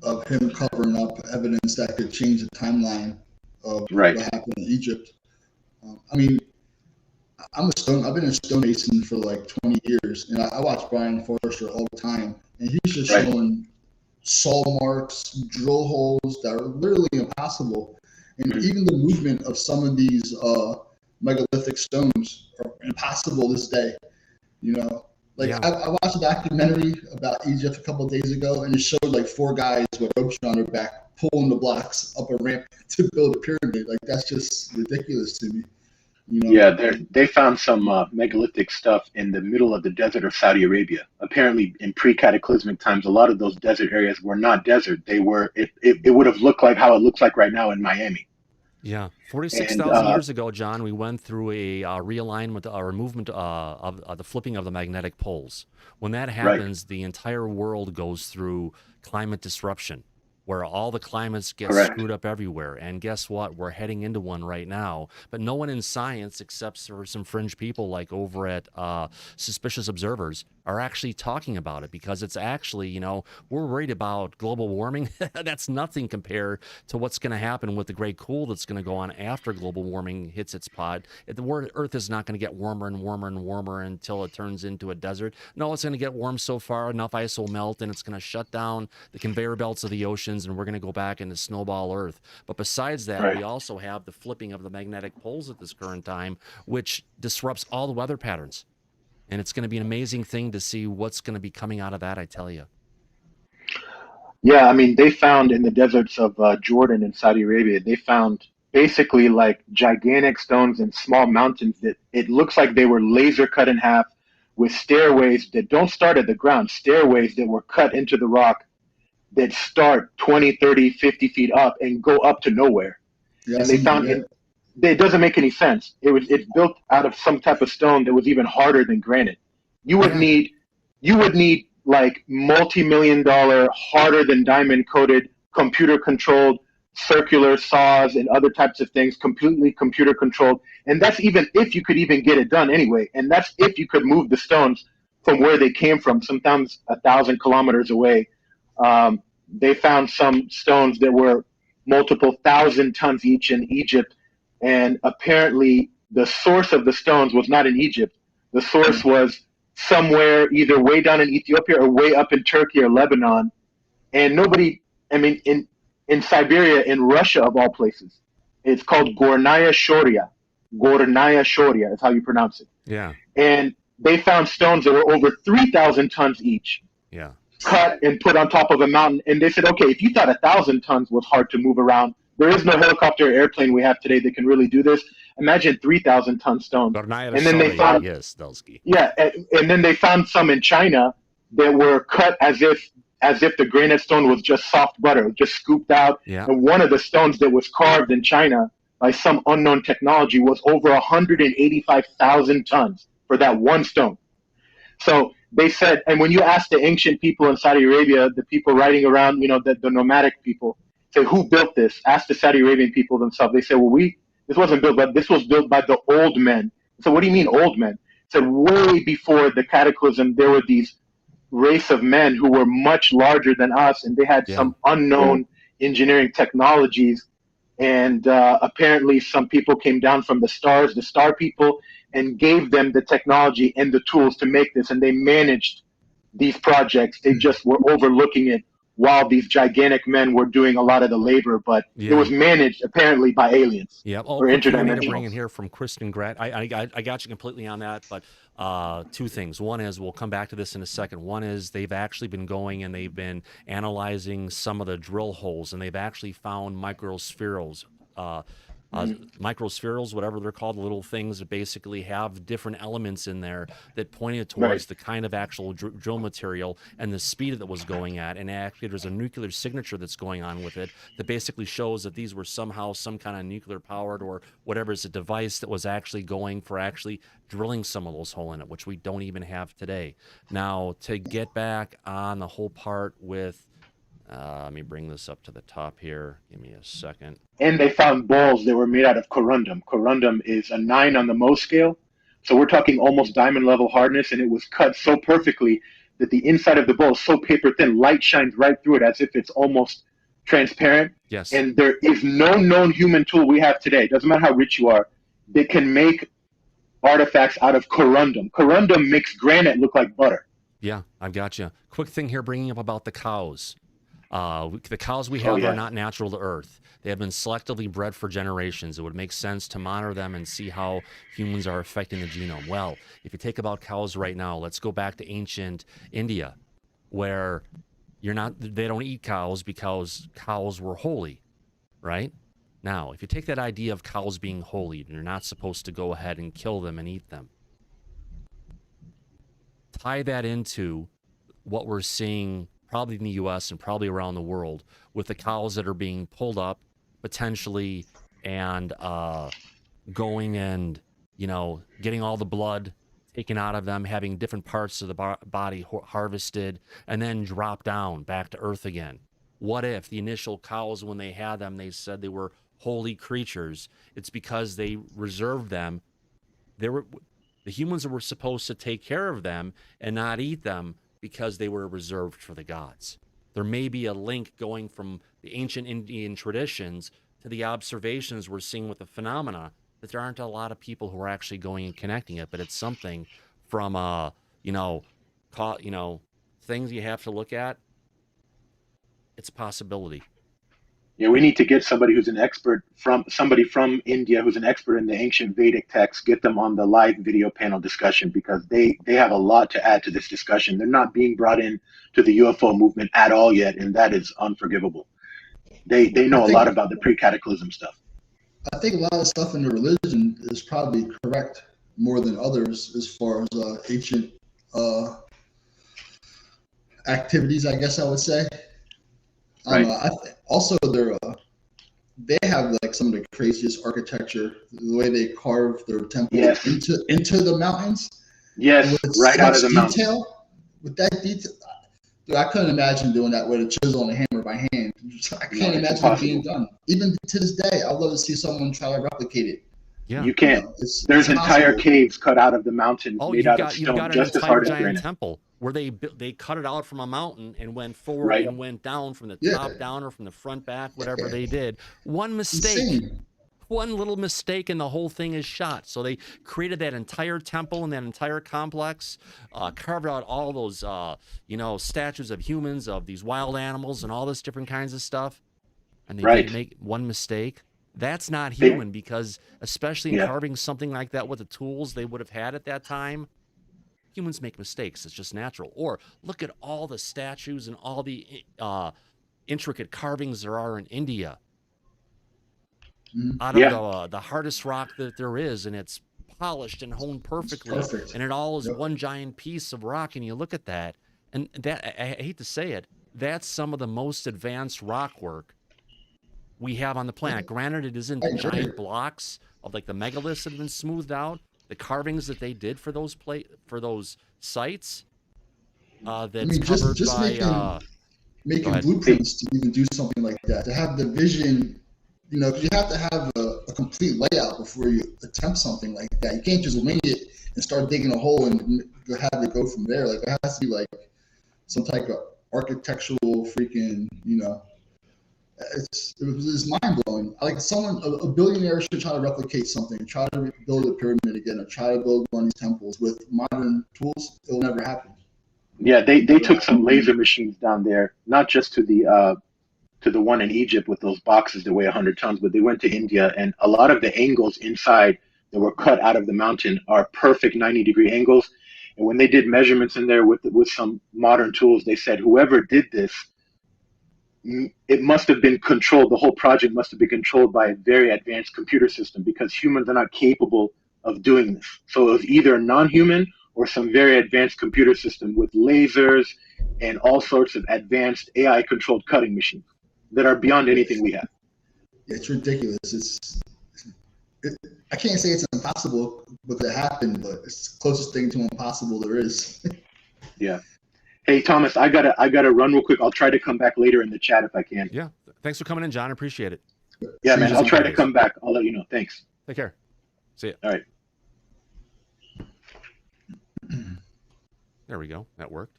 of him covering up evidence that could change the timeline of what happened in Egypt. I mean, I've been a stonemason for like 20 years, and I watch Brian Forster all the time, and he's just showing saw marks, drill holes that are literally impossible. And even the movement of some of these megalithic stones are impossible this day. I watched a documentary about Egypt a couple of days ago, and it showed like 4 guys with ropes around their back pulling the blocks up a ramp to build a pyramid. Like, that's just ridiculous to me. Yeah, they found some megalithic stuff in the middle of the desert of Saudi Arabia. Apparently, in pre-cataclysmic times, a lot of those desert areas were not desert. They were. It would have looked like how it looks like right now in Miami. Yeah, 46,000 years ago, John, we went through a realignment or movement of the flipping of the magnetic poles. When that happens, the entire world goes through climate disruption, where all the climates get screwed up everywhere. And guess what? We're heading into one right now. But no one in science, except for some fringe people like over at Suspicious Observers, are actually talking about it, because it's actually, we're worried about global warming. That's nothing compared to what's going to happen with the great cool that's going to go on after global warming hits its pod. The Earth is not going to get warmer and warmer and warmer until it turns into a desert. No, it's going to get warm so far, enough ice will melt, and it's going to shut down the conveyor belts of the oceans, and we're going to go back into snowball Earth. But besides that, we also have the flipping of the magnetic poles at this current time, which disrupts all the weather patterns. And it's going to be an amazing thing to see what's going to be coming out of that, I tell you. Yeah, I mean, they found in the deserts of Jordan and Saudi Arabia, they found basically like gigantic stones and small mountains that it looks like they were laser cut in half, with stairways that don't start at the ground, stairways that were cut into the rock that start 20, 30, 50 feet up and go up to nowhere. Yeah, and they found it doesn't make any sense. It's built out of some type of stone that was even harder than granite. You would need like multi-million-dollar, harder than diamond coated, computer controlled circular saws and other types of things, completely computer controlled. And that's even if you could even get it done anyway. And that's if you could move the stones from where they came from, sometimes 1,000 kilometers away. They found some stones that were multiple 1,000 tons each in Egypt. And apparently the source of the stones was not in Egypt. The source was somewhere either way down in Ethiopia or way up in Turkey or Lebanon. And in Siberia, in Russia of all places, it's called Gornaya Shoria. Gornaya Shoria is how you pronounce it. Yeah. And they found stones that were over 3,000 tons each. Yeah. Cut and put on top of a mountain. And they said, okay, if you thought 1,000 tons was hard to move around, there is no helicopter or airplane we have today that can really do this. Imagine 3,000 ton stones. And then they found, and then they found some in China that were cut as if as if the granite stone was just soft butter, just scooped out. Yeah. And one of the stones that was carved in China by some unknown technology was over 185,000 tons for that one stone. So they said, and when you ask the ancient people in Saudi Arabia, the people riding around, the nomadic people, say, who built this? Ask the Saudi Arabian people themselves. They say, well, this wasn't built, but this was built by the old men. So what do you mean old men? Said way before the cataclysm, there were these race of men who were much larger than us, and they had some unknown engineering technologies. And apparently some people came down from the stars, the star people, and gave them the technology and the tools to make this. And they managed these projects. They just were overlooking it while these gigantic men were doing a lot of the labor. But it was managed apparently by aliens or interdimensionals. To bring in here from Kristen Gratt. I got you completely on that, but two things. One is, we'll come back to this in a second. One is they've actually been going and they've been analyzing some of the drill holes, and they've actually found microspherules. Microspherules, whatever they're called, little things that basically have different elements in there that pointed towards the kind of actual drill material and the speed that was going at. And actually, there's a nuclear signature that's going on with it that basically shows that these were somehow some kind of nuclear powered or whatever is a device that was actually going for actually drilling some of those holes in it, which we don't even have today. Now, to get back on the whole part with let me bring this up to the top here. Give me a second. And they found balls that were made out of corundum. Corundum is a 9 on the Mohs scale. So we're talking almost diamond level hardness, and it was cut so perfectly that the inside of the ball is so paper thin, light shines right through it as if it's almost transparent. Yes. And there is no known human tool we have today, doesn't matter how rich you are, that can make artifacts out of corundum. Corundum makes granite look like butter. Yeah, I've got you. Quick thing here, bringing up about the cows. The cows we have are not natural to Earth. They have been selectively bred for generations. It would make sense to monitor them and see how humans are affecting the genome. Well, if you take about cows right now, let's go back to ancient India, where they don't eat cows because cows were holy, right? Now, if you take that idea of cows being holy, you're not supposed to go ahead and kill them and eat them. Tie that into what we're seeing probably in the U.S. and probably around the world with the cows that are being pulled up potentially and going and, getting all the blood taken out of them, having different parts of the body harvested, and then drop down back to Earth again. What if the initial cows, when they had them, they said they were holy creatures? It's because they reserved them. The humans were supposed to take care of them and not eat them, because they were reserved for the gods. There may be a link going from the ancient Indian traditions to the observations we're seeing with the phenomena, that there aren't a lot of people who are actually going and connecting it, but it's something from, things you have to look at. It's a possibility. Yeah, we need to get somebody who's an expert from India who's an expert in the ancient Vedic texts, get them on the live video panel discussion, because they have a lot to add to this discussion. They're not being brought in to the UFO movement at all yet, and that is unforgivable. They know a lot about the pre-cataclysm stuff. I think a lot of stuff in the religion is probably correct more than others as far as ancient activities, I guess I would say. Right. Also, they have like some of the craziest architecture. The way they carve their temples into the mountains. Yes, right out of the mountain. With that detail, dude, I couldn't imagine doing that with a chisel and a hammer by hand. I can't imagine it being done. Even to this day, I'd love to see someone try to replicate it. Yeah, you can't. There's entire caves cut out of the mountain made out of stone, just as hard as granite. Temple where they cut it out from a mountain and went forward and went down from the top down or from the front back, whatever they did. One mistake, one little mistake, and the whole thing is shot. So they created that entire temple and that entire complex, carved out all those, statues of humans, of these wild animals, and all this different kinds of stuff. And they didn't make one mistake. That's not human, because especially in carving something like that with the tools they would have had at that time, humans make mistakes. It's just natural. Or look at all the statues and all the intricate carvings there are in India. Out of the hardest rock that there is, and it's polished and honed perfectly, and it all is one giant piece of rock. And you look at that, and that, I hate to say it, that's some of the most advanced rock work we have on the planet. Granted, it isn't the giant blocks of like the megaliths that have been smoothed out. The carvings that they did for those sites. That's covered by making blueprints to even do something like that. To have the vision, you know, 'cause you have to have a complete layout before you attempt something like that. You can't just wing it and start digging a hole and have it go from there. Like it has to be like some type of architectural freaking, you know. It's mind blowing. Like a billionaire should try to replicate something, try to build a pyramid again, or try to build one of these temples with modern tools. It'll never happen. Yeah, they took some laser machines down there, not just to the one in Egypt with those boxes that weigh 100 tons, but they went to India, and a lot of the angles inside that were cut out of the mountain are perfect 90-degree angles. And when they did measurements in there with some modern tools, they said whoever did this, it must have been controlled. The whole project must have been controlled by a very advanced computer system, because humans are not capable of doing this. So it was either a non-human or some very advanced computer system with lasers and all sorts of advanced AI-controlled cutting machines that are beyond anything we have. It's ridiculous. I can't say it's impossible, but it happened. But it's the closest thing to impossible there is. Yeah. Hey, Thomas, I gotta run real quick. I'll try to come back later in the chat if I can. Yeah. Thanks for coming in, John. I appreciate it. Yeah, man. I'll try to come back. I'll let you know. Thanks. Take care. See ya. All right. There we go. That worked.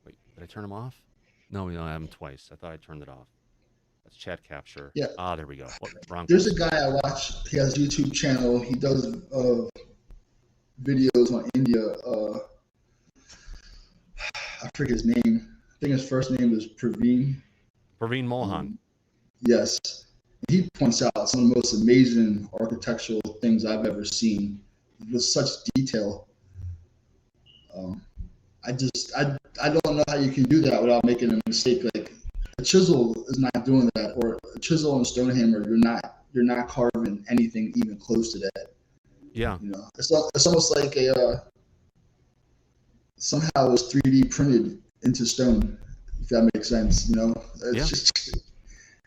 Wait, did I turn them off? No, I have them twice. I thought I turned it off. That's chat capture. Yeah. Ah, there we go. Wrong. There's a guy I watch. He has a YouTube channel. He does videos on India. I forget his name. I think his first name is Praveen. Praveen Mohan. Yes. He points out some of the most amazing architectural things I've ever seen with such detail. I don't know how you can do that without making a mistake. Like a chisel is not doing that, or a chisel and a stone hammer, you're not carving anything even close to that. Yeah. You know, it's almost like somehow it was 3D printed into stone, if that makes sense. You know, it's just,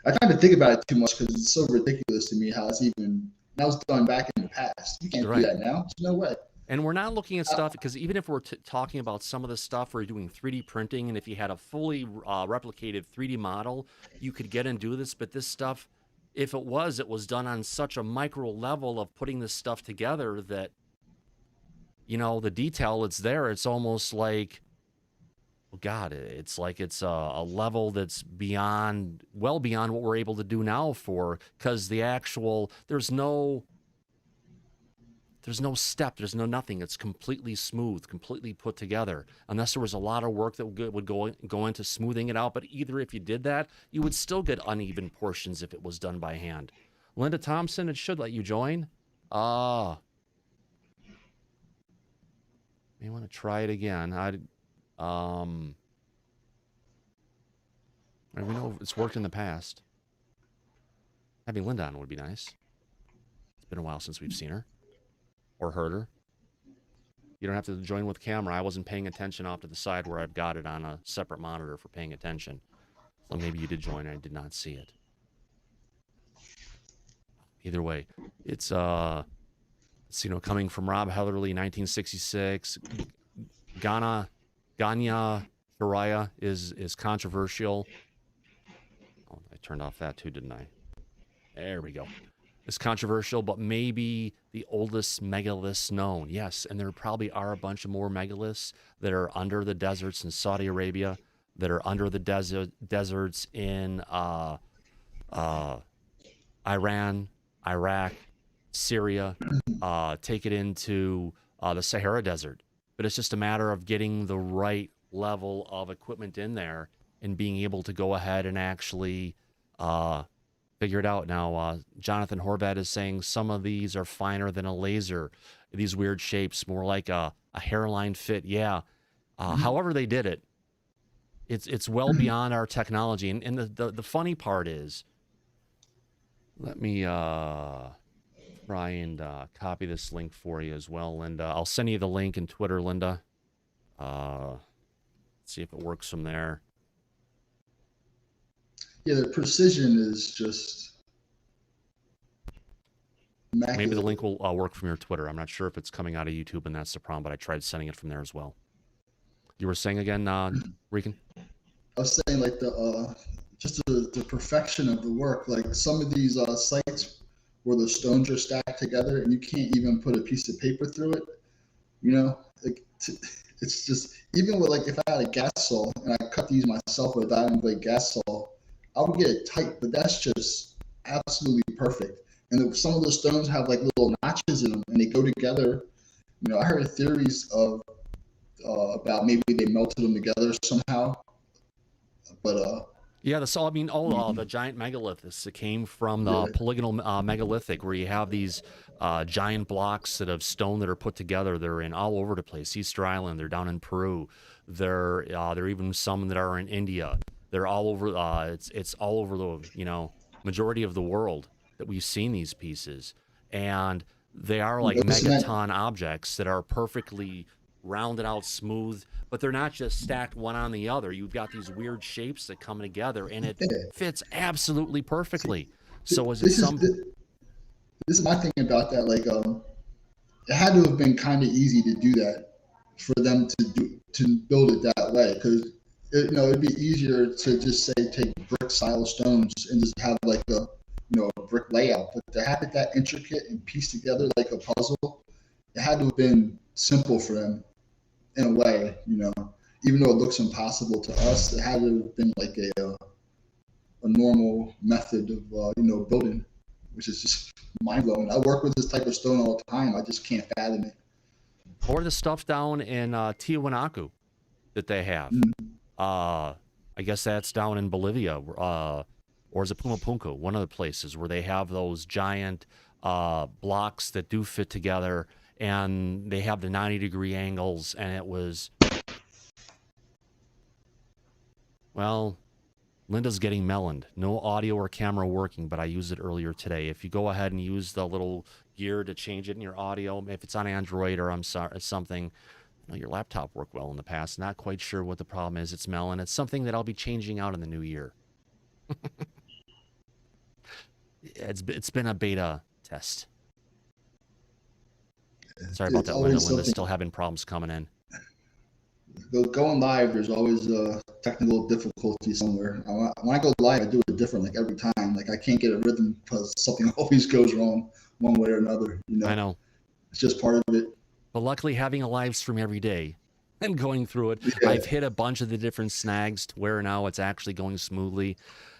I kind of think about it too much because it's so ridiculous to me how that was done back in the past. You can't do that now. There's no way. And we're not looking at stuff because even if we're talking about some of the stuff where you're doing 3D printing, and if you had a fully replicated 3D model, you could get and do this. But this stuff, if it was done on such a micro level of putting this stuff together that, you know, the detail it's there. It's almost like, oh God, it's like it's a level that's well beyond what we're able to do now because there's no step, there's no nothing. It's completely smooth, completely put together. Unless there was a lot of work that would go into smoothing it out. But either if you did that, you would still get uneven portions if it was done by hand. Linda Thompson, it should let you join. May want to try it again. We know it's worked in the past. Having Linda on would be nice. It's been a while since we've seen her. Or heard her. You don't have to join with camera. I wasn't paying attention off to the side where I've got it on a separate monitor for paying attention. So maybe you did join and I did not see it. Either way, it's coming from Rob Heatherly, 1966. Ganya Thuraya is controversial. Oh, I turned off that too, didn't I? There we go. It's controversial, but maybe the oldest megaliths known. Yes, and there probably are a bunch of more megaliths that are under the deserts in Saudi Arabia, that are under the deserts in Iran, Iraq, Syria. Take it into the Sahara Desert. But it's just a matter of getting the right level of equipment in there and being able to go ahead and actually figure it out. Now, Jonathan Horvat is saying some of these are finer than a laser. These weird shapes, more like a hairline fit. Yeah. However they did it, it's well beyond our technology. And the funny part is, let me try and copy this link for you as well, Linda. I'll send you the link in Twitter, Linda. Let's see if it works from there. Yeah, the precision is just immaculate. Maybe the link will work from your Twitter. I'm not sure if it's coming out of YouTube, and that's the problem, but I tried sending it from there as well. You were saying again, Regan? I was saying like the perfection of the work. Like some of these sites where the stones are stacked together and you can't even put a piece of paper through it. You know, like it's just, even with like if I had a gas saw and I cut these myself with a diamond blade gas saw, I would get it tight, but that's just absolutely perfect. And some of the stones have like little notches in them and they go together. You know, I heard theories of about maybe they melted them together somehow, but yeah, the giant megaliths that came from the polygonal megalithic, where you have these giant blocks that of stone that are put together. They're in all over the place. Easter Island, they're down in Peru. There are even some that are in India. They're all over. It's all over the majority of the world that we've seen these pieces, and they are like megaton objects that are perfectly rounded out, smooth, but they're not just stacked one on the other. You've got these weird shapes that come together, and it fits absolutely perfectly. So this is my thing about that. Like, it had to have been kind of easy to do that for them to build it that way, because it'd be easier to just say take brick style stones and just have like a brick layout, but to have it that intricate and pieced together like a puzzle, it had to have been simple for them. In a way, even though it looks impossible to us, it had to have been like a normal method of building, which is just mind blowing. I work with this type of stone all the time. I just can't fathom it. Or the stuff down in Tiwanaku that they have. I guess that's down in Bolivia, or is it Pumapunku? One of the places where they have those giant blocks that do fit together. And they have the 90-degree angles, and it was, well, Linda's getting meloned. No audio or camera working, but I used it earlier today. If you go ahead and use the little gear to change it in your audio, if it's on Android or something, your laptop worked well in the past. Not quite sure what the problem is. It's melon. It's something that I'll be changing out in the new year. It's been a beta test. Sorry about that, Linda. Linda's still having problems coming in. Going live, there's always a technical difficulty somewhere. When I go live, I do it different, like every time. Like I can't get a rhythm because something always goes wrong one way or another. I know. It's just part of it. But luckily, having a live stream every day and going through it, I've hit a bunch of the different snags to where now it's actually going smoothly.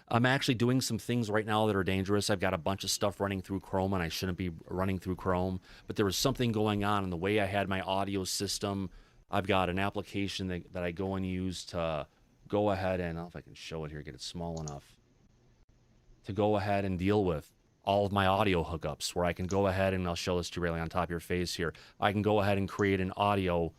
I'm actually doing some things right now that are dangerous. I've got a bunch of stuff running through Chrome, and I shouldn't be running through Chrome. But there was something going on in the way I had my audio system. I've got an application that I go and use to go ahead and, I don't know if I can show it here, get it small enough, to go ahead and deal with all of my audio hookups, where I can go ahead, and I'll show this to you right on top of your face here. I can go ahead and create an audio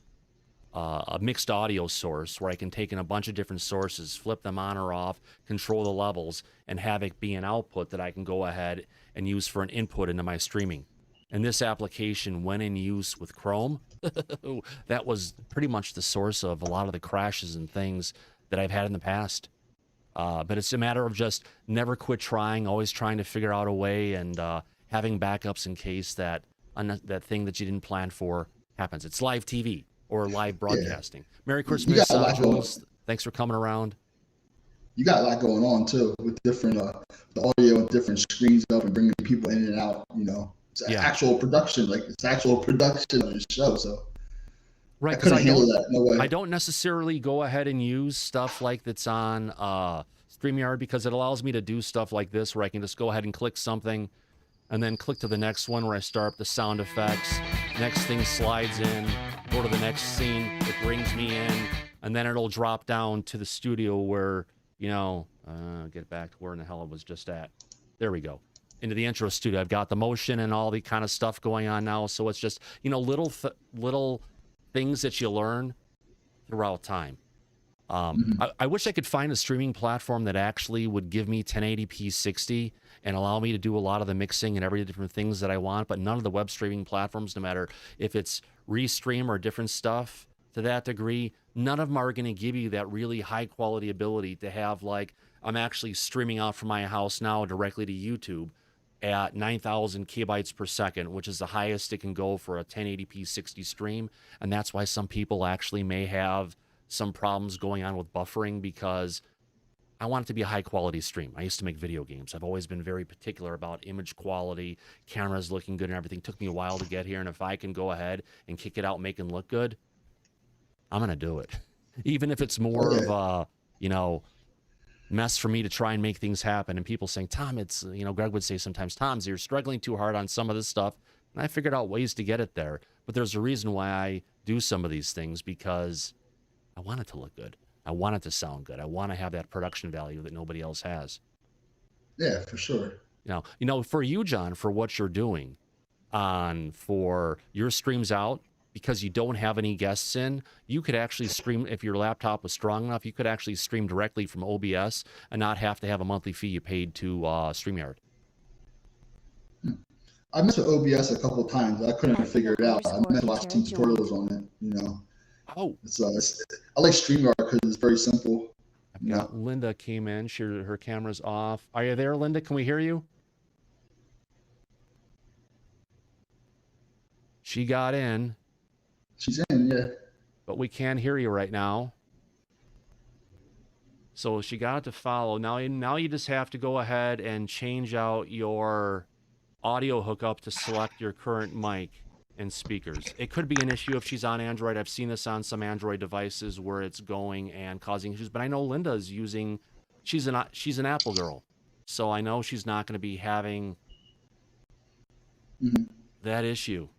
a mixed audio source where I can take in a bunch of different sources, flip them on or off, control the levels, and have it be an output that I can go ahead and use for an input into my streaming. And this application, when in use with Chrome, that was pretty much the source of a lot of the crashes and things that I've had in the past. But it's a matter of just never quit trying, always trying to figure out a way, and having backups in case that thing that you didn't plan for happens. It's live TV. Or live broadcasting. Merry Christmas, Jules. Thanks for coming around. You got a lot going on too, with different the audio and different screens up and bringing people in and out. It's actual production, it's actual production of the show. So right, I couldn't handle that. No way. I don't necessarily go ahead and use stuff like that's on StreamYard, because it allows me to do stuff like this, where I can just go ahead and click something, and then click to the next one where I start up the sound effects. Next thing slides in, go to the next scene, it brings me in, and then it'll drop down to the studio where, get back to where in the hell it was just at. There we go. Into the intro studio. I've got the motion and all the kind of stuff going on now, so it's just, little things that you learn throughout time. I wish I could find a streaming platform that actually would give me 1080p 60 and allow me to do a lot of the mixing and every different things that I want, but none of the web streaming platforms, no matter if it's Restream or different stuff to that degree, none of them are going to give you that really high quality ability to have like I'm actually streaming out from my house now directly to YouTube at 9,000 kilobytes per second, which is the highest it can go for a 1080p 60 stream. And that's why some people actually may have some problems going on with buffering, because I want it to be a high quality stream. I used to make video games. I've always been very particular about image quality, cameras looking good and everything. It took me a while to get here. And if I can go ahead and kick it out and make it look good, I'm going to do it. Even if it's more of a, you know, mess for me to try and make things happen. And people saying, Tom, it's, you know, Greg would say sometimes, Tom, you're struggling too hard on some of this stuff. And I figured out ways to get it there. But there's a reason why I do some of these things, because I want it to look good. I want it to sound good. I want to have that production value that nobody else has. Yeah, for sure. You know, for you, John, for what you're doing for your streams out, because you don't have any guests in, you could actually stream, if your laptop was strong enough, you could actually stream directly from OBS and not have to have a monthly fee you paid to StreamYard. I messed with OBS a couple of times. I couldn't figure it out. I messed with some tutorials on it, you know. Oh. I like StreamYard because it's very simple. Yeah. Linda came in. Her camera's off. Are you there, Linda? Can we hear you? She got in. She's in, yeah. But we can't hear you right now. So she got it to follow. Now you just have to go ahead and change out your audio hookup to select your current mic and speakers. It could be an issue if she's on Android. I've seen this on some Android devices where it's going and causing issues. But I know Linda's using, she's an Apple girl. So I know she's not going to be having that issue.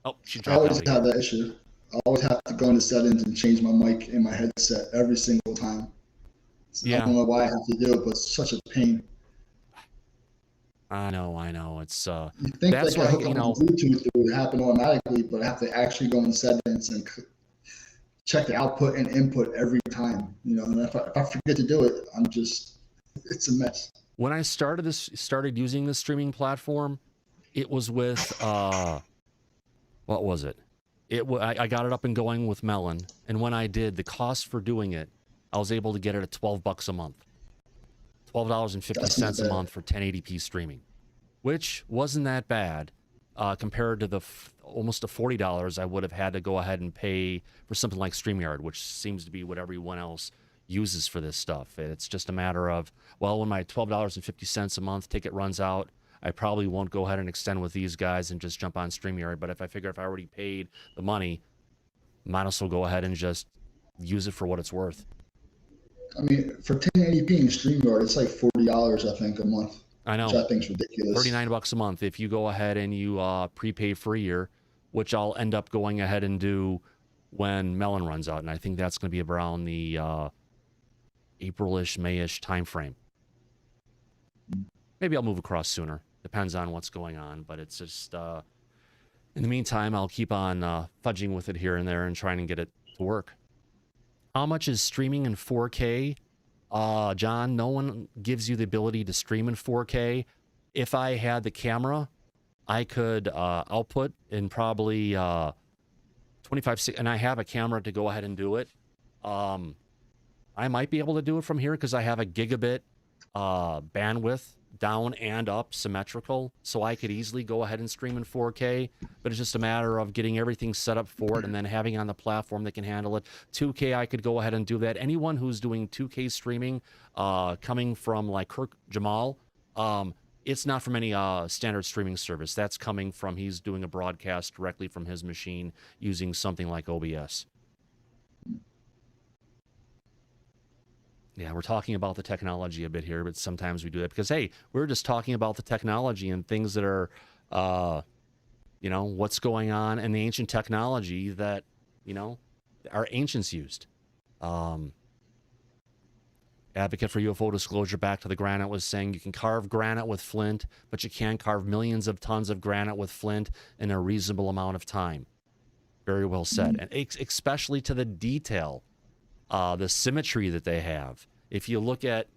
Oh, she dropped I always have that issue. I always have to go into settings and change my mic in my headset every single time. So I don't know why I have to do it, but it's such a pain. I know. It's you think that's like why, I hook up on Bluetooth, it would happen automatically, but I have to actually go in settings and check the output and input every time. You know, and if I forget to do it, it's a mess. When I started using this streaming platform, it was with what was it? I got it up and going with Melon, and when I did, the cost for doing it, I was able to get it at $12 a month. $12.50 a month for 1080p streaming, which wasn't that bad compared to the almost the $40 I would have had to go ahead and pay for something like StreamYard, which seems to be what everyone else uses for this stuff. It's just a matter of, well, when my $12.50 a month ticket runs out, I probably won't go ahead and extend with these guys and just jump on StreamYard. But if I figure if I already paid the money, might as well go ahead and just use it for what it's worth. I mean, for 1080p in StreamYard, it's like $40, I think, a month. I know. Which I think is ridiculous. $39 a month if you go ahead and you prepay for a year, which I'll end up going ahead and do when Melon runs out. And I think that's going to be around the April-ish, May-ish time frame. Maybe I'll move across sooner. Depends on what's going on. But it's just, in the meantime, I'll keep on fudging with it here and there and trying to get it to work. How much is streaming in 4K? John, no one gives you the ability to stream in 4K. If I had the camera, I could output in probably 25, and I have a camera to go ahead and do it. I might be able to do it from here because I have a gigabit bandwidth down and up symmetrical, so I could easily go ahead and stream in 4K, but it's just a matter of getting everything set up for it and then having on the platform that can handle it. 2K, I could go ahead and do that. Anyone who's doing 2K streaming coming from like Kirk Jamal, it's not from any standard streaming service. That's coming from, he's doing a broadcast directly from his machine using something like OBS. Yeah, we're talking about the technology a bit here, but sometimes we do that because, hey, we're just talking about the technology and things that are, you know, what's going on in the ancient technology that, you know, our ancients used. Advocate for UFO disclosure back to the granite was saying you can carve granite with flint, but you can't carve millions of tons of granite with flint in a reasonable amount of time. Very well said. And especially to the detail. The symmetry that they have. If you look at,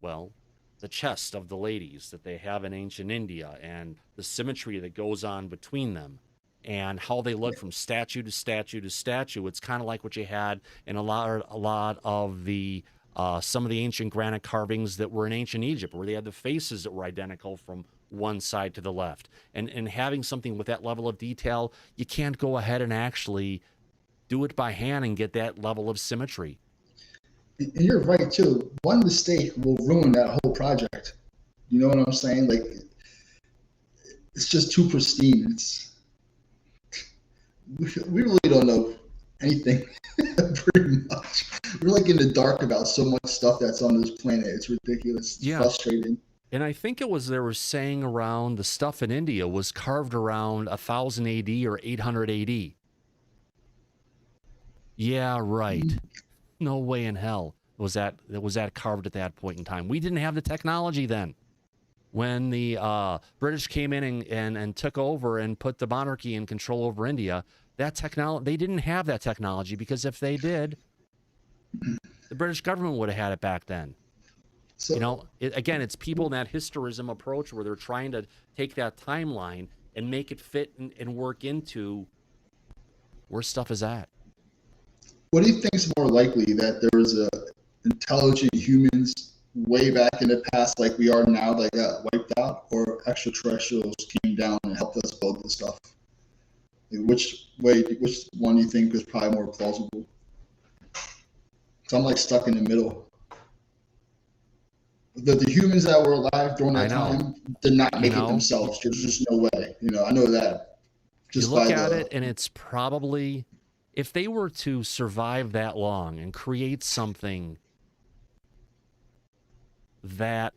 well, the chest of the ladies that they have in ancient India and the symmetry that goes on between them and how they look from statue to statue to statue, it's kind of like what you had in a lot of the some of the ancient granite carvings that were in ancient Egypt, where they had the faces that were identical from one side to the left. And having something with that level of detail, you can't go ahead and actually do it by hand and get that level of symmetry. And you're right too. One mistake will ruin that whole project. You know what I'm saying? Like, it's just too pristine. We really don't know anything pretty much. We're like in the dark about so much stuff that's on this planet. It's ridiculous. It's frustrating. And I think it was, they were saying around the stuff in India was carved around 1000 AD or 800 AD. Yeah, right. No way in hell was that carved at that point in time. We didn't have the technology then. When the British came in and took over and put the monarchy in control over India, that technology, they didn't have that technology, because if they did, the British government would have had it back then. So, you know, again, it's people in that historism approach where they're trying to take that timeline and make it fit and work into where stuff is at. What do you think is more likely, that there was intelligent humans way back in the past, like we are now, that got wiped out, or extraterrestrials came down and helped us build this stuff? Which one do you think is probably more plausible? So I'm like stuck in the middle. The humans that were alive during that time did not make it themselves. There's just no way. You know, I know that. Just you look at it, and it's probably, if they were to survive that long and create something that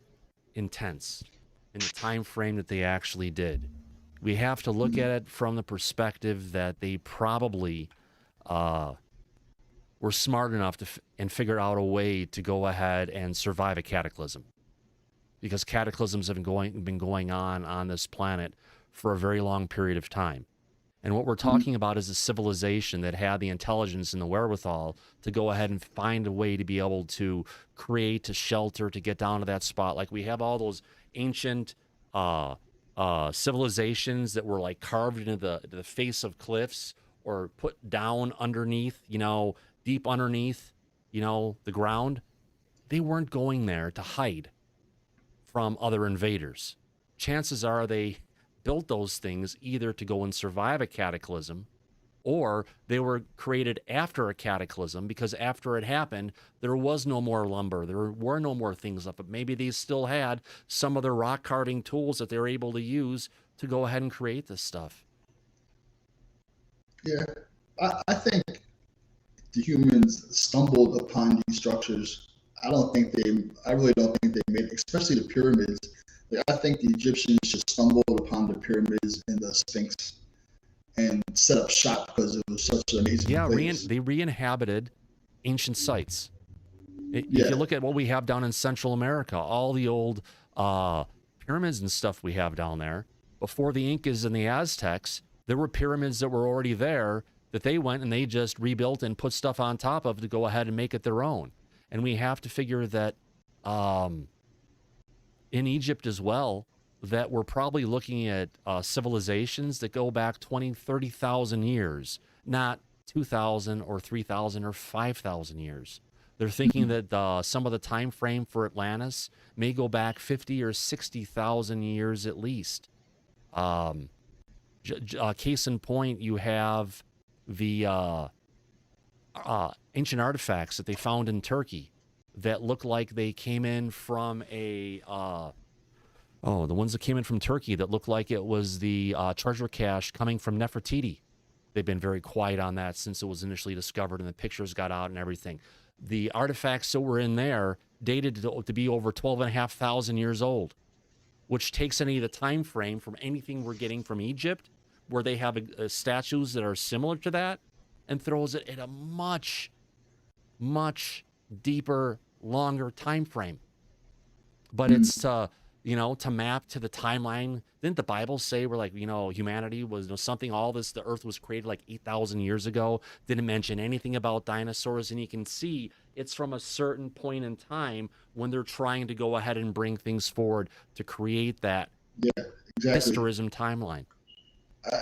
intense in the time frame that they actually did, we have to look at it from the perspective that they probably were smart enough to and figure out a way to go ahead and survive a cataclysm, because cataclysms have been going on this planet for a very long period of time. And what we're talking about is a civilization that had the intelligence and the wherewithal to go ahead and find a way to be able to create a shelter to get down to that spot. Like we have all those ancient civilizations that were like carved into the face of cliffs or put down underneath, you know, deep underneath, you know, the ground. They weren't going there to hide from other invaders. Chances are they built those things either to go and survive a cataclysm, or they were created after a cataclysm, because after it happened, there was no more lumber, there were no more things up, but maybe they still had some of the rock carving tools that they were able to use to go ahead and create this stuff. Yeah, I think the humans stumbled upon these structures. I really don't think they made, especially the pyramids. Like, I think the Egyptians just stumbled upon the pyramids and the Sphinx and set up shop because it was such an amazing place. They re-inhabited ancient sites. If you look at what we have down in Central America, all the old pyramids and stuff we have down there, before the Incas and the Aztecs, there were pyramids that were already there that they went and they just rebuilt and put stuff on top of to go ahead and make it their own. And we have to figure that in Egypt as well, that we're probably looking at civilizations that go back 20, 30,000 years, not 2,000 or 3,000 or 5,000 years. They're thinking that some of the time frame for Atlantis may go back 50 or 60,000 years at least. Case in point, you have the ancient artifacts that they found in Turkey that look like they came in from the ones that came in from Turkey that looked like it was the treasure cache coming from Nefertiti. They've been very quiet on that since it was initially discovered and the pictures got out and everything. The artifacts that were in there dated to be over 12,500 years old, which takes any of the time frame from anything we're getting from Egypt, where they have statues that are similar to that, and throws it at a much, much deeper, longer time frame. But it's to map to the timeline. Didn't the Bible say we're like, humanity was something, the earth was created like 8,000 years ago? Didn't mention anything about dinosaurs, and you can see it's from a certain point in time when they're trying to go ahead and bring things forward to create that historism timeline.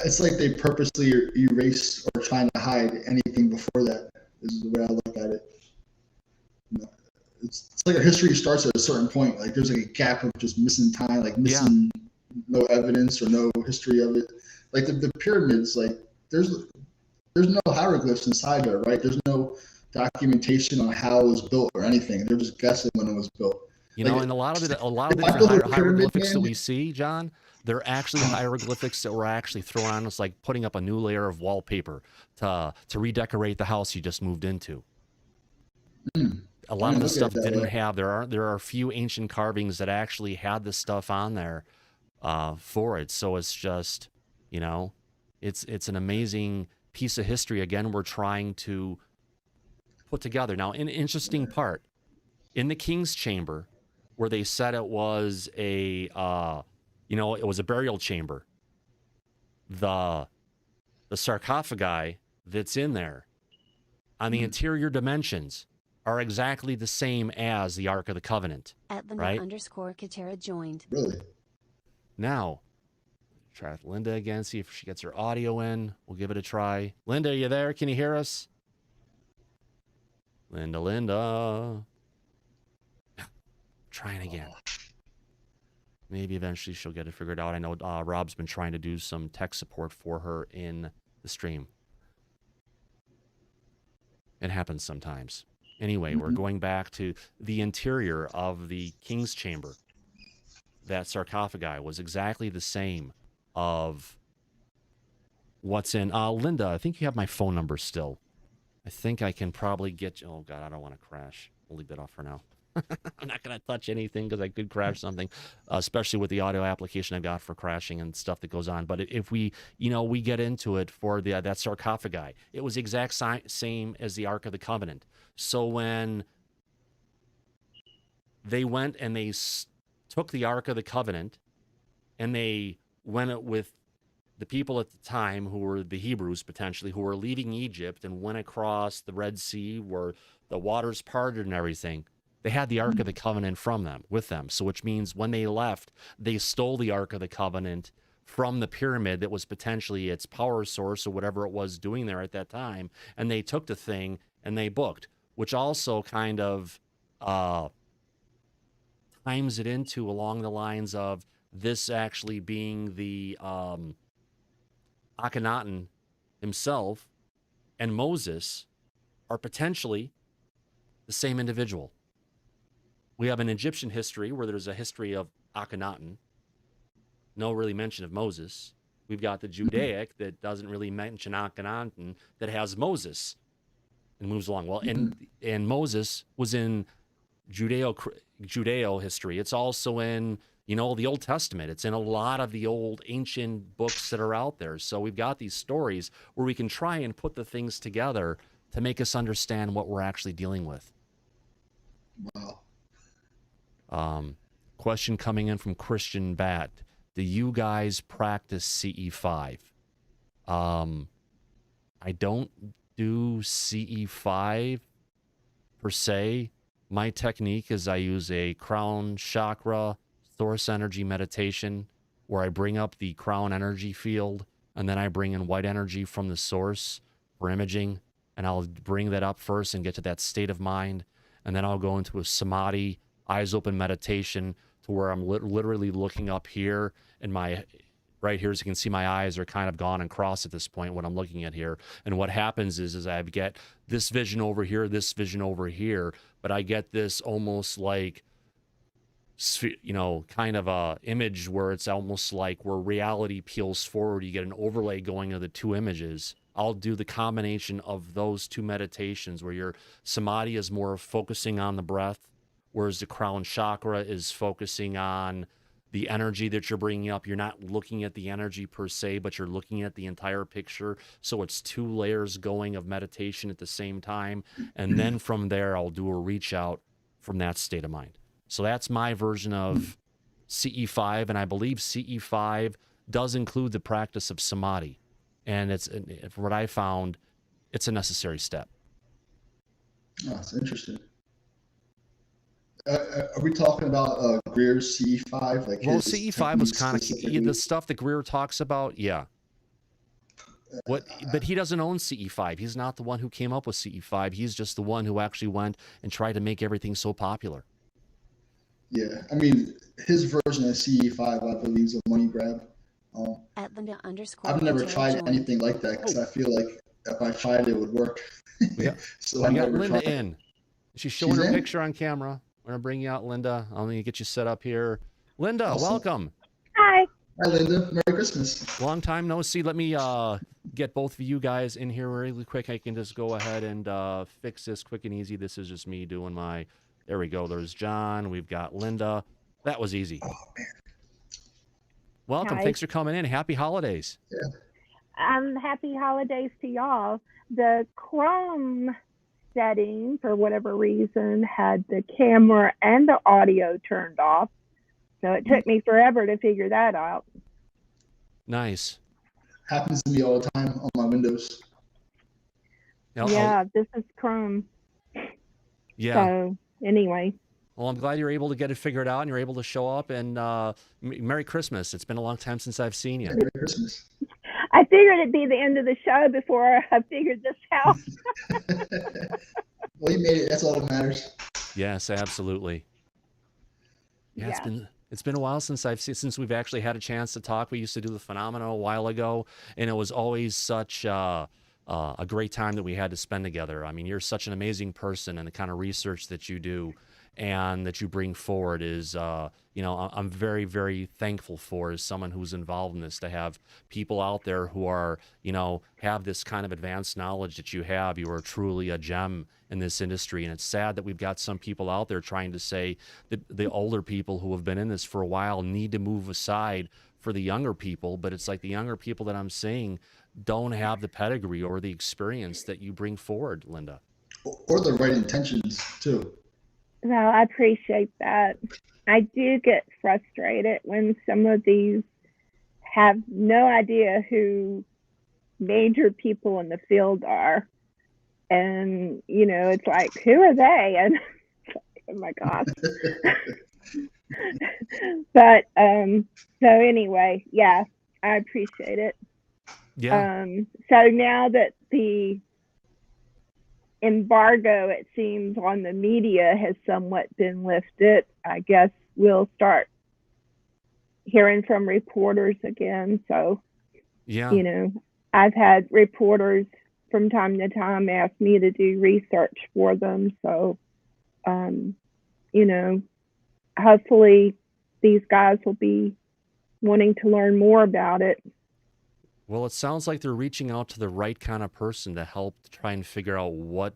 It's like they purposely erase or trying to hide anything before that, is the way I look at it. it's like our history starts at a certain point. Like there's like a gap of just missing time, like missing no evidence or no history of it. Like the pyramids, like there's no hieroglyphs inside there, right? There's no documentation on how it was built or anything. They're just guessing when it was built. You know, and a lot of the different hieroglyphics that we see, John, they're actually hieroglyphics that were actually thrown on us, like putting up a new layer of wallpaper to redecorate the house you just moved into. A lot of the stuff didn't have. There are a few ancient carvings that actually had the stuff on there for it. So it's just, you know, it's an amazing piece of history. Again, we're trying to put together. Now, an interesting part in the King's Chamber, where they said it was a, you know, it was a burial chamber. The sarcophagi that's in there on the interior dimensions are exactly the same as the Ark of the Covenant. Right? @Linda_Katera joined. Really? Now, try with Linda again, see if she gets her audio in. We'll give it a try. Linda, are you there? Can you hear us? Linda. Trying again. Maybe eventually she'll get it figured out. I know Rob's been trying to do some tech support for her in the stream. It happens sometimes. Anyway, we're going back to the interior of the King's Chamber. That sarcophagi was exactly the same of what's in... Linda, I think you have my phone number still. I think I can probably get you... Oh, God, I don't want to crash. We'll leave that off for now. I'm not going to touch anything because I could crash something, especially with the audio application I've got for crashing and stuff that goes on. But if we, you know, we get into it for that sarcophagi, it was the exact same as the Ark of the Covenant. So when they went and they took the Ark of the Covenant and they went with the people at the time who were the Hebrews, potentially, who were leaving Egypt and went across the Red Sea where the waters parted and everything, they had the Ark of the Covenant with them. So which means when they left, they stole the Ark of the Covenant from the pyramid that was potentially its power source or whatever it was doing there at that time. And they took the thing and they booked, which also kind of times it into along the lines of this actually being the Akhenaten himself and Moses are potentially the same individual. We have an Egyptian history where there's a history of Akhenaten. No really mention of Moses. We've got the Judaic that doesn't really mention Akhenaten that has Moses and moves along. Well, and Moses was in Judeo history. It's also in, you know, the Old Testament. It's in a lot of the old ancient books that are out there. So we've got these stories where we can try and put the things together to make us understand what we're actually dealing with. Wow. Question coming in from Christian Bat. Do you guys practice CE5? I don't do CE5 per se. My technique is I use a crown chakra source energy meditation where I bring up the crown energy field and then I bring in white energy from the source for imaging, and I'll bring that up first and get to that state of mind, and then I'll go into a samadhi, eyes open meditation to where I'm literally looking up here, and my right here, as you can see, my eyes are kind of gone and crossed at this point when I'm looking at here. And what happens is I get this vision over here, this vision over here, but I get this almost like, you know, kind of a image where it's almost like where reality peels forward. You get an overlay going of the two images. I'll do the combination of those two meditations where your samadhi is more focusing on the breath, whereas the crown chakra is focusing on the energy that you're bringing up. You're not looking at the energy per se, but you're looking at the entire picture. So it's two layers going of meditation at the same time. And then from there, I'll do a reach out from that state of mind. So that's my version of CE5. And I believe CE5 does include the practice of samadhi. And it's, from what I found, it's a necessary step. Oh, that's interesting. Are we talking about Greer's CE5? Like, well, CE5 was kind of the stuff that Greer talks about. Yeah. What? But he doesn't own CE5. He's not the one who came up with CE5. He's just the one who actually went and tried to make everything so popular. Yeah, I mean, his version of CE5, I believe, is a money grab. At Linda _ I've never tried anything like that because I feel like if I tried it would work. So We I got never Linda tried. in. She's showing She's her in? picture on camera. I'm gonna bring you out, Linda. I'm gonna get you set up here. Linda, Awesome. welcome. Hi. Hi, Linda. Merry Christmas. Long time no see. Let me get both of you guys in here really quick. I can just go ahead and fix this quick and easy. This is just me doing my. There we go. There's John. We've got Linda. That was easy. Oh, man. Welcome. Hi. Thanks for coming in. Happy holidays. Happy holidays to y'all. The Chrome setting, for whatever reason, had the camera and the audio turned off. So it took me forever to figure that out. Nice. Happens to me all the time on my Windows. Yeah, this is Chrome. Yeah. So anyway. Well, I'm glad you're able to get it figured out and you're able to show up. And Merry Christmas. It's been a long time since I've seen you. Merry Christmas. I figured it'd be the end of the show before I figured this out. Well, you made it. That's all that matters. Yes, absolutely. Yeah, it's been a while since we've actually had a chance to talk. We used to do the Phenomena a while ago, and it was always such a great time that we had to spend together. I mean, you're such an amazing person, and the kind of research that you do and that you bring forward is, I'm very, very thankful for as someone who's involved in this, to have people out there who are, have this kind of advanced knowledge that you have. You are truly a gem in this industry. And it's sad that we've got some people out there trying to say that the older people who have been in this for a while need to move aside for the younger people. But it's like the younger people that I'm seeing don't have the pedigree or the experience that you bring forward, Linda. Or the right intentions, too. Well, I appreciate that. I do get frustrated when some of these have no idea who major people in the field are. And, it's like, who are they? And oh my gosh. But so anyway, yeah, I appreciate it. Yeah. So now that the embargo, it seems, on the media has somewhat been lifted, I guess we'll start hearing from reporters again. So, yeah, I've had reporters from time to time ask me to do research for them. So, hopefully these guys will be wanting to learn more about it. Well, it sounds like they're reaching out to the right kind of person to help try and figure out what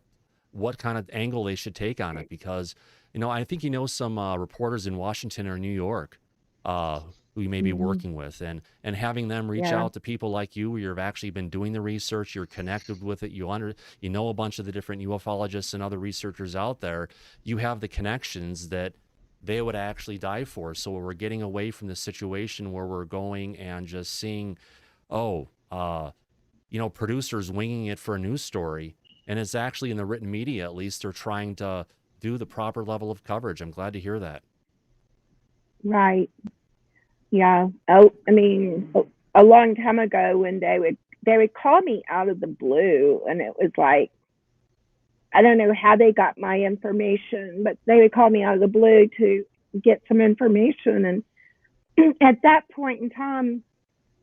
kind of angle they should take on it. Because, I think some reporters in Washington or New York who you may be working with, and having them reach out to people like you, where you've actually been doing the research, you're connected with it, you know a bunch of the different ufologists and other researchers out there. You have the connections that they would actually die for. So we're getting away from the situation where we're going and just seeing, producers winging it for a news story. And it's actually in the written media, at least, they're trying to do the proper level of coverage. I'm glad to hear that. Right. Yeah. Oh, I mean, a long time ago when they would call me out of the blue, and it was like, I don't know how they got my information, but they would call me out of the blue to get some information. And at that point in time,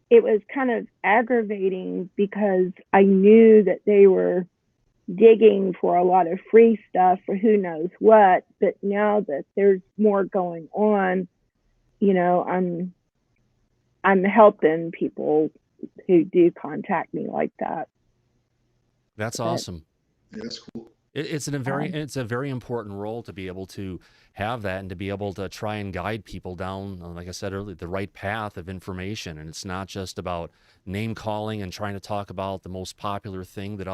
it was kind of aggravating because I knew that they were digging for a lot of free stuff for who knows what. But now that there's more going on, I'm helping people who do contact me like that. That's awesome. Yeah, that's cool. It's a very important role to be able to have that and to be able to try and guide people down, like I said earlier, the right path of information. And it's not just about name calling and trying to talk about the most popular thing that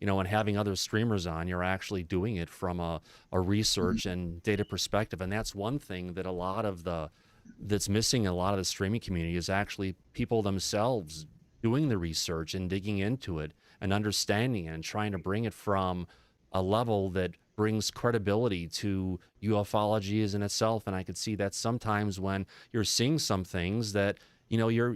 and having other streamers on. You're actually doing it from a research and data perspective. And that's one thing that that's missing in a lot of the streaming community is actually people themselves doing the research and digging into it and understanding it and trying to bring it from a level that brings credibility to ufology as in itself. And I could see that sometimes when you're seeing some things that you're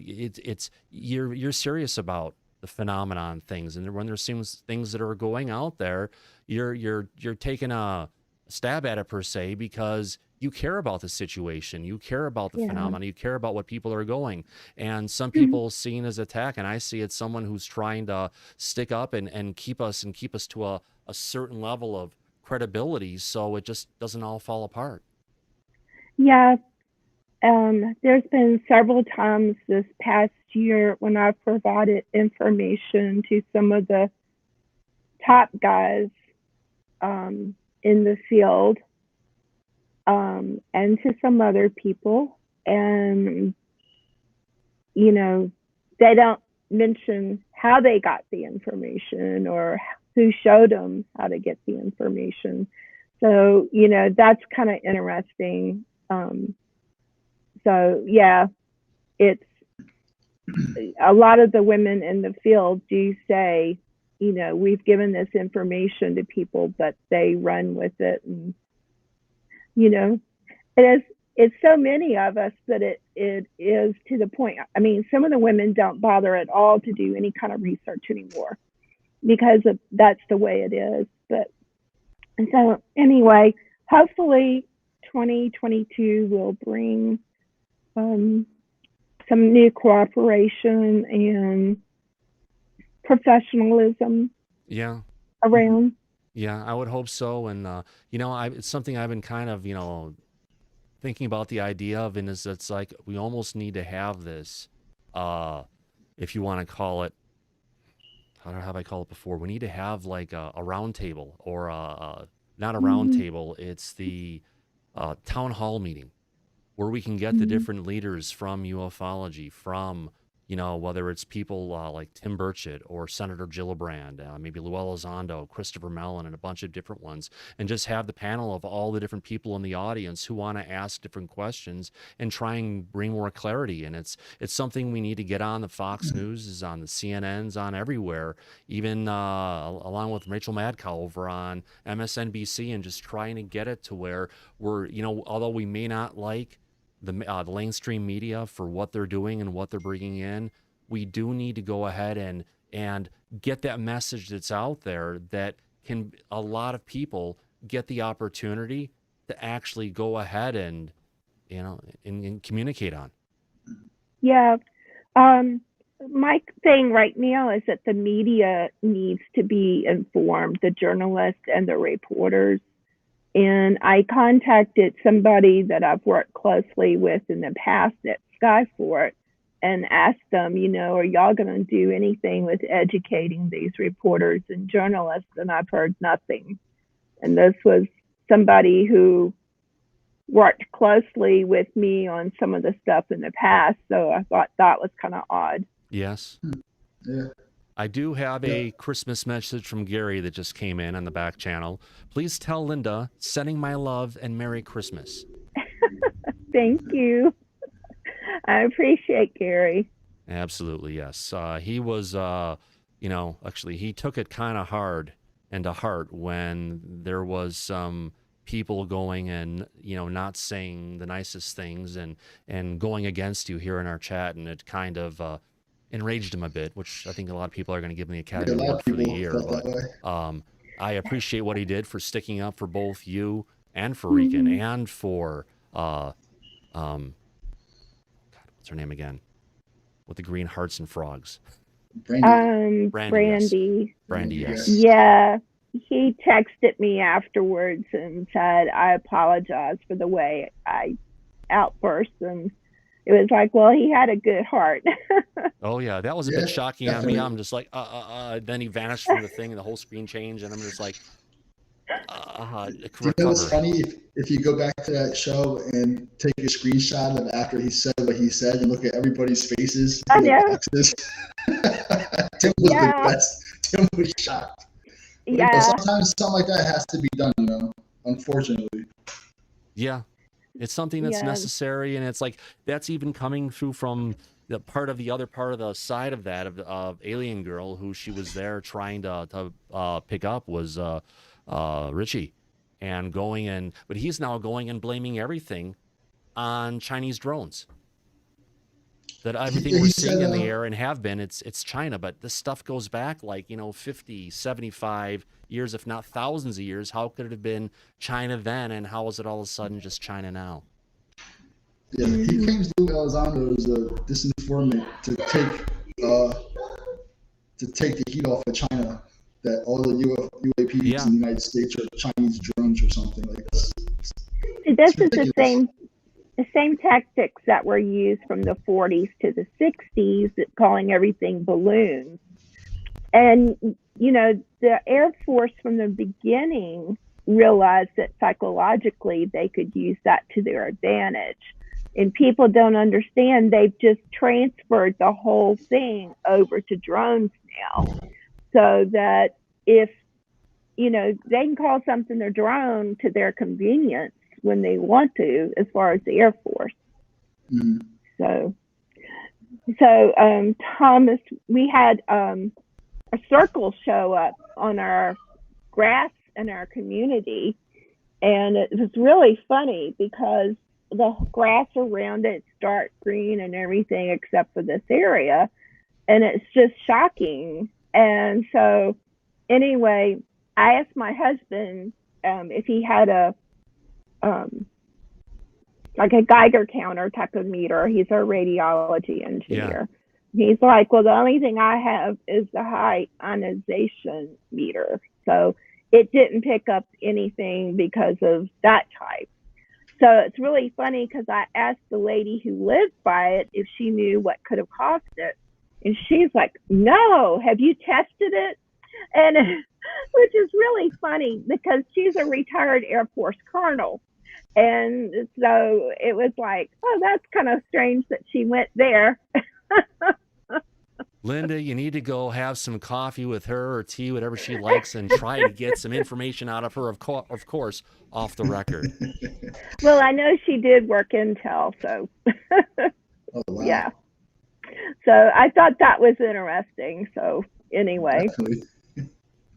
serious about, the phenomenon things. And when there seems things that are going out there, you're taking a stab at it per se, because you care about the situation, you care about the phenomenon, you care about what people are going. And some people seen as attack, and I see it someone who's trying to stick up and keep us to a certain level of credibility, so it just doesn't all fall apart. Yeah. There's been several times this past year when I've provided information to some of the top guys in the field, and to some other people, and you know, they don't mention how they got the information or who showed them how to get the information. So, you know, that's kind of interesting. So yeah, it's a lot of the women in the field do say, you know, we've given this information to people, but they run with it. And, you know, it's so many of us that it is to the point. I mean, some of the women don't bother at all to do any kind of research anymore because that's the way it is. But, and so anyway, hopefully 2022 will bring some new cooperation and professionalism around. Yeah, I would hope so. And, you know, it's something I've been kind of, you know, thinking about the idea of, and it's like we almost need to have this, if you want to call it, how have I called it before? We need to have like a round table, or not a round table, it's the town hall meeting, where we can get the different leaders from ufology, from, you know, whether it's people like Tim Burchett or Senator Gillibrand, maybe Lou Elizondo, Christopher Mellon, and a bunch of different ones, and just have the panel of all the different people in the audience who want to ask different questions and try and bring more clarity. And it's something we need to get on the Fox News, is on the CNNs, on everywhere, even along with Rachel Madcow over on MSNBC, and just trying to get it to where we're, you know, although we may not like the mainstream media for what they're doing and what they're bringing in, we do need to go ahead and get that message that's out there that can, a lot of people get the opportunity to actually go ahead and, you know, and communicate on. Yeah. My thing right now is that the media needs to be informed, the journalists and the reporters. And I contacted somebody that I've worked closely with in the past at Skyfort and asked them, you know, are y'all going to do anything with educating these reporters and journalists? And I've heard nothing. And this was somebody who worked closely with me on some of the stuff in the past. So I thought that was kind of odd. Yes. Yeah. I do have a Christmas message from Gary that just came in on the back channel. Please tell Linda, sending my love and Merry Christmas. Thank you. I appreciate Gary. Absolutely, yes. He was, you know, actually, he took it kind of hard and to heart when there was some people going and, you know, not saying the nicest things and going against you here in our chat, and it kind of enraged him a bit, which I think a lot of people are going to give him the Academy Award for the year. But I appreciate what he did for sticking up for both you and for Regan and for God, what's her name again? With the green hearts and frogs. Brandy. Yes. Brandy, yes. Yeah. He texted me afterwards and said, I apologize for the way I outburst, and it was like, well, he had a good heart. Oh yeah, that was a bit shocking on me. I'm just like, then he vanished from the thing and the whole screen changed, and I'm just like, Do you know what's funny? If you go back to that show and take a screenshot of after he said what he said and look at everybody's faces in the boxes. Tim was the best. Tim was shocked. Yeah. But sometimes something like that has to be done, you know, unfortunately. Yeah. It's something that's necessary, and it's like that's even coming through from the other part of the side of that of Alien Girl, who she was there trying to pick up was Richie, and but he's now going and blaming everything on Chinese drones. that everything Yeah, we're he seeing said, in the air and have been, it's China. But this stuff goes back like, 50, 75 years, if not thousands of years. How could it have been China then, and how is it all of a sudden just China now? Yeah, he claims Lou Elizondo is a disinformant to take the heat off of China. That all the UAPs in the United States are Chinese drones or something like this. See, this is the same tactics that were used from the 40s to the 60s, calling everything balloons. And, the Air Force from the beginning realized that psychologically they could use that to their advantage. And people don't understand, they've just transferred the whole thing over to drones now. So that if, they can call something a drone to their convenience when they want to, as far as the Air Force. Mm-hmm. So Thomas, we had a circle show up on our grass in our community, and it was really funny because the grass around it's dark green and everything except for this area, and it's just shocking. And so anyway, I asked my husband if he had a like a Geiger counter type of meter. He's a radiology engineer. Yeah. He's like, well, the only thing I have is the high ionization meter. So it didn't pick up anything because of that type. So it's really funny because I asked the lady who lived by it if she knew what could have caused it. And she's like, no, have you tested it? And which is really funny because she's a retired Air Force colonel. And so it was like, oh, that's kind of strange that she went there. Linda, you need to go have some coffee with her or tea, whatever she likes, and try to get some information out of her, of course, off the record. Well, I know she did work intel, so oh, wow. Yeah. So I thought that was interesting. So anyway.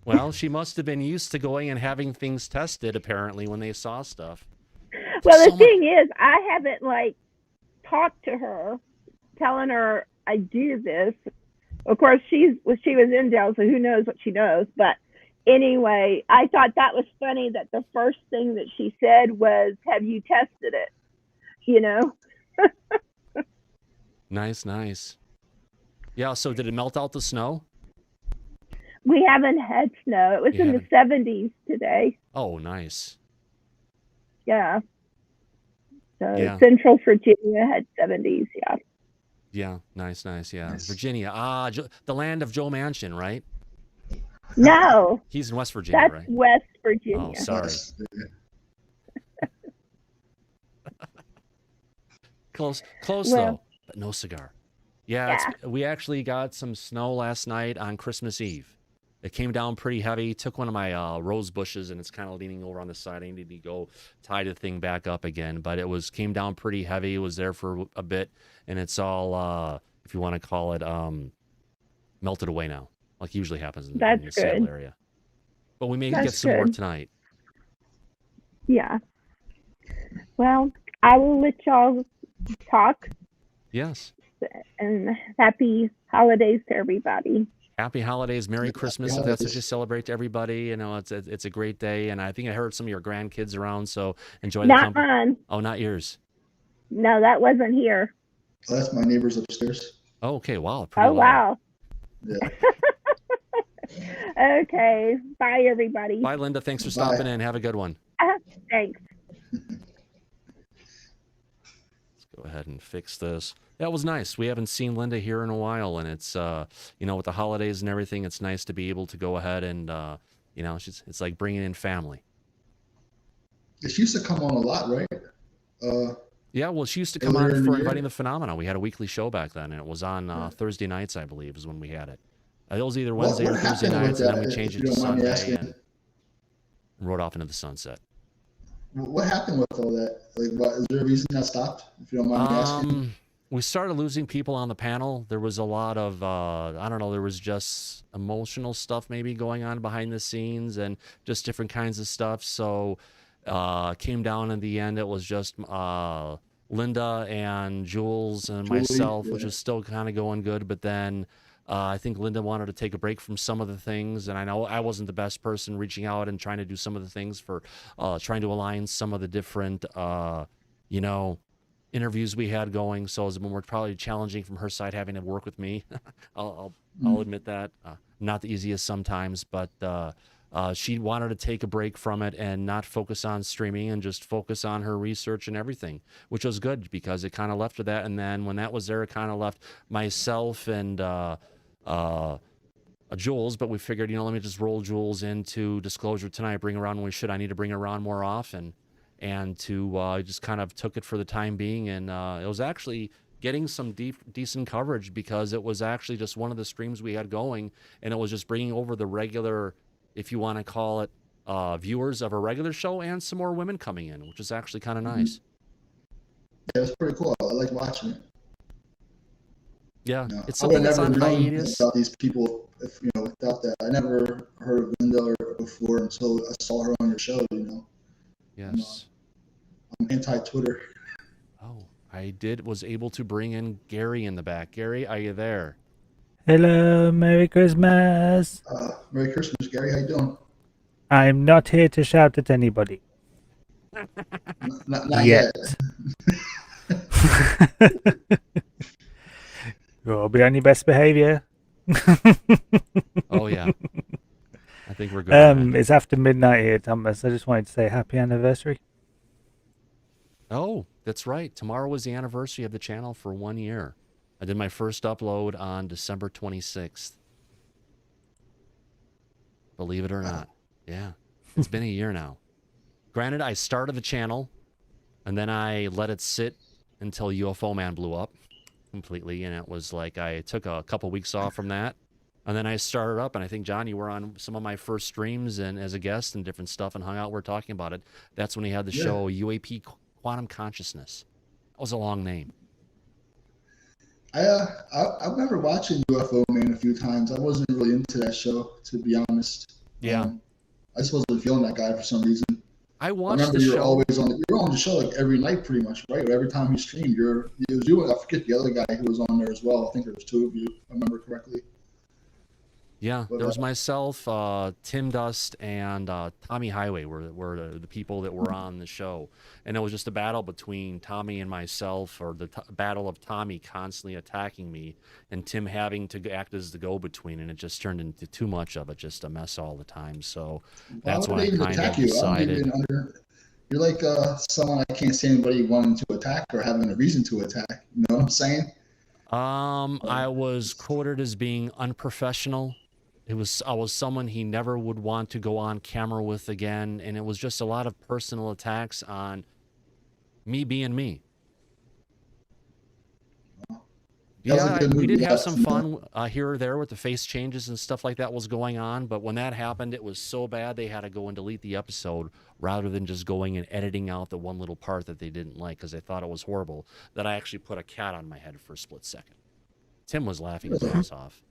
Well, she must have been used to going and having things tested, apparently, when they saw stuff. Well, the thing is, I haven't talked to her, telling her I do this. Of course, she was intel, so who knows what she knows. But anyway, I thought that was funny that the first thing that she said was, "Have you tested it?" Nice. Yeah. So did it melt out the snow? We haven't had snow. It was in the 70s today. Oh, nice. Yeah. So Central Virginia had 70s. Yeah. Yeah. Nice. Yeah. Nice. Virginia. The land of Joe Manchin, right? No. He's in West Virginia, That's right? West Virginia. Oh, sorry. Close though, but no cigar. Yeah. We actually got some snow last night on Christmas Eve. It came down pretty heavy. Took one of my rose bushes, and it's kind of leaning over on the side. I need to go tie the thing back up again. But it came down pretty heavy. It was there for a bit, and it's all, if you want to call it, melted away now, like usually happens in the Seattle area. But we may get some more tonight. Yeah. Well, I will let y'all talk. Yes. And happy holidays to everybody. Happy holidays, Merry Christmas, if that's what you celebrate to everybody. It's a great day, and I think I heard some of your grandkids around, so enjoy the company. Not mine. Oh, not yours. No, that wasn't here. Oh, that's my neighbors upstairs. Oh, okay, wow. Pretty loud. Wow. Yeah. Okay, bye, everybody. Bye, Linda. Thanks for stopping in. Have a good one. Thanks. Let's go ahead and fix this. That was nice. We haven't seen Linda here in a while, and it's, with the holidays and everything, it's nice to be able to go ahead and, it's like bringing in family. She used to come on a lot, right? Yeah, well, she used to come on for Inviting the Phenomena. We had a weekly show back then, and it was on Thursday nights, I believe, is when we had it. It was either Wednesday or Thursday nights, and then we changed it to Sunday and rode off into the sunset. What happened with all that? Is there a reason that stopped, if you don't mind me asking? We started losing people on the panel. There was a lot of, there was just emotional stuff maybe going on behind the scenes and just different kinds of stuff. So came down in the end. It was just Linda and Jules and myself, which is still kind of going good. But then I think Linda wanted to take a break from some of the things, and I know I wasn't the best person reaching out and trying to do some of the things for trying to align some of the different, you know, interviews we had going. So it was more probably challenging from her side having to work with me. I'll admit that. Not the easiest sometimes, but she wanted to take a break from it and not focus on streaming and just focus on her research and everything, which was good because it kind of left her that. And then when that was there, it kind of left myself and Jules, but we figured, you know, let me just roll Jules into Disclosure tonight, bring her on when we should. I need to bring her on more often. And to just kind of took it for the time being. And it was actually getting some decent coverage because it was actually just one of the streams we had going. And it was just bringing over the regular, if you want to call it, viewers of a regular show and some more women coming in, which is actually kind of nice. Yeah, it's pretty cool. I like watching it. Yeah, You know, it's something that's on hiatus. About these people, if you know, without that, I never heard of Linda before until I saw her on your show. You know. Yes. I'm anti-Twitter. Oh, I was able to bring in Gary in the back. Gary, are you there? Hello, Merry Christmas. Merry Christmas, Gary. How you doing? I'm not here to shout at anybody. Not yet. You'll be on your best behavior. Oh, yeah. I think we're good. It's after midnight here, Thomas. I just wanted to say happy anniversary. Oh, that's right. Tomorrow was the anniversary of the channel for 1 year. I did my first upload on December 26th. Believe it or not. Yeah. It's been a year now. Granted, I started the channel, and then I let it sit until UFO Man blew up completely, and it was like I took a couple weeks off from that. And then I started up, and I think, John, you were on some of my first streams and as a guest and different stuff and hung out. We're talking about it. That's when he had the show UAP Quantum Consciousness. That was a long name. I remember watching UFO Man a few times. I wasn't really into that show, to be honest. Yeah. I just wasn't feeling that guy for some reason. I watched remember the you were show. always on. You were on the show like every night, pretty much, right? Or every time you streamed, it was you. I forget the other guy who was on there as well. I think there was two of you, if I remember correctly. Yeah, there was myself, Tim Dust, and Tommy Highway were the people that were on the show. And it was just a battle between Tommy and myself, or the battle of Tommy constantly attacking me, and Tim having to act as the go-between, and it just turned into too much of it, just a mess all the time. So that's when I kind of decided. You're like someone I can't see anybody wanting to attack or having a reason to attack. You know what I'm saying? I was quoted as being unprofessional. I was someone he never would want to go on camera with again, and it was just a lot of personal attacks on me being me. Yeah, we did have some fun here or there with the face changes and stuff like that was going on, but when that happened, it was so bad they had to go and delete the episode rather than just going and editing out the one little part that they didn't like because they thought it was horrible, that I actually put a cat on my head for a split second. Tim was laughing his ass off.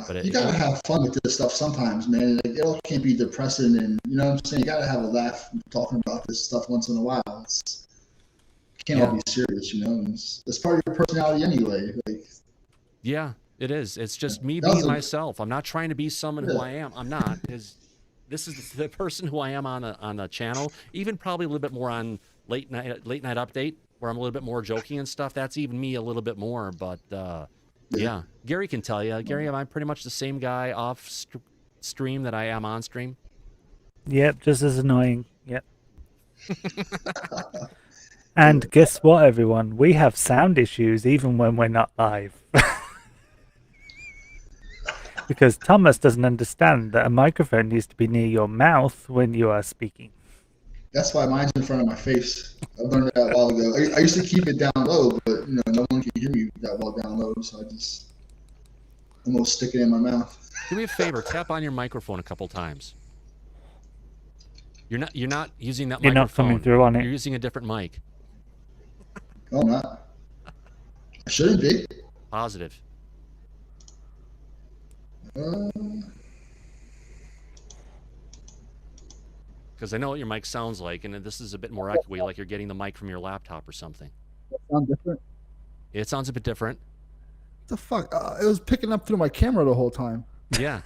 But you gotta have fun with this stuff sometimes, man. Like, it all can't be depressing, and you know what I'm saying. You gotta have a laugh talking about this stuff once in a while. It can't all be serious, you know. It's part of your personality anyway. Like, yeah, it is. It's just me being myself. I'm not trying to be someone who I am. I'm not. This is the person who I am on the channel. Even probably a little bit more on late night update, where I'm a little bit more joking and stuff. That's even me a little bit more, but. Yeah, Gary can tell you. Gary, am I pretty much the same guy off stream that I am on stream? Yep, just as annoying. Yep. And guess what, everyone? We have sound issues even when we're not live. Because Thomas doesn't understand that a microphone needs to be near your mouth when you are speaking. That's why mine's in front of my face. I learned that a while ago. I used to keep it down low, but you know, no one can hear me that well down low, so I just almost stick it in my mouth. Do me a favor, tap on your microphone a couple times. You're not using that microphone. You're not coming through on it. You're using a different mic. No, I'm not. I shouldn't be. Positive. Because I know what your mic sounds like, and this is a bit more echoey, like you're getting the mic from your laptop or something. Sound different? It sounds a bit different. What the fuck? It was picking up through my camera the whole time. Yeah.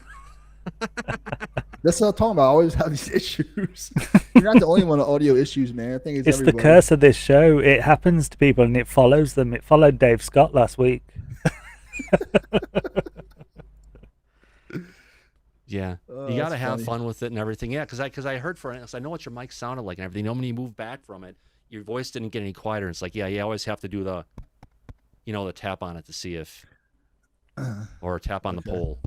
That's what I'm talking about. I always have these issues. You're not the only one with audio issues, man. I think it's It's everybody. the curse of this show. It happens to people and it follows them. It followed Dave Scott last week. Yeah, Oh, you got to that's have funny. fun with it and everything. Yeah, because I heard for it, I know what your mic sounded like and everything. You know, when you move back from it, your voice didn't get any quieter. And it's like, yeah, you always have to do the, the tap on it to see if, or tap on the Okay. pole.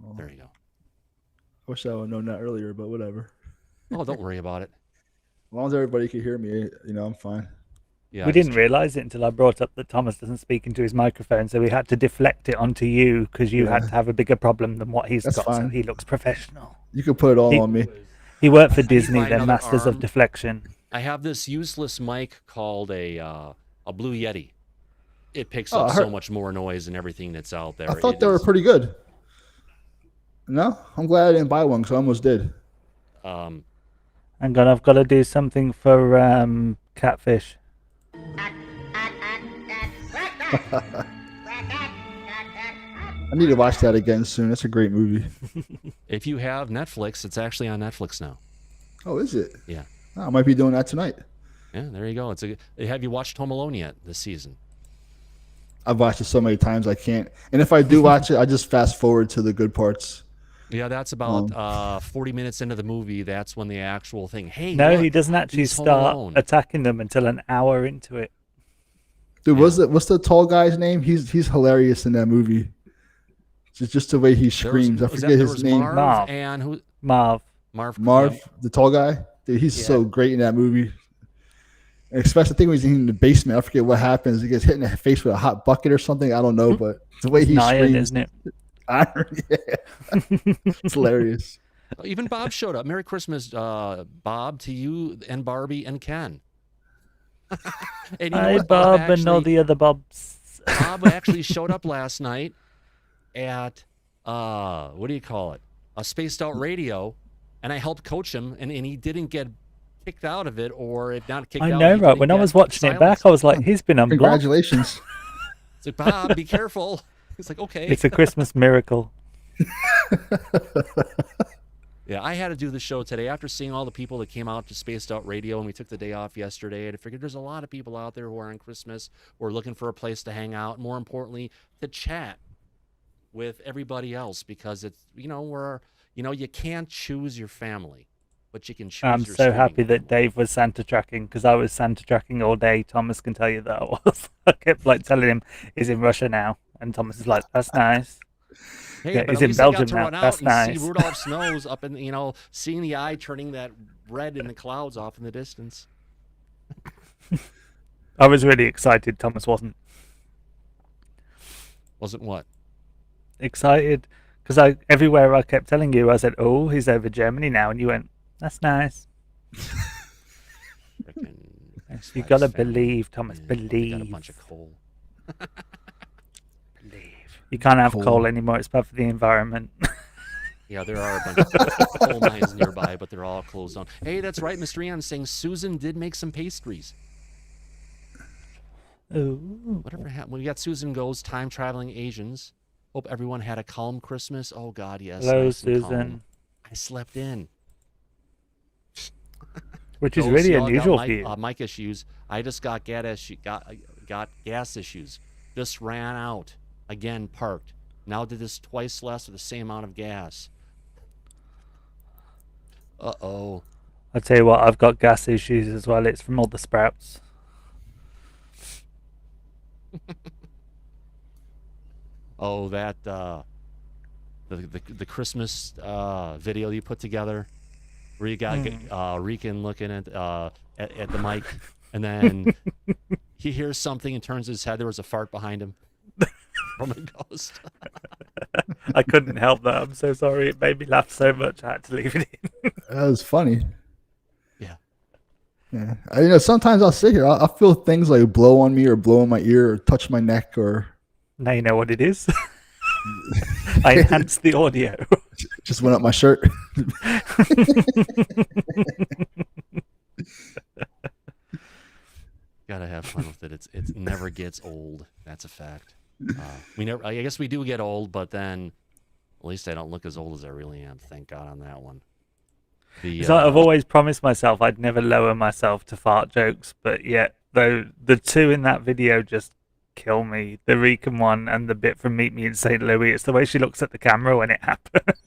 Well, There you go. I wish I would have known that earlier, but whatever. Oh, don't worry about it. As long as everybody can hear me, I'm fine. Yeah, We didn't realise it until I brought up that Thomas doesn't speak into his microphone, so we had to deflect it onto you because you had Yeah. to have a bigger problem than what he's That's got. So fine. he looks professional. You can put it all on me. He worked for I need to Disney, buy they're another masters arm. of deflection. I have this useless mic called a Blue Yeti. It picks Oh, up I so heard- much more noise than everything that's out there. I thought It they were is- pretty good. No? I'm glad I didn't buy one because I almost did. Um, Hang on, I've got to do something for Catfish. I need to watch that again soon. That's a great movie. if you have Netflix, it's actually on Netflix now. Oh, is it? Yeah. Oh, I might be doing that tonight. Yeah, there you go. Have you watched Home Alone yet this season? I've watched it so many times I can't. And if I do watch it, I just fast forward to the good parts. Yeah, that's about 40 minutes into the movie. That's when the actual thing. Hey, No, look, he doesn't actually he's Home start Alone. attacking them until an hour into it. Dude, what's the tall guy's name? He's hilarious in that movie. Just the way he screams. I forget his name. Marv and who? Marv, Marv, the tall guy. Dude, he's so great in that movie. And especially, I think when he's in the basement. I forget what happens. He gets hit in the face with a hot bucket or something. I don't know, but the way he Iron, screams, isn't it? Iron, yeah. It's hilarious. Even Bob showed up. Merry Christmas, Bob, to you and Barbie and Ken. And you know Hi, what? Bob, and all actually- the other Bobs. Bob actually showed up last night at what do you call it? A spaced out radio, and I helped coach him, and he didn't get kicked out of it, or if not kicked I out. know, he right? didn't When I get was watching it back, silenced. I was like, he's been unblocked. Congratulations. It's like, Bob, be careful. He's like, okay. It's a Christmas miracle. Yeah, I had to do the show today after seeing all the people that came out to Spaced Out Radio, and we took the day off yesterday. And I figured there's a lot of people out there who are on Christmas or looking for a place to hang out. More importantly, to chat with everybody else, because it's you can't choose your family, but you can choose. I'm your so streaming happy that Dave was Santa tracking because I was Santa tracking all day. Thomas can tell you that I was. I kept telling him he's in Russia now, and Thomas is like, "That's nice." Hey, Yeah, but he's at in least I got Belgium to now. run out That's and nice. see Rudolph's nose up in, seeing the eye turning that red in the clouds off in the distance. I was really excited. Thomas wasn't What? excited because everywhere I kept telling you, I said, "Oh, he's over Germany now," and you went, "That's nice." You gotta believe, Thomas. Believe. Got a bunch of coal. You can't have coal anymore. It's bad for the environment. Yeah, there are a bunch of coal mines nearby, but they're all closed down. Hey, that's right, Mr. Ian saying Susan did make some pastries. Ooh. Whatever happened? We got Susan Goes, Time Traveling Asians. Hope everyone had a calm Christmas. Oh, God, yes. Hello, nice and calm. Susan. I slept in. Which is Those really y'all got unusual mic, for you. mic issues. I just got gas issues. Just ran out. Again, parked. Now did this twice less with the same amount of gas. Uh-oh. I tell you what, I've got gas issues as well. It's from all the sprouts. Oh, that the Christmas video you put together, where you got Rican looking at the mic, and then he hears something and turns his head. There was a fart behind him from a ghost. I couldn't help that. I'm so sorry. It made me laugh so much. I had to leave it in. That was funny. Yeah. Yeah. Sometimes I'll sit here. I'll feel things like blow on me or blow in my ear or touch my neck or. Now you know what it is. I enhanced the audio. Just went up my shirt. Gotta have fun with it. It never gets old. That's a fact. We never. I guess we do get old, but then at least I don't look as old as I really am. Thank God on that one. So I've always promised myself I'd never lower myself to fart jokes, but yet though the two in that video just kill me. The Rican one and the bit from Meet Me in St. Louis. It's the way she looks at the camera when it happens.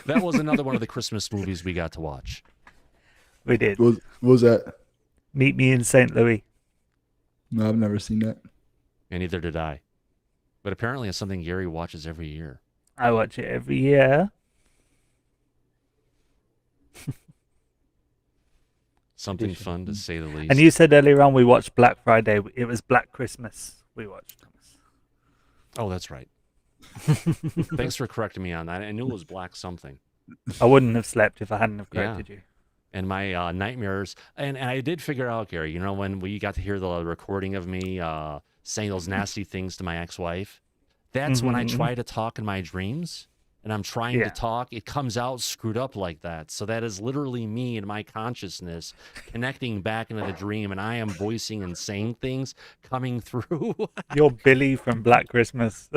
That was another one of the Christmas movies we got to watch. We did. What was that? Meet Me in St. Louis. No, I've never seen that. And neither did I. But apparently it's something Gary watches every year. I watch it every year. Something fun to say the least. And you said earlier on we watched Black Friday. It was Black Christmas we watched. Oh, that's right. Thanks for correcting me on that. I knew it was black something. I wouldn't have slept if I hadn't have corrected you. And my nightmares, and I did figure out, Gary, you know, when we got to hear the recording of me saying those nasty things to my ex-wife, that's when I try to talk in my dreams, and I'm trying to talk, it comes out screwed up like that. So that is literally me and my consciousness connecting back into the dream, and I am voicing and saying things coming through. You're Billy from Black Christmas.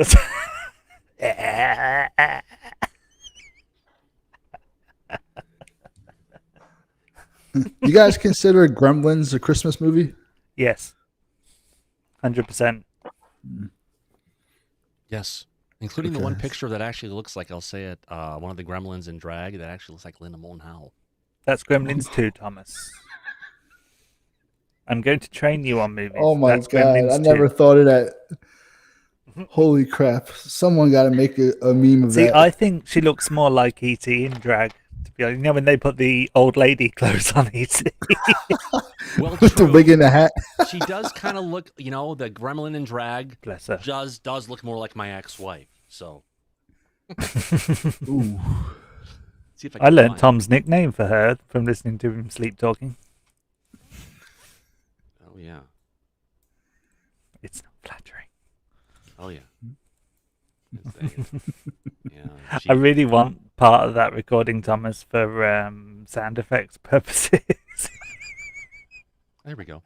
You guys consider Gremlins a Christmas movie? Yes. 100%. Yes. Including the one picture that actually looks like, I'll say it, one of the Gremlins in drag that actually looks like Linda Moulton Howe. That's Gremlins 2, Thomas. I'm going to train you on movies. Oh my That's God. Gremlins I 2. never thought of that. Holy crap. Someone got to make a meme of that. See, I think she looks more like E.T. in drag. To be honest. You know when they put the old lady clothes on E.T.? Well, with the wig and the hat. She does kind of look, you know, the Gremlin in drag Bless her. does look more like my ex-wife. So. Ooh. See if I learned find Tom's nickname for her from listening to him sleep talking. Oh, yeah. It's not flattering. Oh, yeah. I really want part of that recording, Thomas, for sound effects purposes. There we go.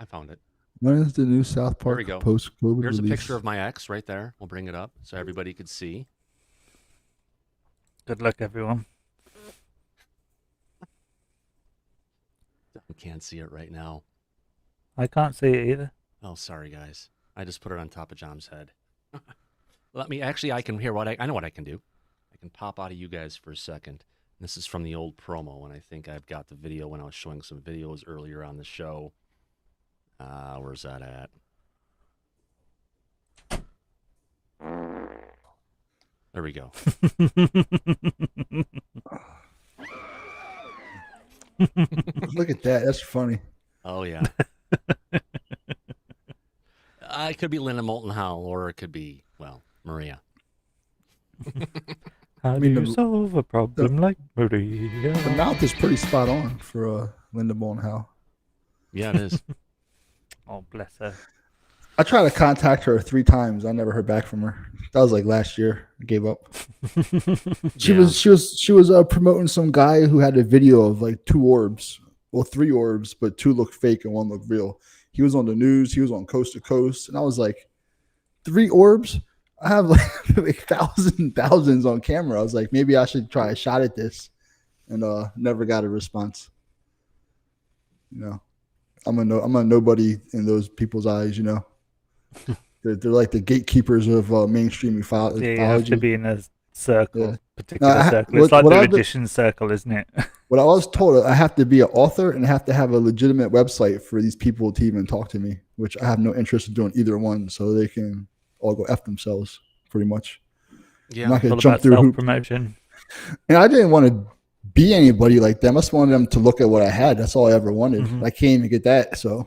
I found it. When is the new South There Park we go. post-COVID Here's release? a picture of my ex right there. We'll bring it up so everybody could see. Good luck, everyone. I can't see it right now. I can't see it either. Oh, sorry, guys. I just put it on top of John's head. Let me, actually, I can hear what I know what I can do. I can pop out of you guys for a second. This is from the old promo, and I think I've got the video when I was showing some videos earlier on the show. Where's that at? There we go. Look at that. That's funny. Oh, yeah. It could be Linda Moulton Howe, or it could be, well, Maria. How do you solve a problem like Maria? The mouth is pretty spot on for Linda Moulton Howe. Yeah, it is. Oh, bless her. I tried to contact her 3 times. I never heard back from her. That was like last year. I gave up. She was promoting some guy who had a video of like 2 orbs, well 3 orbs, but 2 looked fake and 1 looked real. He was on the news. He was on Coast to Coast, and I was like, 3 orbs? I have like thousands on camera. I was like, maybe I should try a shot at this, and never got a response. You know, I'm a nobody in those people's eyes. You know, they're like the gatekeepers of mainstream ufology. Yeah, you have to be in a circle, Yeah. particular circle. It's like the magician circle, isn't it? What I was told, I have to be an author and I have to have a legitimate website for these people to even talk to me, which I have no interest in doing either one, so they can all go F themselves, pretty much. Yeah, I'm not going All to jump about through self-promotion. And I didn't want to be anybody like them. I just wanted them to look at what I had. That's all I ever wanted. I can't even get that, so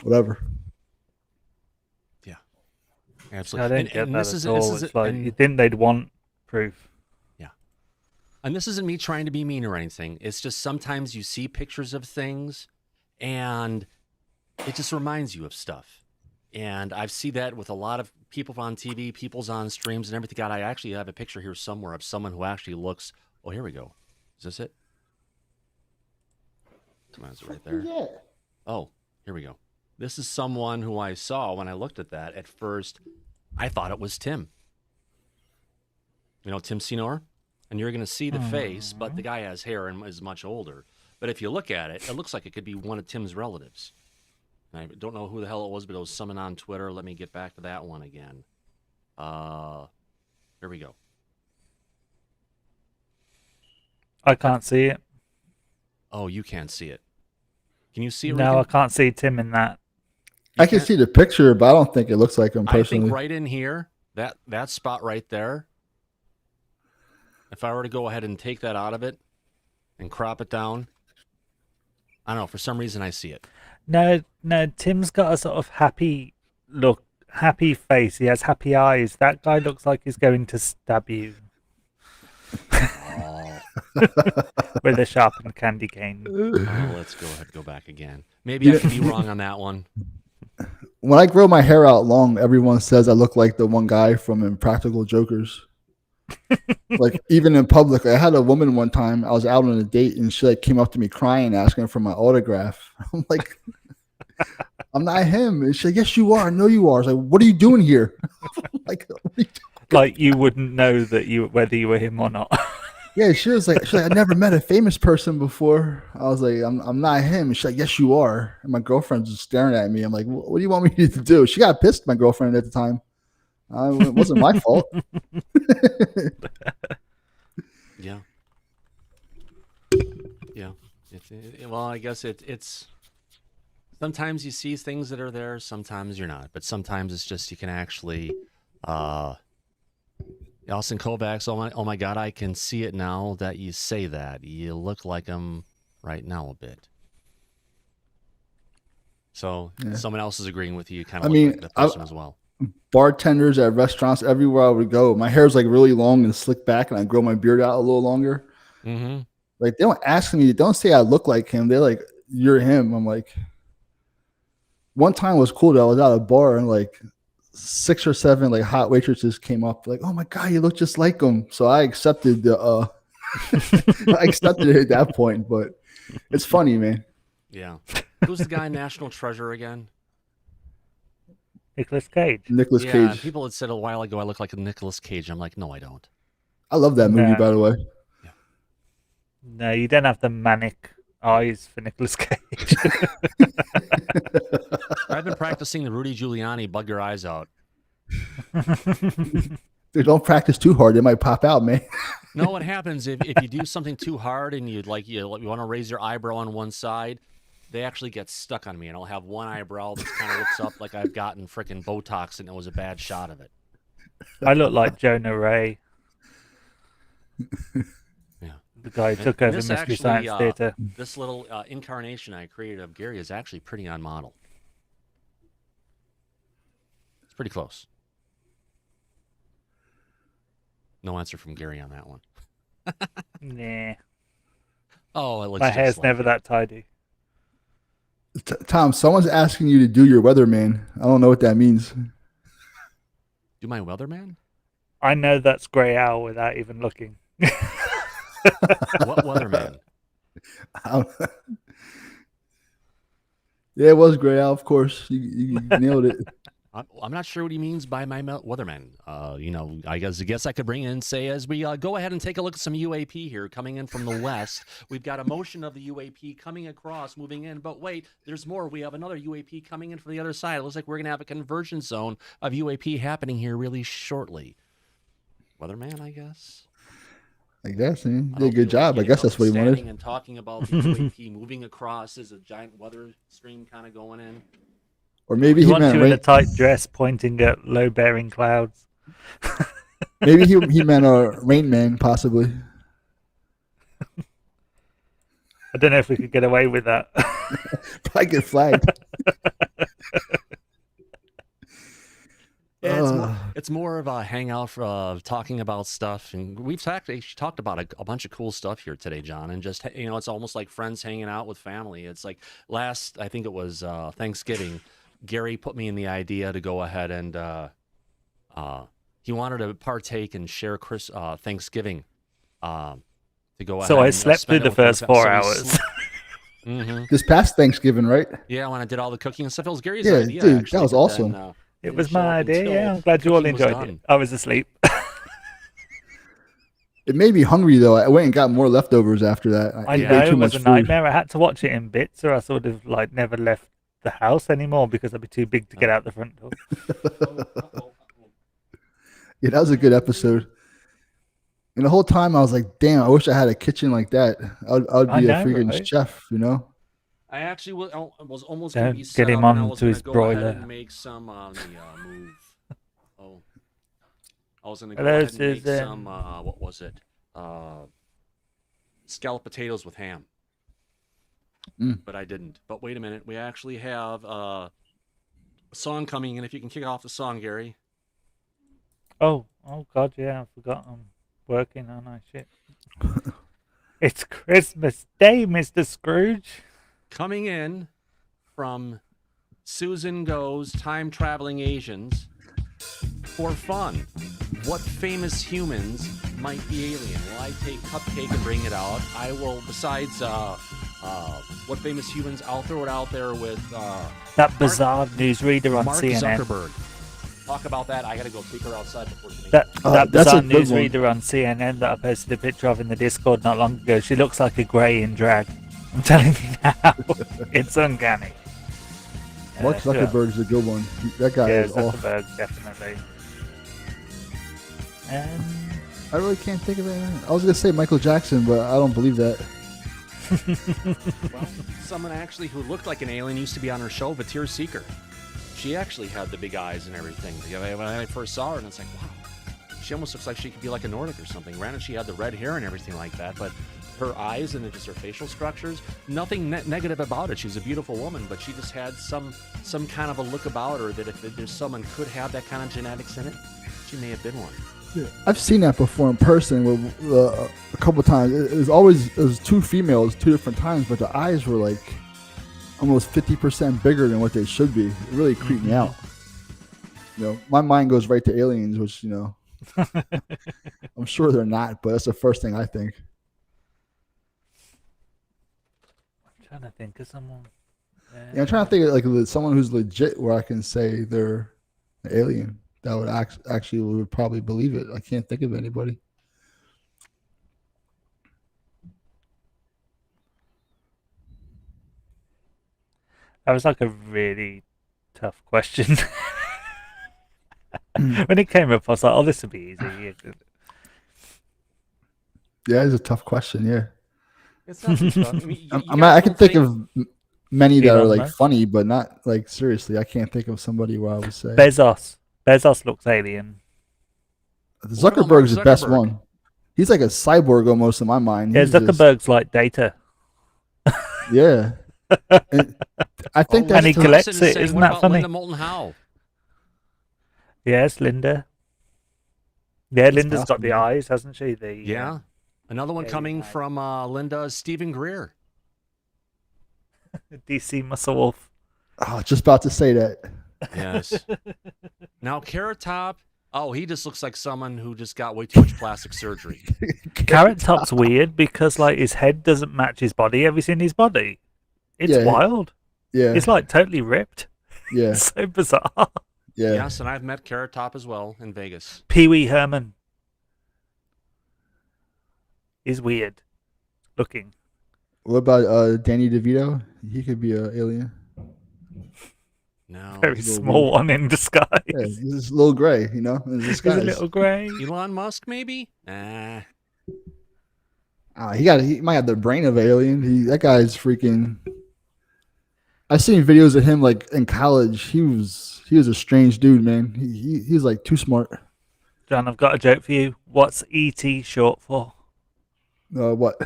whatever. Yeah, I absolutely. don't get that at all. It's like, you think they'd want proof. Yeah. And this isn't me trying to be mean or anything. It's just sometimes you see pictures of things and it just reminds you of stuff. And I've seen that with a lot of people on TV, people's on streams and everything. God, I actually have a picture here somewhere of someone who actually looks, oh, here we go. Is this it? Come on, is it right there? Yeah. Oh, here we go. This is someone who I saw when I looked at that. At first, I thought it was Tim. You know, Tim Senor? And you're going to see the face, but the guy has hair and is much older. But if you look at it, it looks like it could be one of Tim's relatives. I don't know who the hell it was, but it was someone on Twitter. Let me get back to that one again. Here we go. I can't see it. Oh, you can't see it. Can you see it? No, I can't see Tim in that. I can see the picture, but I don't think it looks like him personally. I think right in here, that spot right there, if I were to go ahead and take that out of it and crop it down, I don't know, for some reason I see it. No, Tim's got a sort of happy look, happy face. He has happy eyes. That guy looks like he's going to stab you. With a sharpened candy cane. Oh, let's go ahead and go back again. Maybe I could be wrong on that one. When I grow my hair out long, everyone says I look like the one guy from Impractical Jokers. Like, even in public, I had a woman one time. I was out on a date, and she came up to me crying, asking for my autograph. I'm like, I'm not him. And she's like, yes, you are. I know you are. I was like, what are you doing here? Like, what are you doing? Like you wouldn't know that whether you were him or not. Yeah, she was like, I never met a famous person before. I was like, I'm not him. And she's like, yes, you are. And my girlfriend's just staring at me. I'm like, what do you want me to do? She got pissed, my girlfriend at the time. It wasn't my fault. Yeah. Yeah. Well, I guess it's sometimes you see things that are there, sometimes you're not. But sometimes it's just you can actually Austin Kovacs, oh my God, I can see it now that you say that. You look like him right now a bit. So someone else is agreeing with you, kind of like the person as well. Bartenders at restaurants, everywhere I would go, my hair's like really long and slicked back, and I grow my beard out a little longer. Mm-hmm. Like, they don't ask me, they don't say I look like him. They're like, you're him. I'm like, one time was cool though. I was at a bar and like 6 or 7 like hot waitresses came up like, oh my God, you look just like him. So I accepted the I accepted it at that point, but it's funny, man. Yeah. Who's the guy in National Treasure again? Nicolas Cage. Nicolas Yeah, Cage. people had said a while ago I look like a Nicolas Cage. I'm like, no, I don't. I love that movie, by the way. No, you don't have the manic eyes for Nicolas Cage. I've been practicing the Rudy Giuliani bug your eyes out. Dude, don't practice too hard. They might pop out, man. No, what happens if you do something too hard and you want to raise your eyebrow on one side, they actually get stuck on me, and I'll have one eyebrow that kind of looks up like I've gotten freaking Botox and it was a bad shot of it. I look like Jonah Ray. Yeah. The guy who took over This Mystery actually, Science Theater. This little incarnation I created of Gary is actually pretty on model. It's pretty close. No answer from Gary on that one. Nah. Oh, it looks my just hair's like never it. that tidy. Tom, someone's asking you to do your weatherman. I don't know what that means. Do my weatherman? I know that's Grey Owl without even looking. What weatherman? Yeah, it was Grey Owl, of course. You nailed it. I'm not sure what he means by my weatherman. I guess I could bring in, say, as we go ahead and take a look at some UAP here coming in from the west. We've got a motion of the UAP coming across, moving in. But wait, there's more. We have another UAP coming in from the other side. It looks like we're going to have a convergence zone of UAP happening here really shortly. Weatherman, I guess. I guess, man. Did a good job. I guess that's what he wanted. Standing and talking about the UAP moving across as a giant weather stream kind of going in. Or maybe he he wants meant you in a tight dress pointing at low-bearing clouds. Maybe he meant a Rain Man, possibly. I don't know if we could get away with that. Probably get flagged. It's more of a hangout for talking about stuff, and we've actually talked about a bunch of cool stuff here today, John. And just it's almost like friends hanging out with family. It's like I think it was Thanksgiving. Gary put me in the idea to go ahead and he wanted to partake and share Thanksgiving to go ahead. So I and slept through spend it the with first him. 4 So hours. This past Thanksgiving, right? Yeah, when I did all the cooking and stuff, it was Gary's Yeah, idea. dude, actually, that was but awesome. Then, It was my idea. Yeah, I'm glad you all cooking was enjoyed it. done. I was asleep. It made me hungry though. I went and got more leftovers after that. I ate know way too it was much a food. nightmare. I had to watch it in bits, or I sort of like never left the house anymore because I'd be too big to get out the front door. Yeah, that was a good episode. And the whole time I was like, damn, I wish I had a kitchen like that. I'd I be know, a freaking right? chef, you know? I actually was almost Don't going to be get set him up, and I on was to going his to go ahead broiler. and make some on the move. Oh, I was going to go Hello, ahead and make Susan. some. What was it? Scalloped potatoes with ham. But I didn't. But wait a minute, we actually have a song coming in. If you can kick off the song, Gary. Oh God, yeah, I forgot I'm working on that shit. It's Christmas Day, Mr. Scrooge. Coming in from Susan Goes Time Traveling Asians for fun. What famous humans might be alien? Will I take Cupcake and bring it out? I will, besides what famous humans, I'll throw it out there with That bizarre newsreader on Mark CNN. Zuckerberg. Talk about that. I got to go take her outside before she That that's bizarre a good one. newsreader on CNN that I posted a picture of in the Discord not long ago. She looks like a grey in drag. I'm telling you now, it's uncanny. Mark Zuckerberg's a good one. That guy Yeah, is off. Zuckerberg, definitely. I really can't think of anything. I was going to say Michael Jackson, but I don't believe that. Well, someone actually who looked like an alien used to be on her show, Vatir Seeker. She actually had the big eyes and everything. When I first saw her, and it's like, wow, she almost looks like she could be like a Nordic or something. Granted, she had the red hair and everything like that, but her eyes and just her facial structures, nothing negative about it. She's a beautiful woman, but she just had some kind of a look about her that if there's someone could have that kind of genetics in it, she may have been one. Yeah, I've seen that before in person a couple times. It was two females, two different times, but the eyes were like almost 50% bigger than what they should be. It really creeped me out. You know, my mind goes right to aliens, which, you know, I'm sure they're not, but that's the first thing I think. I'm trying to think of someone. Yeah, I'm trying to think of like someone who's legit where I can say they're an alien. That would actually would probably believe it. I can't think of anybody. That was like a really tough question. When it came up, I was like, "Oh, this will be easy." Yeah, it's a tough question. Yeah, It's not too tough. I mean, I can think of many that are Elon like Musk? funny, but not like seriously. I can't think of somebody where I would say Bezos. Bezos looks alien. Zuckerberg's the best Zuckerberg? one. He's like a cyborg almost in my mind. Yeah, He's just- Zuckerberg's like data. yeah. And I think And he that's collects it. Isn't what that about funny? Linda Moulton Howe? Yes, Linda. Yeah, That's Linda's got possible. the eyes, hasn't she? The Yeah. Another one Yeah, coming yeah. from Linda is Stephen Greer. DC Muscle Wolf. oh, just about to say that. Yes. Now, Carrot Top. Oh, he just looks like someone who just got way too much plastic surgery. Carrot Top's weird because like his head doesn't match his body. Have you seen his body? It's Yeah. wild. Yeah. It's like totally ripped. Yeah. It's so bizarre. Yeah. Yes, and I've met Carrot Top as well in Vegas. Pee Wee Herman is weird looking. What about Danny DeVito? He could be an alien. No. Very he's a little small weird. one in disguise. Yeah, he's just a little gray, you know. In He's disguise. a little grey. Elon Musk, maybe? Nah. He might have the brain of an alien. That guy's freaking. I've seen videos of him like in college. He was a strange dude, man. He's like too smart. John, I've got a joke for you. What's ET short for? What?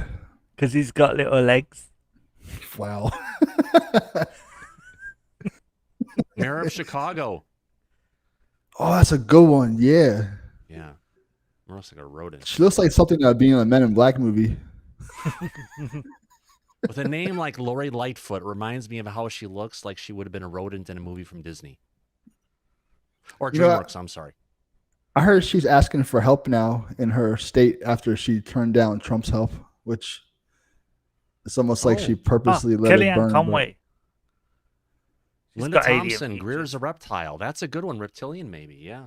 Because he's got little legs. Wow. Mayor of Chicago. Oh, that's a good one. Yeah. Yeah. Looks like a rodent. She looks like something that would be in a Men in Black movie. With a name like Lori Lightfoot, reminds me of how she looks like she would have been a rodent in a movie from Disney. Or You know, DreamWorks, I'm sorry. I heard she's asking for help now in her state after she turned down Trump's help, which It's almost like she Oh. purposely let it Kellyanne burn. Conway. She's Linda got alien Thompson, features. Greer's a reptile. That's a good one. Reptilian, maybe. Yeah.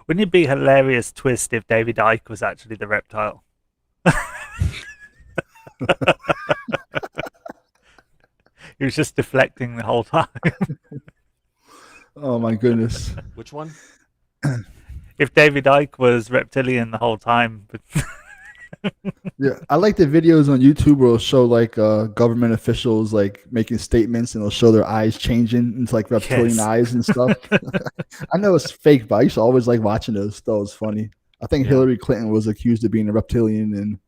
Wouldn't it be a hilarious twist if David Icke was actually the reptile? He was just deflecting the whole time. Oh my goodness. Which one? If David Icke was reptilian the whole time. Yeah, I like the videos on YouTube where it'll show like government officials like making statements and it'll show their eyes changing into like reptilian eyes and stuff. I know it's fake, but I used to always like watching those. That was funny. I think Hillary Clinton was accused of being a reptilian and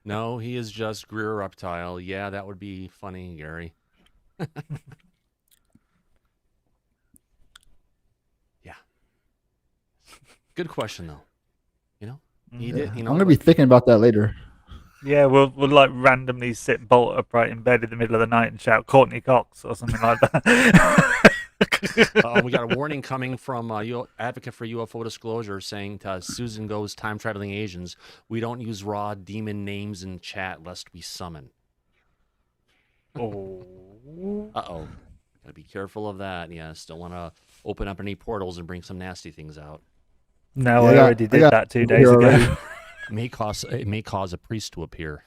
No, he is just Greer reptile. Yeah, that would be funny, Gary. Yeah. Good question, though. You know, he did. You know, I'm gonna be thinking about that later. Yeah, we'll like randomly sit bolt upright in bed in the middle of the night and shout Courtney Cox or something like that. We got a warning coming from advocate for UFO disclosure saying to Susan Goes time traveling Asians, we don't use raw demon names in chat lest we summon. Oh. Uh-oh. Gotta be careful of that. Yes, don't want to open up any portals and bring some nasty things out. No, I already did that 2 days ago. It may cause a priest to appear.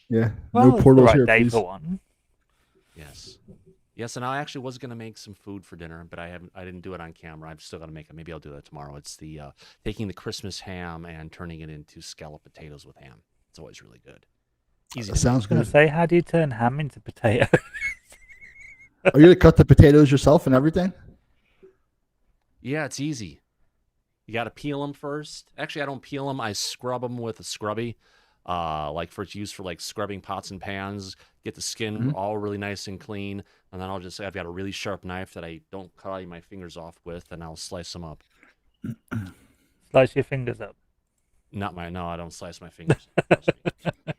Yeah. Well, No portals right here, day please. for one. Yes, and I actually was gonna make some food for dinner, but I didn't do it on camera. I've still got to make it. Maybe I'll do that tomorrow. It's the taking the Christmas ham and turning it into scallop potatoes with ham. It's always really good. Easy. That sounds I was going good. to say, how do you turn ham into potato? Are you gonna cut the potatoes yourself and everything? Yeah, it's easy. You got to peel them first. Actually, I don't peel them. I scrub them with a scrubby, like for its use for like scrubbing pots and pans. Get the skin all really nice and clean, and then I've got a really sharp knife that I don't cut all my fingers off with, and I'll slice them up. Slice your fingers up. No, I don't slice my fingers.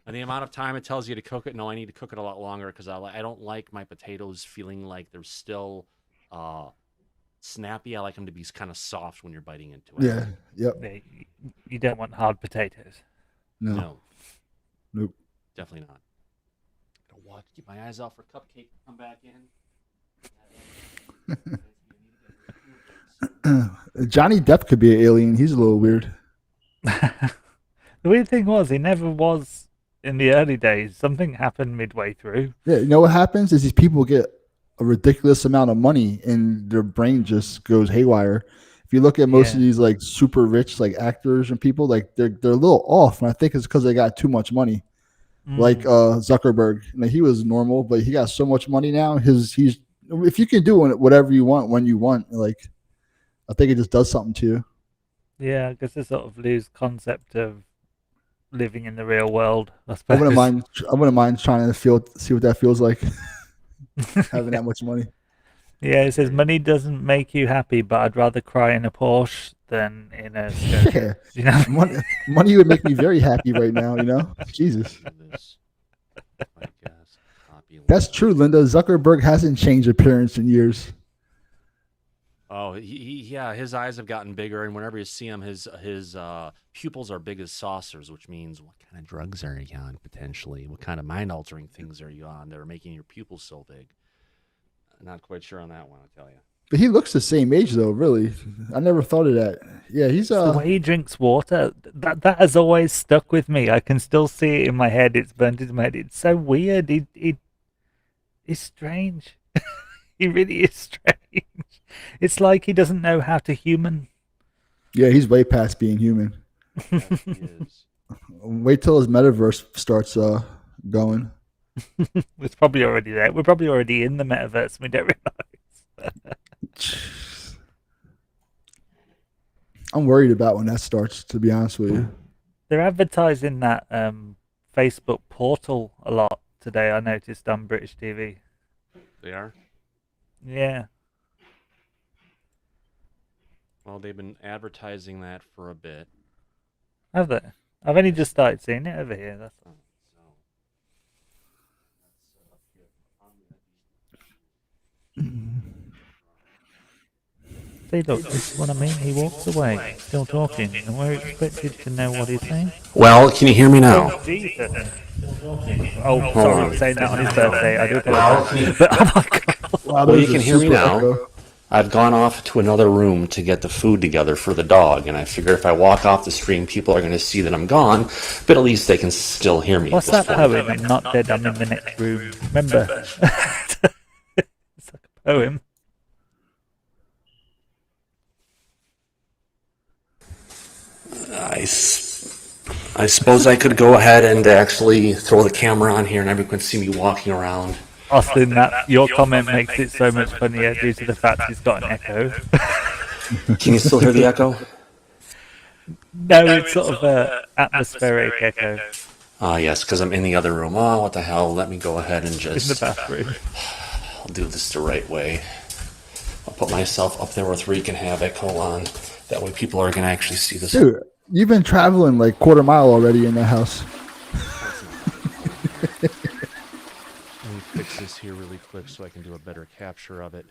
And the amount of time it tells you to cook it, no, I need to cook it a lot longer because I don't like my potatoes feeling like they're still snappy. I like them to be kind of soft when you're biting into it. Yeah. Yep. Yeah, you don't want hard potatoes. No. Nope. Definitely not. Gotta watch. Keep my eyes out for Cupcake to come back in. Johnny Depp could be an alien. He's a little weird. The weird thing was, he never was in the early days. Something happened midway through. Yeah, you know what happens is these people get a ridiculous amount of money and their brain just goes haywire. If you look at most of these like super rich like actors and people, like they're a little off, and I think it's because they got too much money. Like Zuckerberg, like, he was normal, but he got so much money now. He's if you can do whatever you want when you want, like I think it just does something to you. Yeah, I guess they sort of lose concept of living in the real world, I I suppose. wouldn't mind trying to see what that feels like. Having that much money. Yeah, it says money doesn't make you happy, but I'd rather cry in a Porsche than in a Skoda. Yeah. You know? Money would make me very happy right now, you know? Jesus. That's true, Linda. Zuckerberg hasn't changed appearance in years. Oh, yeah, his eyes have gotten bigger, and whenever you see him, his pupils are big as saucers, which means what kind of drugs are you on, potentially? What kind of mind-altering things are you on that are making your pupils so big? I'm not quite sure on that one, I'll tell you. But he looks the same age, though, really. I never thought of that. Yeah, he's... The way he drinks water, that has always stuck with me. I can still see it in my head. It's burnt into my head. It's so weird. He's strange. He really is strange. It's like he doesn't know how to human. Yeah, he's way past being human. Yes, he is. Wait till his metaverse starts going. It's probably already there. We're probably already in the metaverse and we don't realize. I'm worried about when that starts, to be honest with you. They're advertising that Facebook portal a lot today, I noticed on British TV. They are? Yeah. Well, they've been advertising that for a bit. Have they? I've only just started seeing it over here. That's all. See, look, this is what I mean. He walks away, still talking, and we're expected to know what he's saying. Well, can you hear me now? Oh, Jesus. Oh, Hold sorry on. for saying that on his birthday. I do apologize. But, oh my God. Wow, Well, you there's a can hear me super now. echo. I've gone off to another room to get the food together for the dog, and I figure if I walk off the stream, people are going to see that I'm gone, but at least they can still hear me. What's at this that point. poem? I'm not dead, I'm in the next room. Remember? It's like a poem. I suppose I could go ahead and actually throw the camera on here and everyone can see me walking around. Austin, your comment makes it so much funnier due to the fact it's got an echo. Can you still hear the echo? No, it's sort of a atmospheric echo. Ah, yes, because I'm in the other room. Oh, what the hell? Let me go ahead and just... In the bathroom. I'll do this the right way. I'll put myself up there with wreaking havoc. Hold on. That way people are going to actually see this. Dude, you've been traveling like quarter mile already in that house. Let me fix this here really quick so I can do a better capture of it.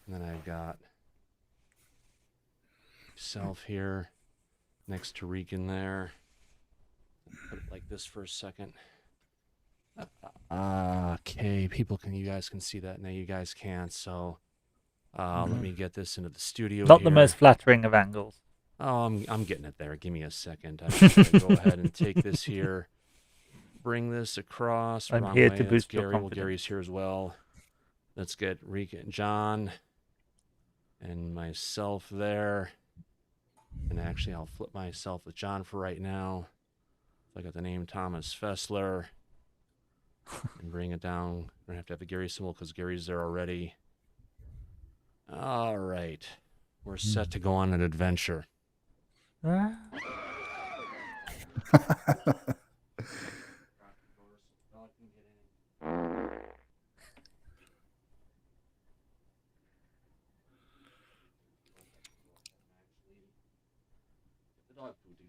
And then I've got myself here next to Regan there. Put it like this for a second. Okay, you guys can see that now. You guys can't. So let me get this into the studio. Not here. the most flattering of angles. Oh, I'm getting it there. Give me a second. I'm just gonna go ahead and take this here. Bring this across. I'm Wrong here way. to That's boost your Gary. Well, confidence. Gary's here as well. Let's get Rika and John and myself there. And actually, I'll flip myself with John for right now. I got the name Thomas Fessler. And bring it down. We're going to have to have the Gary symbol because Gary's there already. All right. We're set to go on an adventure.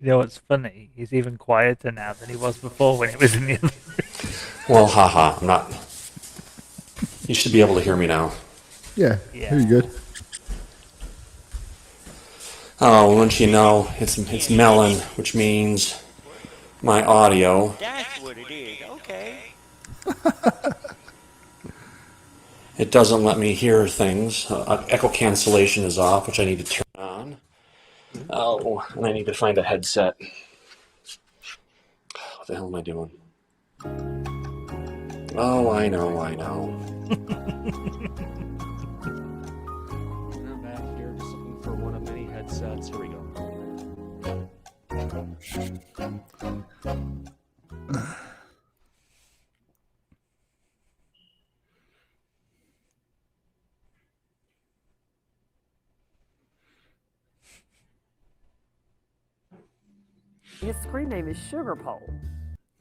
You know what's funny? He's even quieter now than he was before when he was in the other room. Well, haha, I'm not. You should be able to hear me now. Yeah, hear you good. Oh, wouldn't you know, it's melon, which means my audio. That's what it is. Okay. It doesn't let me hear things. Echo cancellation is off, which I need to turn on. Oh, and I need to find a headset. What the hell am I doing? Oh, I know. I'm back here just looking for one of many headsets. Here we go. His screen name is Sugar Pole.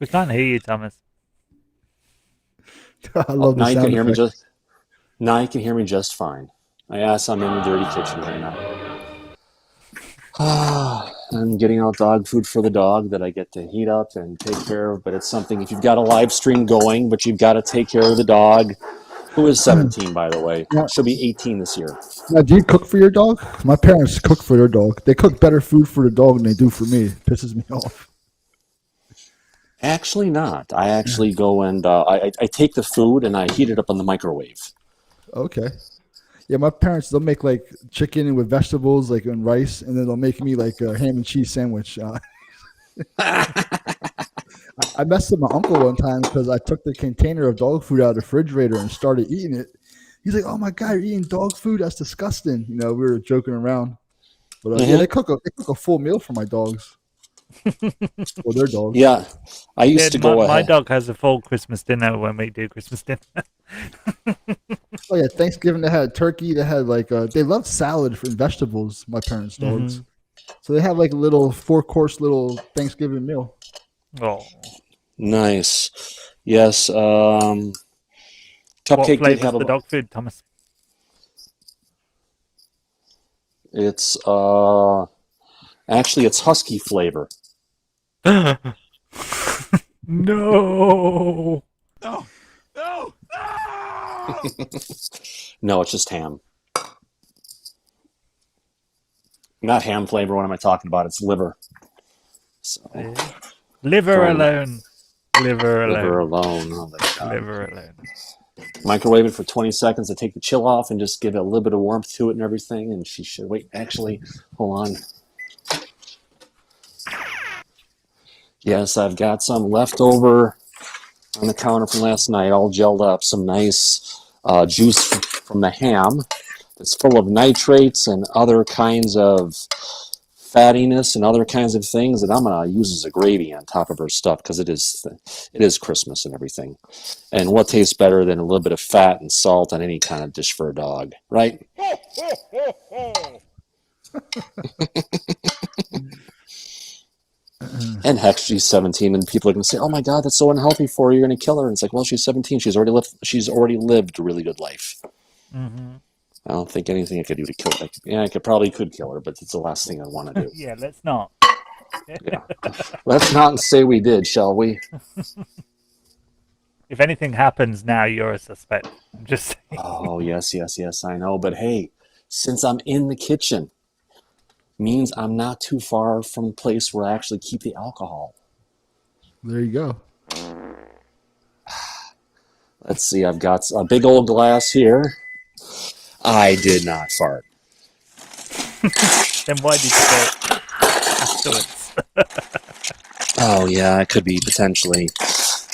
We can't hear you, Thomas. I love the now you sound can hear me effects. Now you can hear me just fine. Yes, I'm in the dirty kitchen right now. I'm getting out dog food for the dog that I get to heat up and take care of, but it's something, if you've got a live stream going, but you've got to take care of the dog, who is 17, by the way. She'll be 18 this year. Now, do you cook for your dog? My parents cook for their dog. They cook better food for the dog than they do for me. It pisses me off. Actually not. I actually go and I take the food and I heat it up on the microwave. Okay. Yeah, my parents, they'll make like chicken with vegetables, like and rice, and then they'll make me like a ham and cheese sandwich. I messed with my uncle one time because I took the container of dog food out of the refrigerator and started eating it. He's like, "Oh my God, you're eating dog food? That's disgusting." You know, we were joking around. But yeah, they cook a full meal for my dogs. Or their dogs. Yeah, I used to go ahead. My dog has a full Christmas dinner when we do Christmas dinner. Oh yeah, Thanksgiving they had turkey. They had like they love salad and vegetables. My parents' dogs, so they have like a little 4-course little Thanksgiving meal. Oh, nice. Yes. Cupcake what did flavor's have the dog food, Thomas? It's actually it's husky flavor. No. No. No, it's just ham. Not ham flavor. What am I talking about? It's liver. So, Liver alone. Liver alone. Liver alone. Oh, my God. Liver alone. Microwave it for 20 seconds to take the chill off and just give it a little bit of warmth to it and everything. And she should wait. Actually, hold on. Yes, I've got some leftover on the counter from last night, all gelled up. Some nice juice from the ham. It's full of nitrates and other kinds of fattiness and other kinds of things that I'm going to use as a gravy on top of her stuff because it is Christmas and everything. And what tastes better than a little bit of fat and salt on any kind of dish for a dog, right? And heck, she's 17, and people are going to say, "Oh my God, that's so unhealthy for you. You're going to kill her." And it's like, well, she's 17. She's already lived a really good life. Mm-hmm. I don't think anything I could do to kill her. Yeah, I probably could kill her, but it's the last thing I want to do. Yeah, let's not. Yeah. Let's not say we did, shall we? If anything happens now, you're a suspect. I'm just saying. Oh, yes, I know. But hey, since I'm in the kitchen, means I'm not too far from the place where I actually keep the alcohol. There you go. Let's see, I've got a big old glass here. I did not fart. Then why did you say it afterwards? Oh, yeah, I could be potentially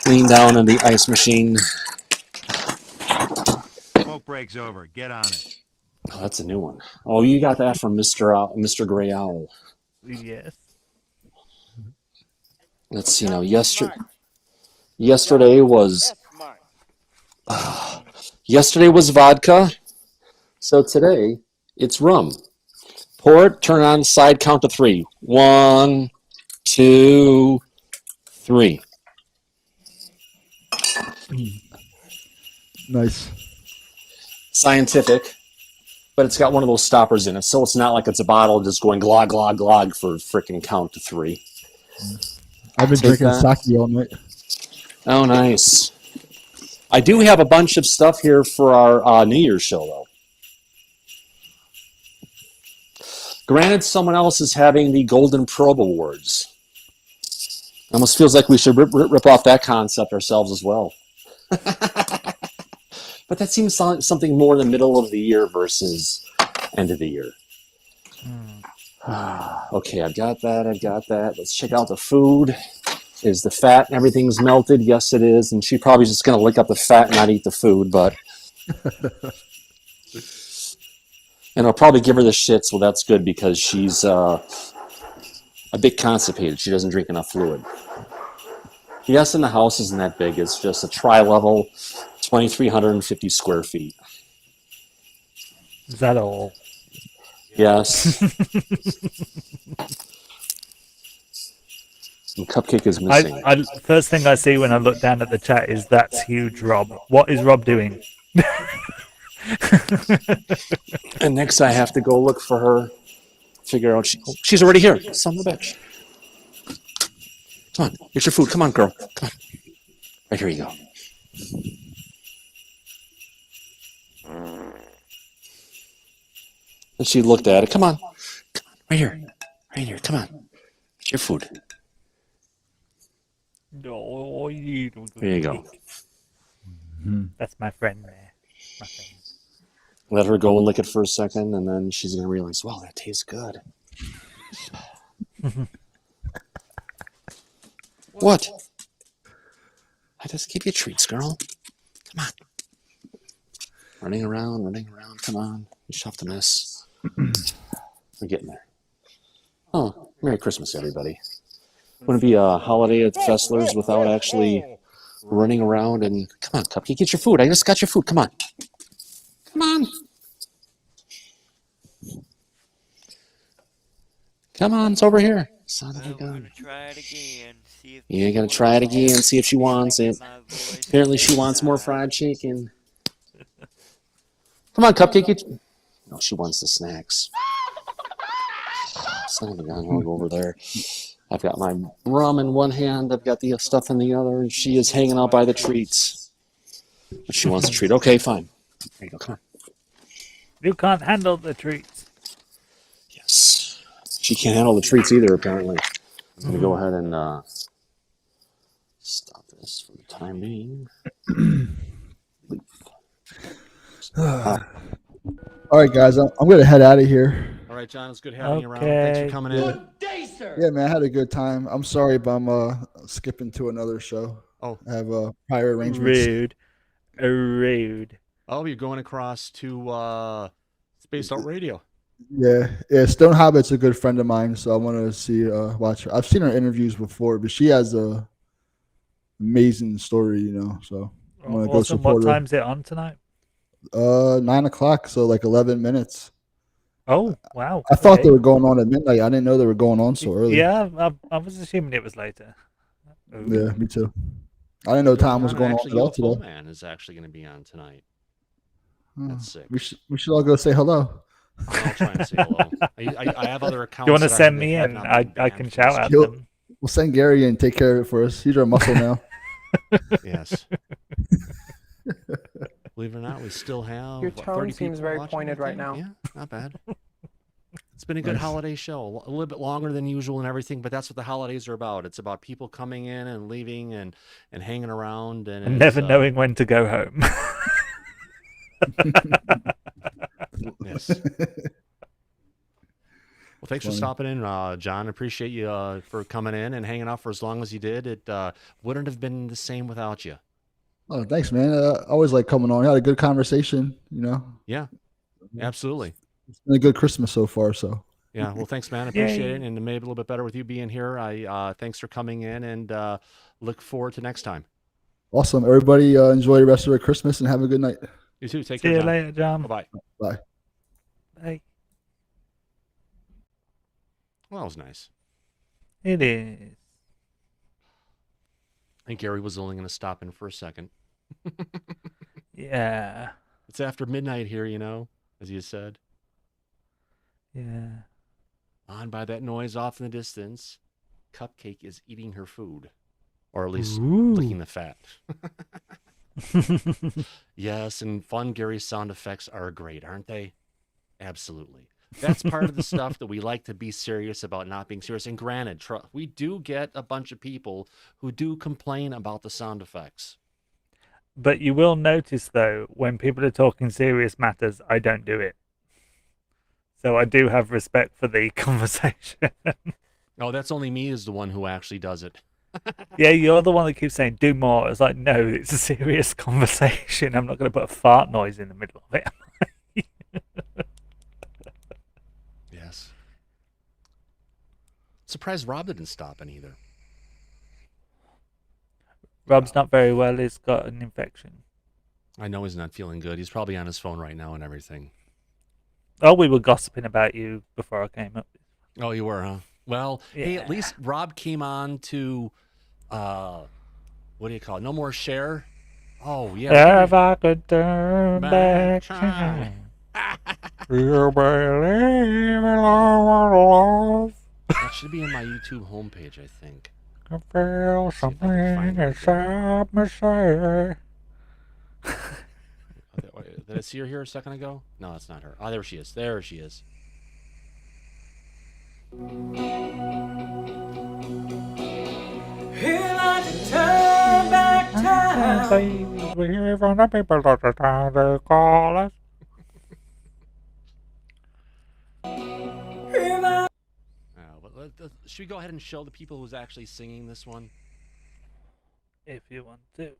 lean down in the ice machine. Smoke break's over. Get on it. Oh, that's a new one. Oh, you got that from Mr. Gray Owl. Yes. Let's see now. Yesterday was vodka. So today it's rum. Pour it. Turn on. Side count to 3. 1, 2, 3. Nice. Scientific. But it's got one of those stoppers in it, so it's not like it's a bottle just going glog, glog, glog for frickin' count to 3. I've been drinking sake all night. Oh, nice. I do have a bunch of stuff here for our New Year's show, though. Granted, someone else is having the Golden Probe Awards. Almost feels like we should rip off that concept ourselves as well. But that seems something more in the middle of the year versus end of the year. Okay, I've got that. Let's check out the food. Is the fat and everything's melted? Yes, it is. And she probably just going to lick up the fat and not eat the food, but... And I'll probably give her the shits. Well, that's good because she's a bit constipated. She doesn't drink enough fluid. Yes, and the house isn't that big. It's just a tri-level, 2,350 square feet. Is that all? Yes. And Cupcake is missing. First thing I see when I look down at the chat is that's huge, Rob. What is Rob doing? And next I have to go look for her, figure out she's already here. Son of a bitch. Come on, get your food. Come on, girl. Come on. Right here you go. And she looked at it. Come on. Come on. Right here. Right here. Come on. Get your food. Oh, there you go. That's my friend there. My friend. Let her go and lick it for a second, and then she's going to realize, wow, that tastes good. What? I just give you treats, girl. Come on. Running around. Come on. You shove the mess. We're getting there. Oh, Merry Christmas, everybody. Wouldn't it be a holiday at Fessler's without actually running around and... Come on, Cupcake, get your food. I just got your food. Come on. Come on. Come on, it's over here. Son of a gun. You gotta try it again, see if she wants it. Apparently she wants more fried chicken. Come on, Cupcake. No, she wants the snacks. Son of a gun, I'll go over there. I've got my rum in one hand, I've got the stuff in the other, and she is hanging out by the treats. But she wants a treat. Okay, fine. There you go, come on. You can't handle the treats. Yes. She can't handle the treats either, apparently. I'm going to go ahead and stop this for the time being. All right, guys, I'm going to head out of here. All right, John, it's good having you around. Thanks for coming in. Good day, sir. Yeah, man, I had a good time. I'm sorry if I'm skipping to another show. Oh, I have prior arrangements. Rude. Oh, you're going across to Spaced Out Radio. Yeah. Stone Hobbit's a good friend of mine, so I want to see, watch her. I've seen her interviews before, but she has a amazing story, you know. So I'm gonna go support her. What time's it on tonight? 9 o'clock, so like 11 minutes. Oh, wow. I thought they were going on at midnight. I didn't know they were going on so early. Yeah, I was assuming it was later. Yeah, me too. I didn't know time was going on at all today. Man is actually going to be on tonight. Oh, That's sick. We should all go say hello. I'll try and say hello. I have other accounts. You want to send me in? I can shout at them. We'll send Gary and take care of it for us. He's our muscle now. Yes. Believe it or not, we still have. Your tone seems very pointed right now. Yeah, not bad. It's been a good holiday show. A little bit longer than usual and everything, but that's what the holidays are about. It's about people coming in and leaving and hanging around and never knowing when to go home. Yes. Well, thanks for stopping in, John. Appreciate you for coming in and hanging out for as long as you did. It wouldn't have been the same without you. Oh, thanks, man. I always like coming on. We had a good conversation, you know. Yeah, absolutely. It's been a good Christmas so far. So. Yeah. Well, thanks, man. I appreciate it, and maybe a little bit better with you being here. Thanks for coming in, and look forward to next time. Awesome. Everybody, enjoy the rest of your Christmas and have a good night. You too. Take See care. you later, John. Bye. Bye. Bye. Well, that was nice. It is. I think Gary was only going to stop in for a second. Yeah. It's after midnight here, you know, as you said. Yeah. On by that noise off in the distance, Cupcake is eating her food, or at least Ooh. licking the fat. Yes, and fun Gary's sound effects are great, aren't they? Absolutely. That's part of the stuff that we like to be serious about not being serious. And granted, we do get a bunch of people who do complain about the sound effects. But you will notice, though, when people are talking serious matters, I don't do it. So I do have respect for the conversation. Oh, that's only me is the one who actually does it. Yeah, you're the one that keeps saying, do more. It's like, no, it's a serious conversation. I'm not going to put a fart noise in the middle of it. Yes. Surprised Rob didn't stop in either. Rob's not very well. He's got an infection. I know he's not feeling good. He's probably on his phone right now and everything. Oh, we were gossiping about you before I came up. Oh, you were, huh? Well, Yeah. hey, at least Rob came on to, what do you call it? No More Share? Oh, yeah. If I could turn back time, you believe in love. That should be in my YouTube homepage, I think. I feel something inside me say. Did I see her here a second ago? No, that's not her. Oh, there she is. There she is. If I could turn back time. We from the people that are trying to call us. Should we go ahead and show the people who's actually singing this one? If you want to.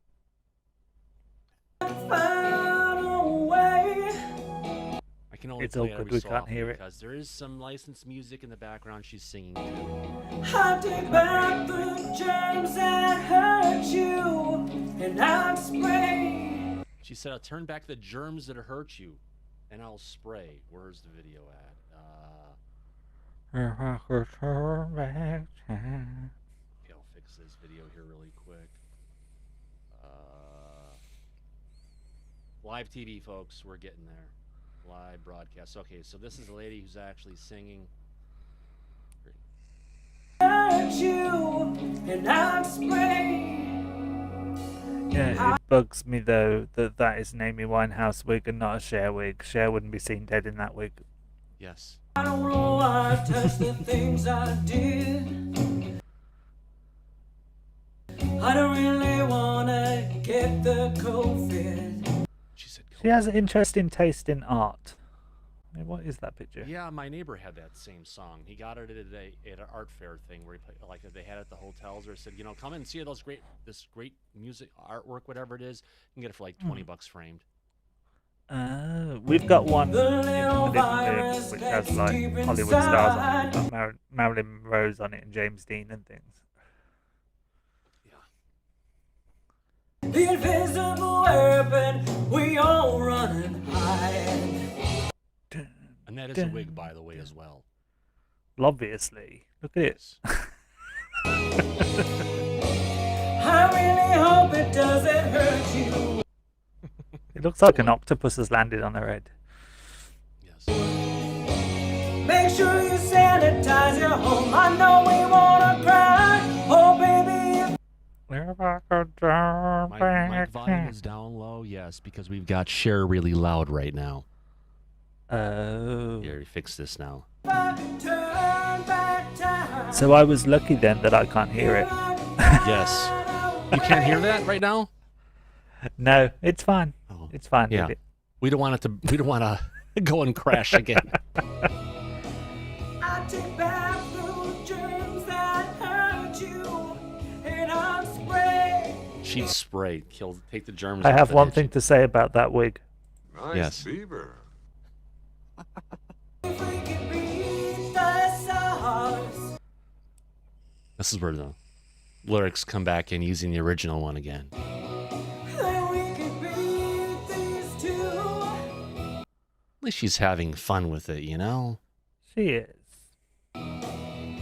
Find a way. I can only It's play all it good, every we so can't often hear it. because there is some licensed music in the background she's singing to. I take back the germs that hurt you, and I'll spray. She said, "I'll turn back the germs that hurt you, and I'll spray." Where's the video at? If I could turn back time. Okay, I'll fix this video here really quick. Live TV, folks. We're getting there. Live broadcast. Okay, so this is a lady who's actually singing. Hurt you, and I'll spray. Yeah, it bugs me though that is an Amy Winehouse wig and not a Cher wig. Cher wouldn't be seen dead in that wig. Yes. I don't know why I touched the things I did. I don't really wanna get the COVID. She has an interesting taste in art. I mean, what is that picture? Yeah, my neighbor had that same song. He got it at an art fair thing where he played, like they had it at the hotels, or said, you know, come and see this great music artwork, whatever it is. You can get it for like $20 framed. We've got one in the living room which has like Hollywood stars on it. We've got Marilyn Monroe on it and James Dean and things. The invisible weapon, we all run and hide. And that is a wig, by the way, as well. Well, obviously. Look at it. I really hope it doesn't hurt you. It looks like an octopus has landed on her head. Make sure you sanitize your home. I know we wanna cry. Oh, baby. My volume is down low, yes, because we've got Cher really loud right now. Oh. Here, fix this now. So I was lucky then that I can't hear it. Yes. You can't hear that right now? No, it's fine. Oh. It's fine. Yeah. We don't want it to. We don't want to go and crash again. I take back the germs that hurt you, and I'll spray. She'd spray, take the germs. I off have the one edge. thing to say about that wig. Nice Yes. beaver. If we could beat the stars. This is where the lyrics come back in using the original one again. Then we could beat these two. At least she's having fun with it, you know? She is. Then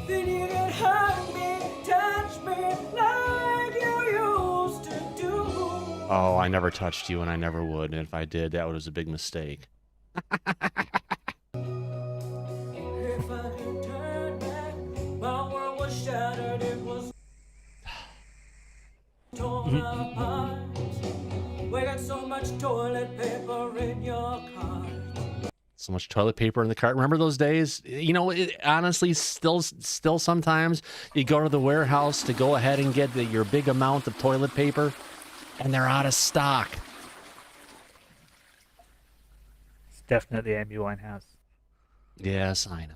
you can hug me, touch me like you used to do. Oh, I never touched you and I never would. And if I did, that was a big mistake. If I could turn back, my world was shattered, it was torn apart. We got so much toilet paper in your car. So much toilet paper in the cart. Remember those days? You know, honestly, still sometimes you go to the warehouse to go ahead and get your big amount of toilet paper, and they're out of stock. It's definitely Amy Winehouse. Yes, I know.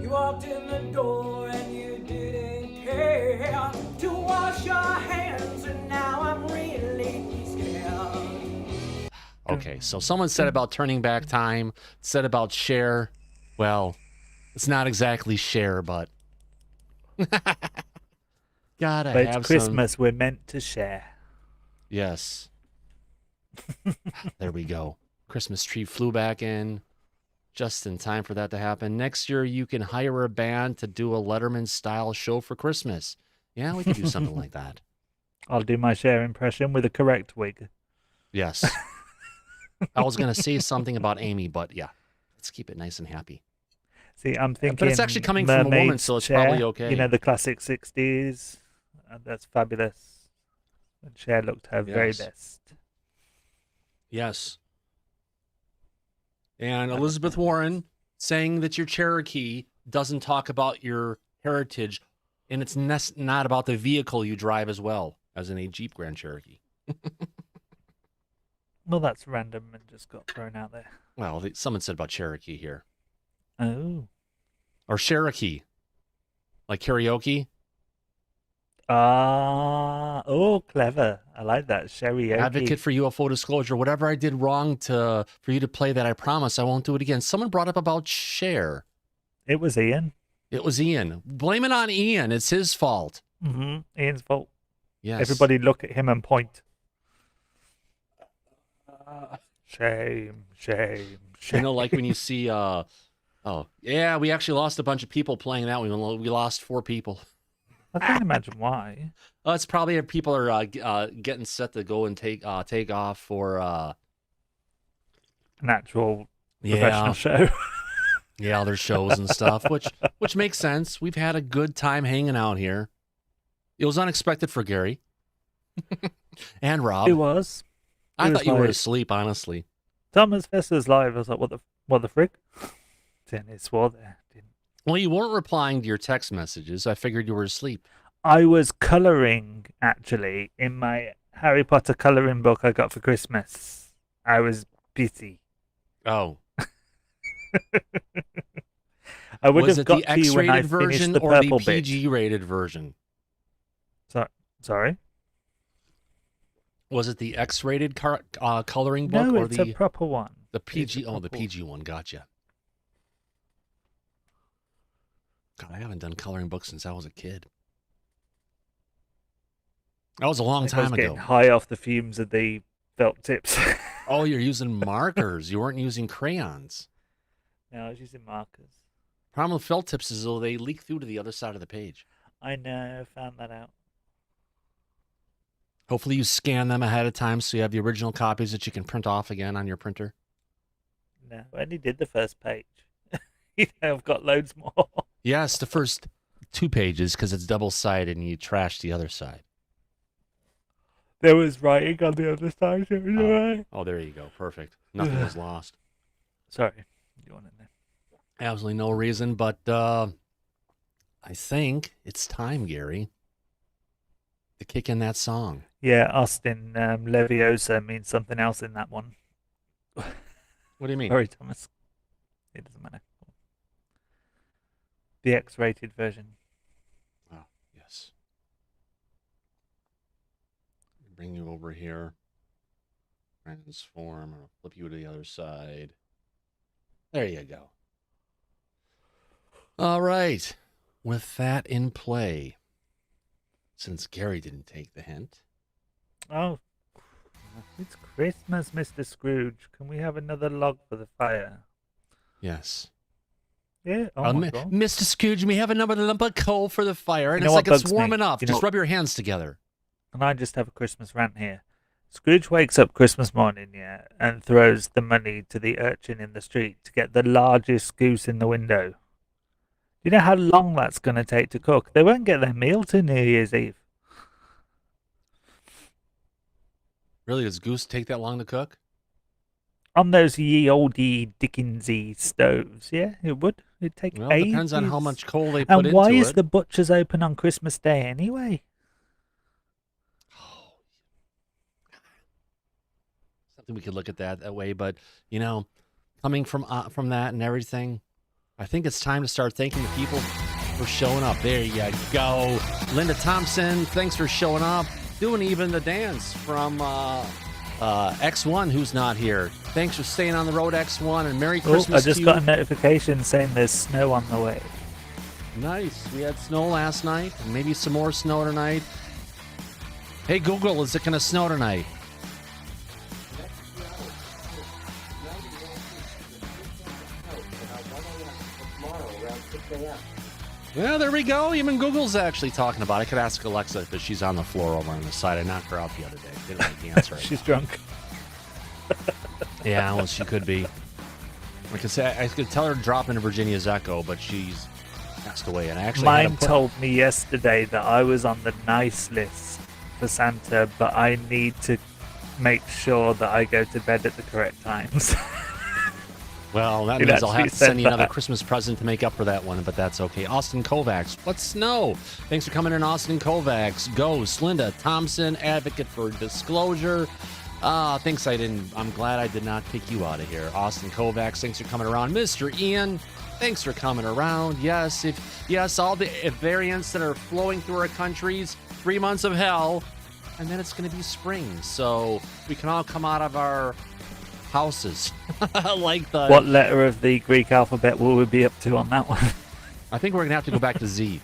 You walked in the door and you didn't care to wash your hands, and now I'm really scared. Okay, so someone said about turning back time, said about Cher. Well, it's not exactly Cher, but gotta But have it's Christmas, we're meant to share. Yes. There we go. Christmas tree flew back in just in time for that to happen. Next year, you can hire a band to do a Letterman-style show for Christmas. Yeah, we could do something like that. I'll do my Cher impression with a correct wig. Yes. I was going to say something about Amy, but yeah, let's keep it nice and happy. See, I'm thinking. But it's actually coming from a woman, Mermaid's so it's Cher, probably okay. You know, the classic 60s. That's fabulous. And Cher looked her very Yes. best. Yes. And Elizabeth Warren saying that your Cherokee doesn't talk about your heritage, and it's not about the vehicle you drive as well, as in a Jeep Grand Cherokee. Well, that's random and just got thrown out there. Well, someone said about Cherokee here. Oh. Or Cherokee. Like karaoke. Oh, clever. I like that. Karaoke. Advocate for UFO disclosure. Whatever I did wrong for you to play that, I promise I won't do it again. Someone brought up about Cher. It was Ian. It was Ian. Blame it on Ian. It's his fault. Mm-hmm. Ian's fault. Yes. Everybody look at him and point. Shame, shame, shame. You know, like when you see, oh, yeah, we actually lost a bunch of people playing that one. We lost 4 people. I can't imagine why. It's probably people are getting set to go and take off for an actual professional show. Yeah, their shows and stuff, which makes sense. We've had a good time hanging out here. It was unexpected for Gary and Rob. It was. I thought you were asleep, honestly. Thomas Fessler's live. I was like, what the frick? Dennis was there. Well, you weren't replying to your text messages. I figured you were asleep. I was colouring, actually, in my Harry Potter colouring book I got for Christmas. I was busy. Oh. I would Was have it got the to you when I X-rated finished version the or the purple bit. PG-rated version? Sorry? Was it the X-rated coloring book No, or it's the a proper one. the PG? Oh, the PG one. Gotcha. God, I haven't done coloring books since I was a kid. That was a long I was time ago. getting high off the fumes of the felt tips. Oh, you're using markers. You weren't using crayons. No, I was using markers. Problem with felt tips is though they leak through to the other side of the page. I know, found that out. Hopefully you scan them ahead of time so you have the original copies that you can print off again on your printer. No, I only did the first page. I've got loads more. Yes, the first 2 pages because it's double-sided and you trash the other side. There was writing on the other side. So it was alright. Oh, there you go. Perfect. Nothing was lost. Sorry. You want to know? Absolutely no reason, but I think it's time, Gary, to kick in that song. Yeah, Austin Leviosa means something else in that one. What do you mean? Sorry, Thomas. It doesn't matter. The X-rated version. Oh, yes. Bring you over here. Transform. I'll flip you to the other side. There you go. All right. With that in play, since Gary didn't take the hint. Oh, it's Christmas, Mr. Scrooge. Can we have another log for the fire? Yes. Yeah. Oh my God. Mr. Scrooge, we have another lump of coal for the fire, and You it's know like what it's bugs me? warming up. You Just know- rub your hands together. And I just have a Christmas rant here. Scrooge wakes up Christmas morning, yeah, and throws the money to the urchin in the street to get the largest goose in the window. Do you know how long that's going to take to cook? They won't get their meal till New Year's Eve. Really, does goose take that long to cook? On those ye oldie Dickensy stoves, yeah, it would. It'd take Well, it depends on how ages. much coal they put And why into is it. the butcher's open on Christmas Day anyway? Something we could look at that way, but you know, coming from that and everything, I think it's time to start thanking the people for showing up. There you go, Linda Thompson. Thanks for showing up, doing even the dance from X1, who's not here. Thanks for staying on the road, X1, and Merry Christmas. I just to got a you. notification saying there's snow on the way. Nice. We had snow last night, and maybe some more snow tonight. Hey Google, is it going to snow tonight? Yeah, there we go. Even Google's actually talking about it. I could ask Alexa, but she's on the floor over on the side. I knocked her out the other day. Didn't like the answer. She's drunk. Yeah, well, she could be. Like I said, I could tell her to drop into Virginia's Echo, but she's passed away. And I actually had Mine to put- told me yesterday that I was on the nice list for Santa, but I need to make sure that I go to bed at the correct times. Well, that It means I'll actually have to send said you another that. Christmas present to make up for that one, but that's okay. Austin Kovacs, what's snow? Thanks for coming in, Austin Kovacs. Ghost, Linda Thompson, advocate for disclosure. I'm glad I did not kick you out of here. Austin Kovacs, thanks for coming around. Mr. Ian, thanks for coming around. Yes, all the variants that are flowing through our countries, 3 months of hell, and then it's going to be spring. So we can all come out of our houses. Like the What letter of the Greek alphabet will we be up to on that one? I think we're gonna have to go back to Z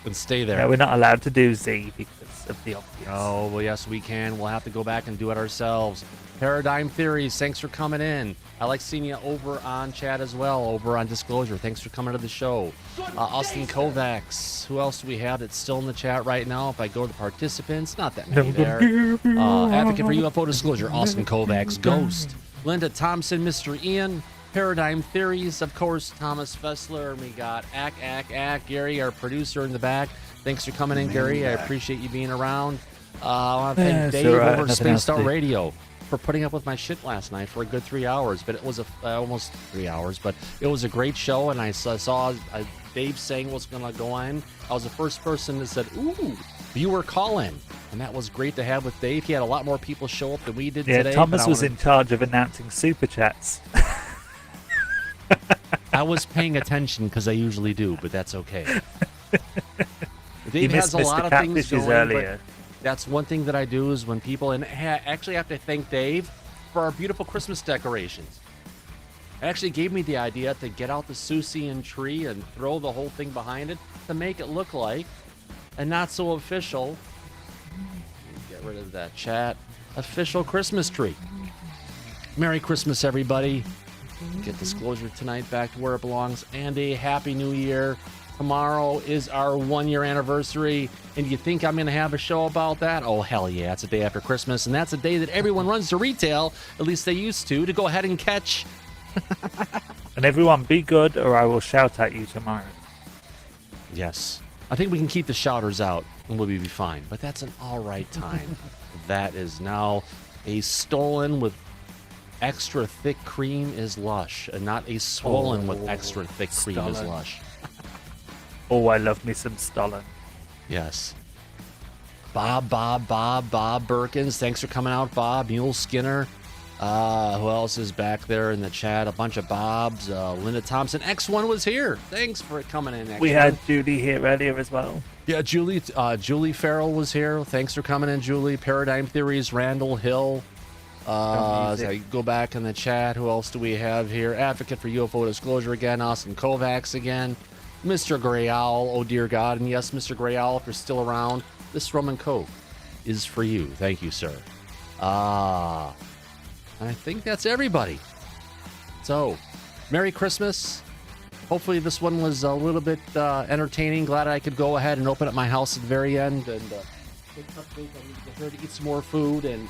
and stay there. Yeah, we're not allowed to do Z because of the obvious. Oh, well, yes, we can. We'll have to go back and do it ourselves. Paradigm Theories, thanks for coming in. I like seeing you over on chat as well, over on Disclosure. Thanks for coming to the show. Austin Kovacs. Who else do we have that's still in the chat right now? If I go to the participants, not that many there. Advocate for UFO Disclosure, Austin Kovacs. Ghost, Linda Thompson, Mr. Ian. Paradigm Theories, of course, Thomas Fessler. We got Gary, our producer in the back. Thanks for coming in, Gary. I appreciate you being around. I want to thank Dave over at Spaced Out Radio. for putting up with my shit last night for a good 3 hours. But it was almost 3 hours, but it was a great show, and I saw Dave saying what's going to go on. I was the first person that said, "Ooh, viewer call-in," and that was great to have with Dave. He had a lot more people show up than we did today. Thomas was in charge of announcing super chats. I was paying attention because I usually do, but that's okay. Dave has a lot of things going, earlier. But that's one thing that I do is when people, and actually have to thank Dave for our beautiful Christmas decorations. It actually gave me the idea to get out the Susian tree and throw the whole thing behind it to make it look like a not so official, get rid of that chat, official Christmas tree. Merry Christmas, everybody. Get Disclosure tonight back to where it belongs, and a Happy New Year. Tomorrow is our 1-year anniversary, and you think I'm going to have a show about that? Oh, hell yeah. It's a day after Christmas, and that's a day that everyone runs to retail, at least they used to go ahead and catch. And everyone be good, or I will shout at you tomorrow. Yes. I think we can keep the shouters out, and we'll be fine, but that's an all right time. That is now a stolen with extra thick cream is lush, and not a swollen with extra thick cream is lush. Oh, I love me some Stollen. Yes. Bob Birkins, thanks for coming out, Bob. Mule Skinner. Who else is back there in the chat? A bunch of Bobs. Linda Thompson. X1 was here. Thanks for coming in, X1. We had Judy here earlier as well. Yeah, Julie Farrell was here. Thanks for coming in, Julie. Paradigm Theories, Randall Hill. As I go back in the chat, who else do we have here? Advocate for UFO Disclosure again, Austin Kovacs again, Mr. Gray Owl, oh dear God, and yes, Mr. Gray Owl, if you're still around, this rum and coke is for you. Thank you, sir. I think that's everybody. So, Merry Christmas. Hopefully this one was a little bit entertaining. Glad I could go ahead and open up my house at the very end and get her to eat some more food. And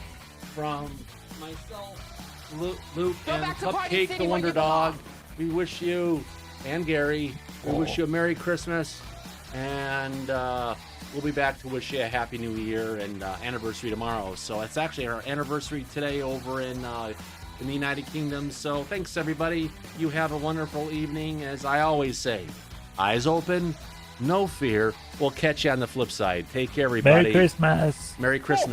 from myself, Luke, and Cupcake the Wonder Dog, we wish you, and Gary, we wish you a Merry Christmas, and we'll be back to wish you a Happy New Year and anniversary tomorrow. So it's actually our anniversary today over in the United Kingdom. So thanks, everybody. You have a wonderful evening. As I always say, eyes open, no fear. We'll catch you on the flip side. Take care, everybody. Merry Christmas. Merry Christmas.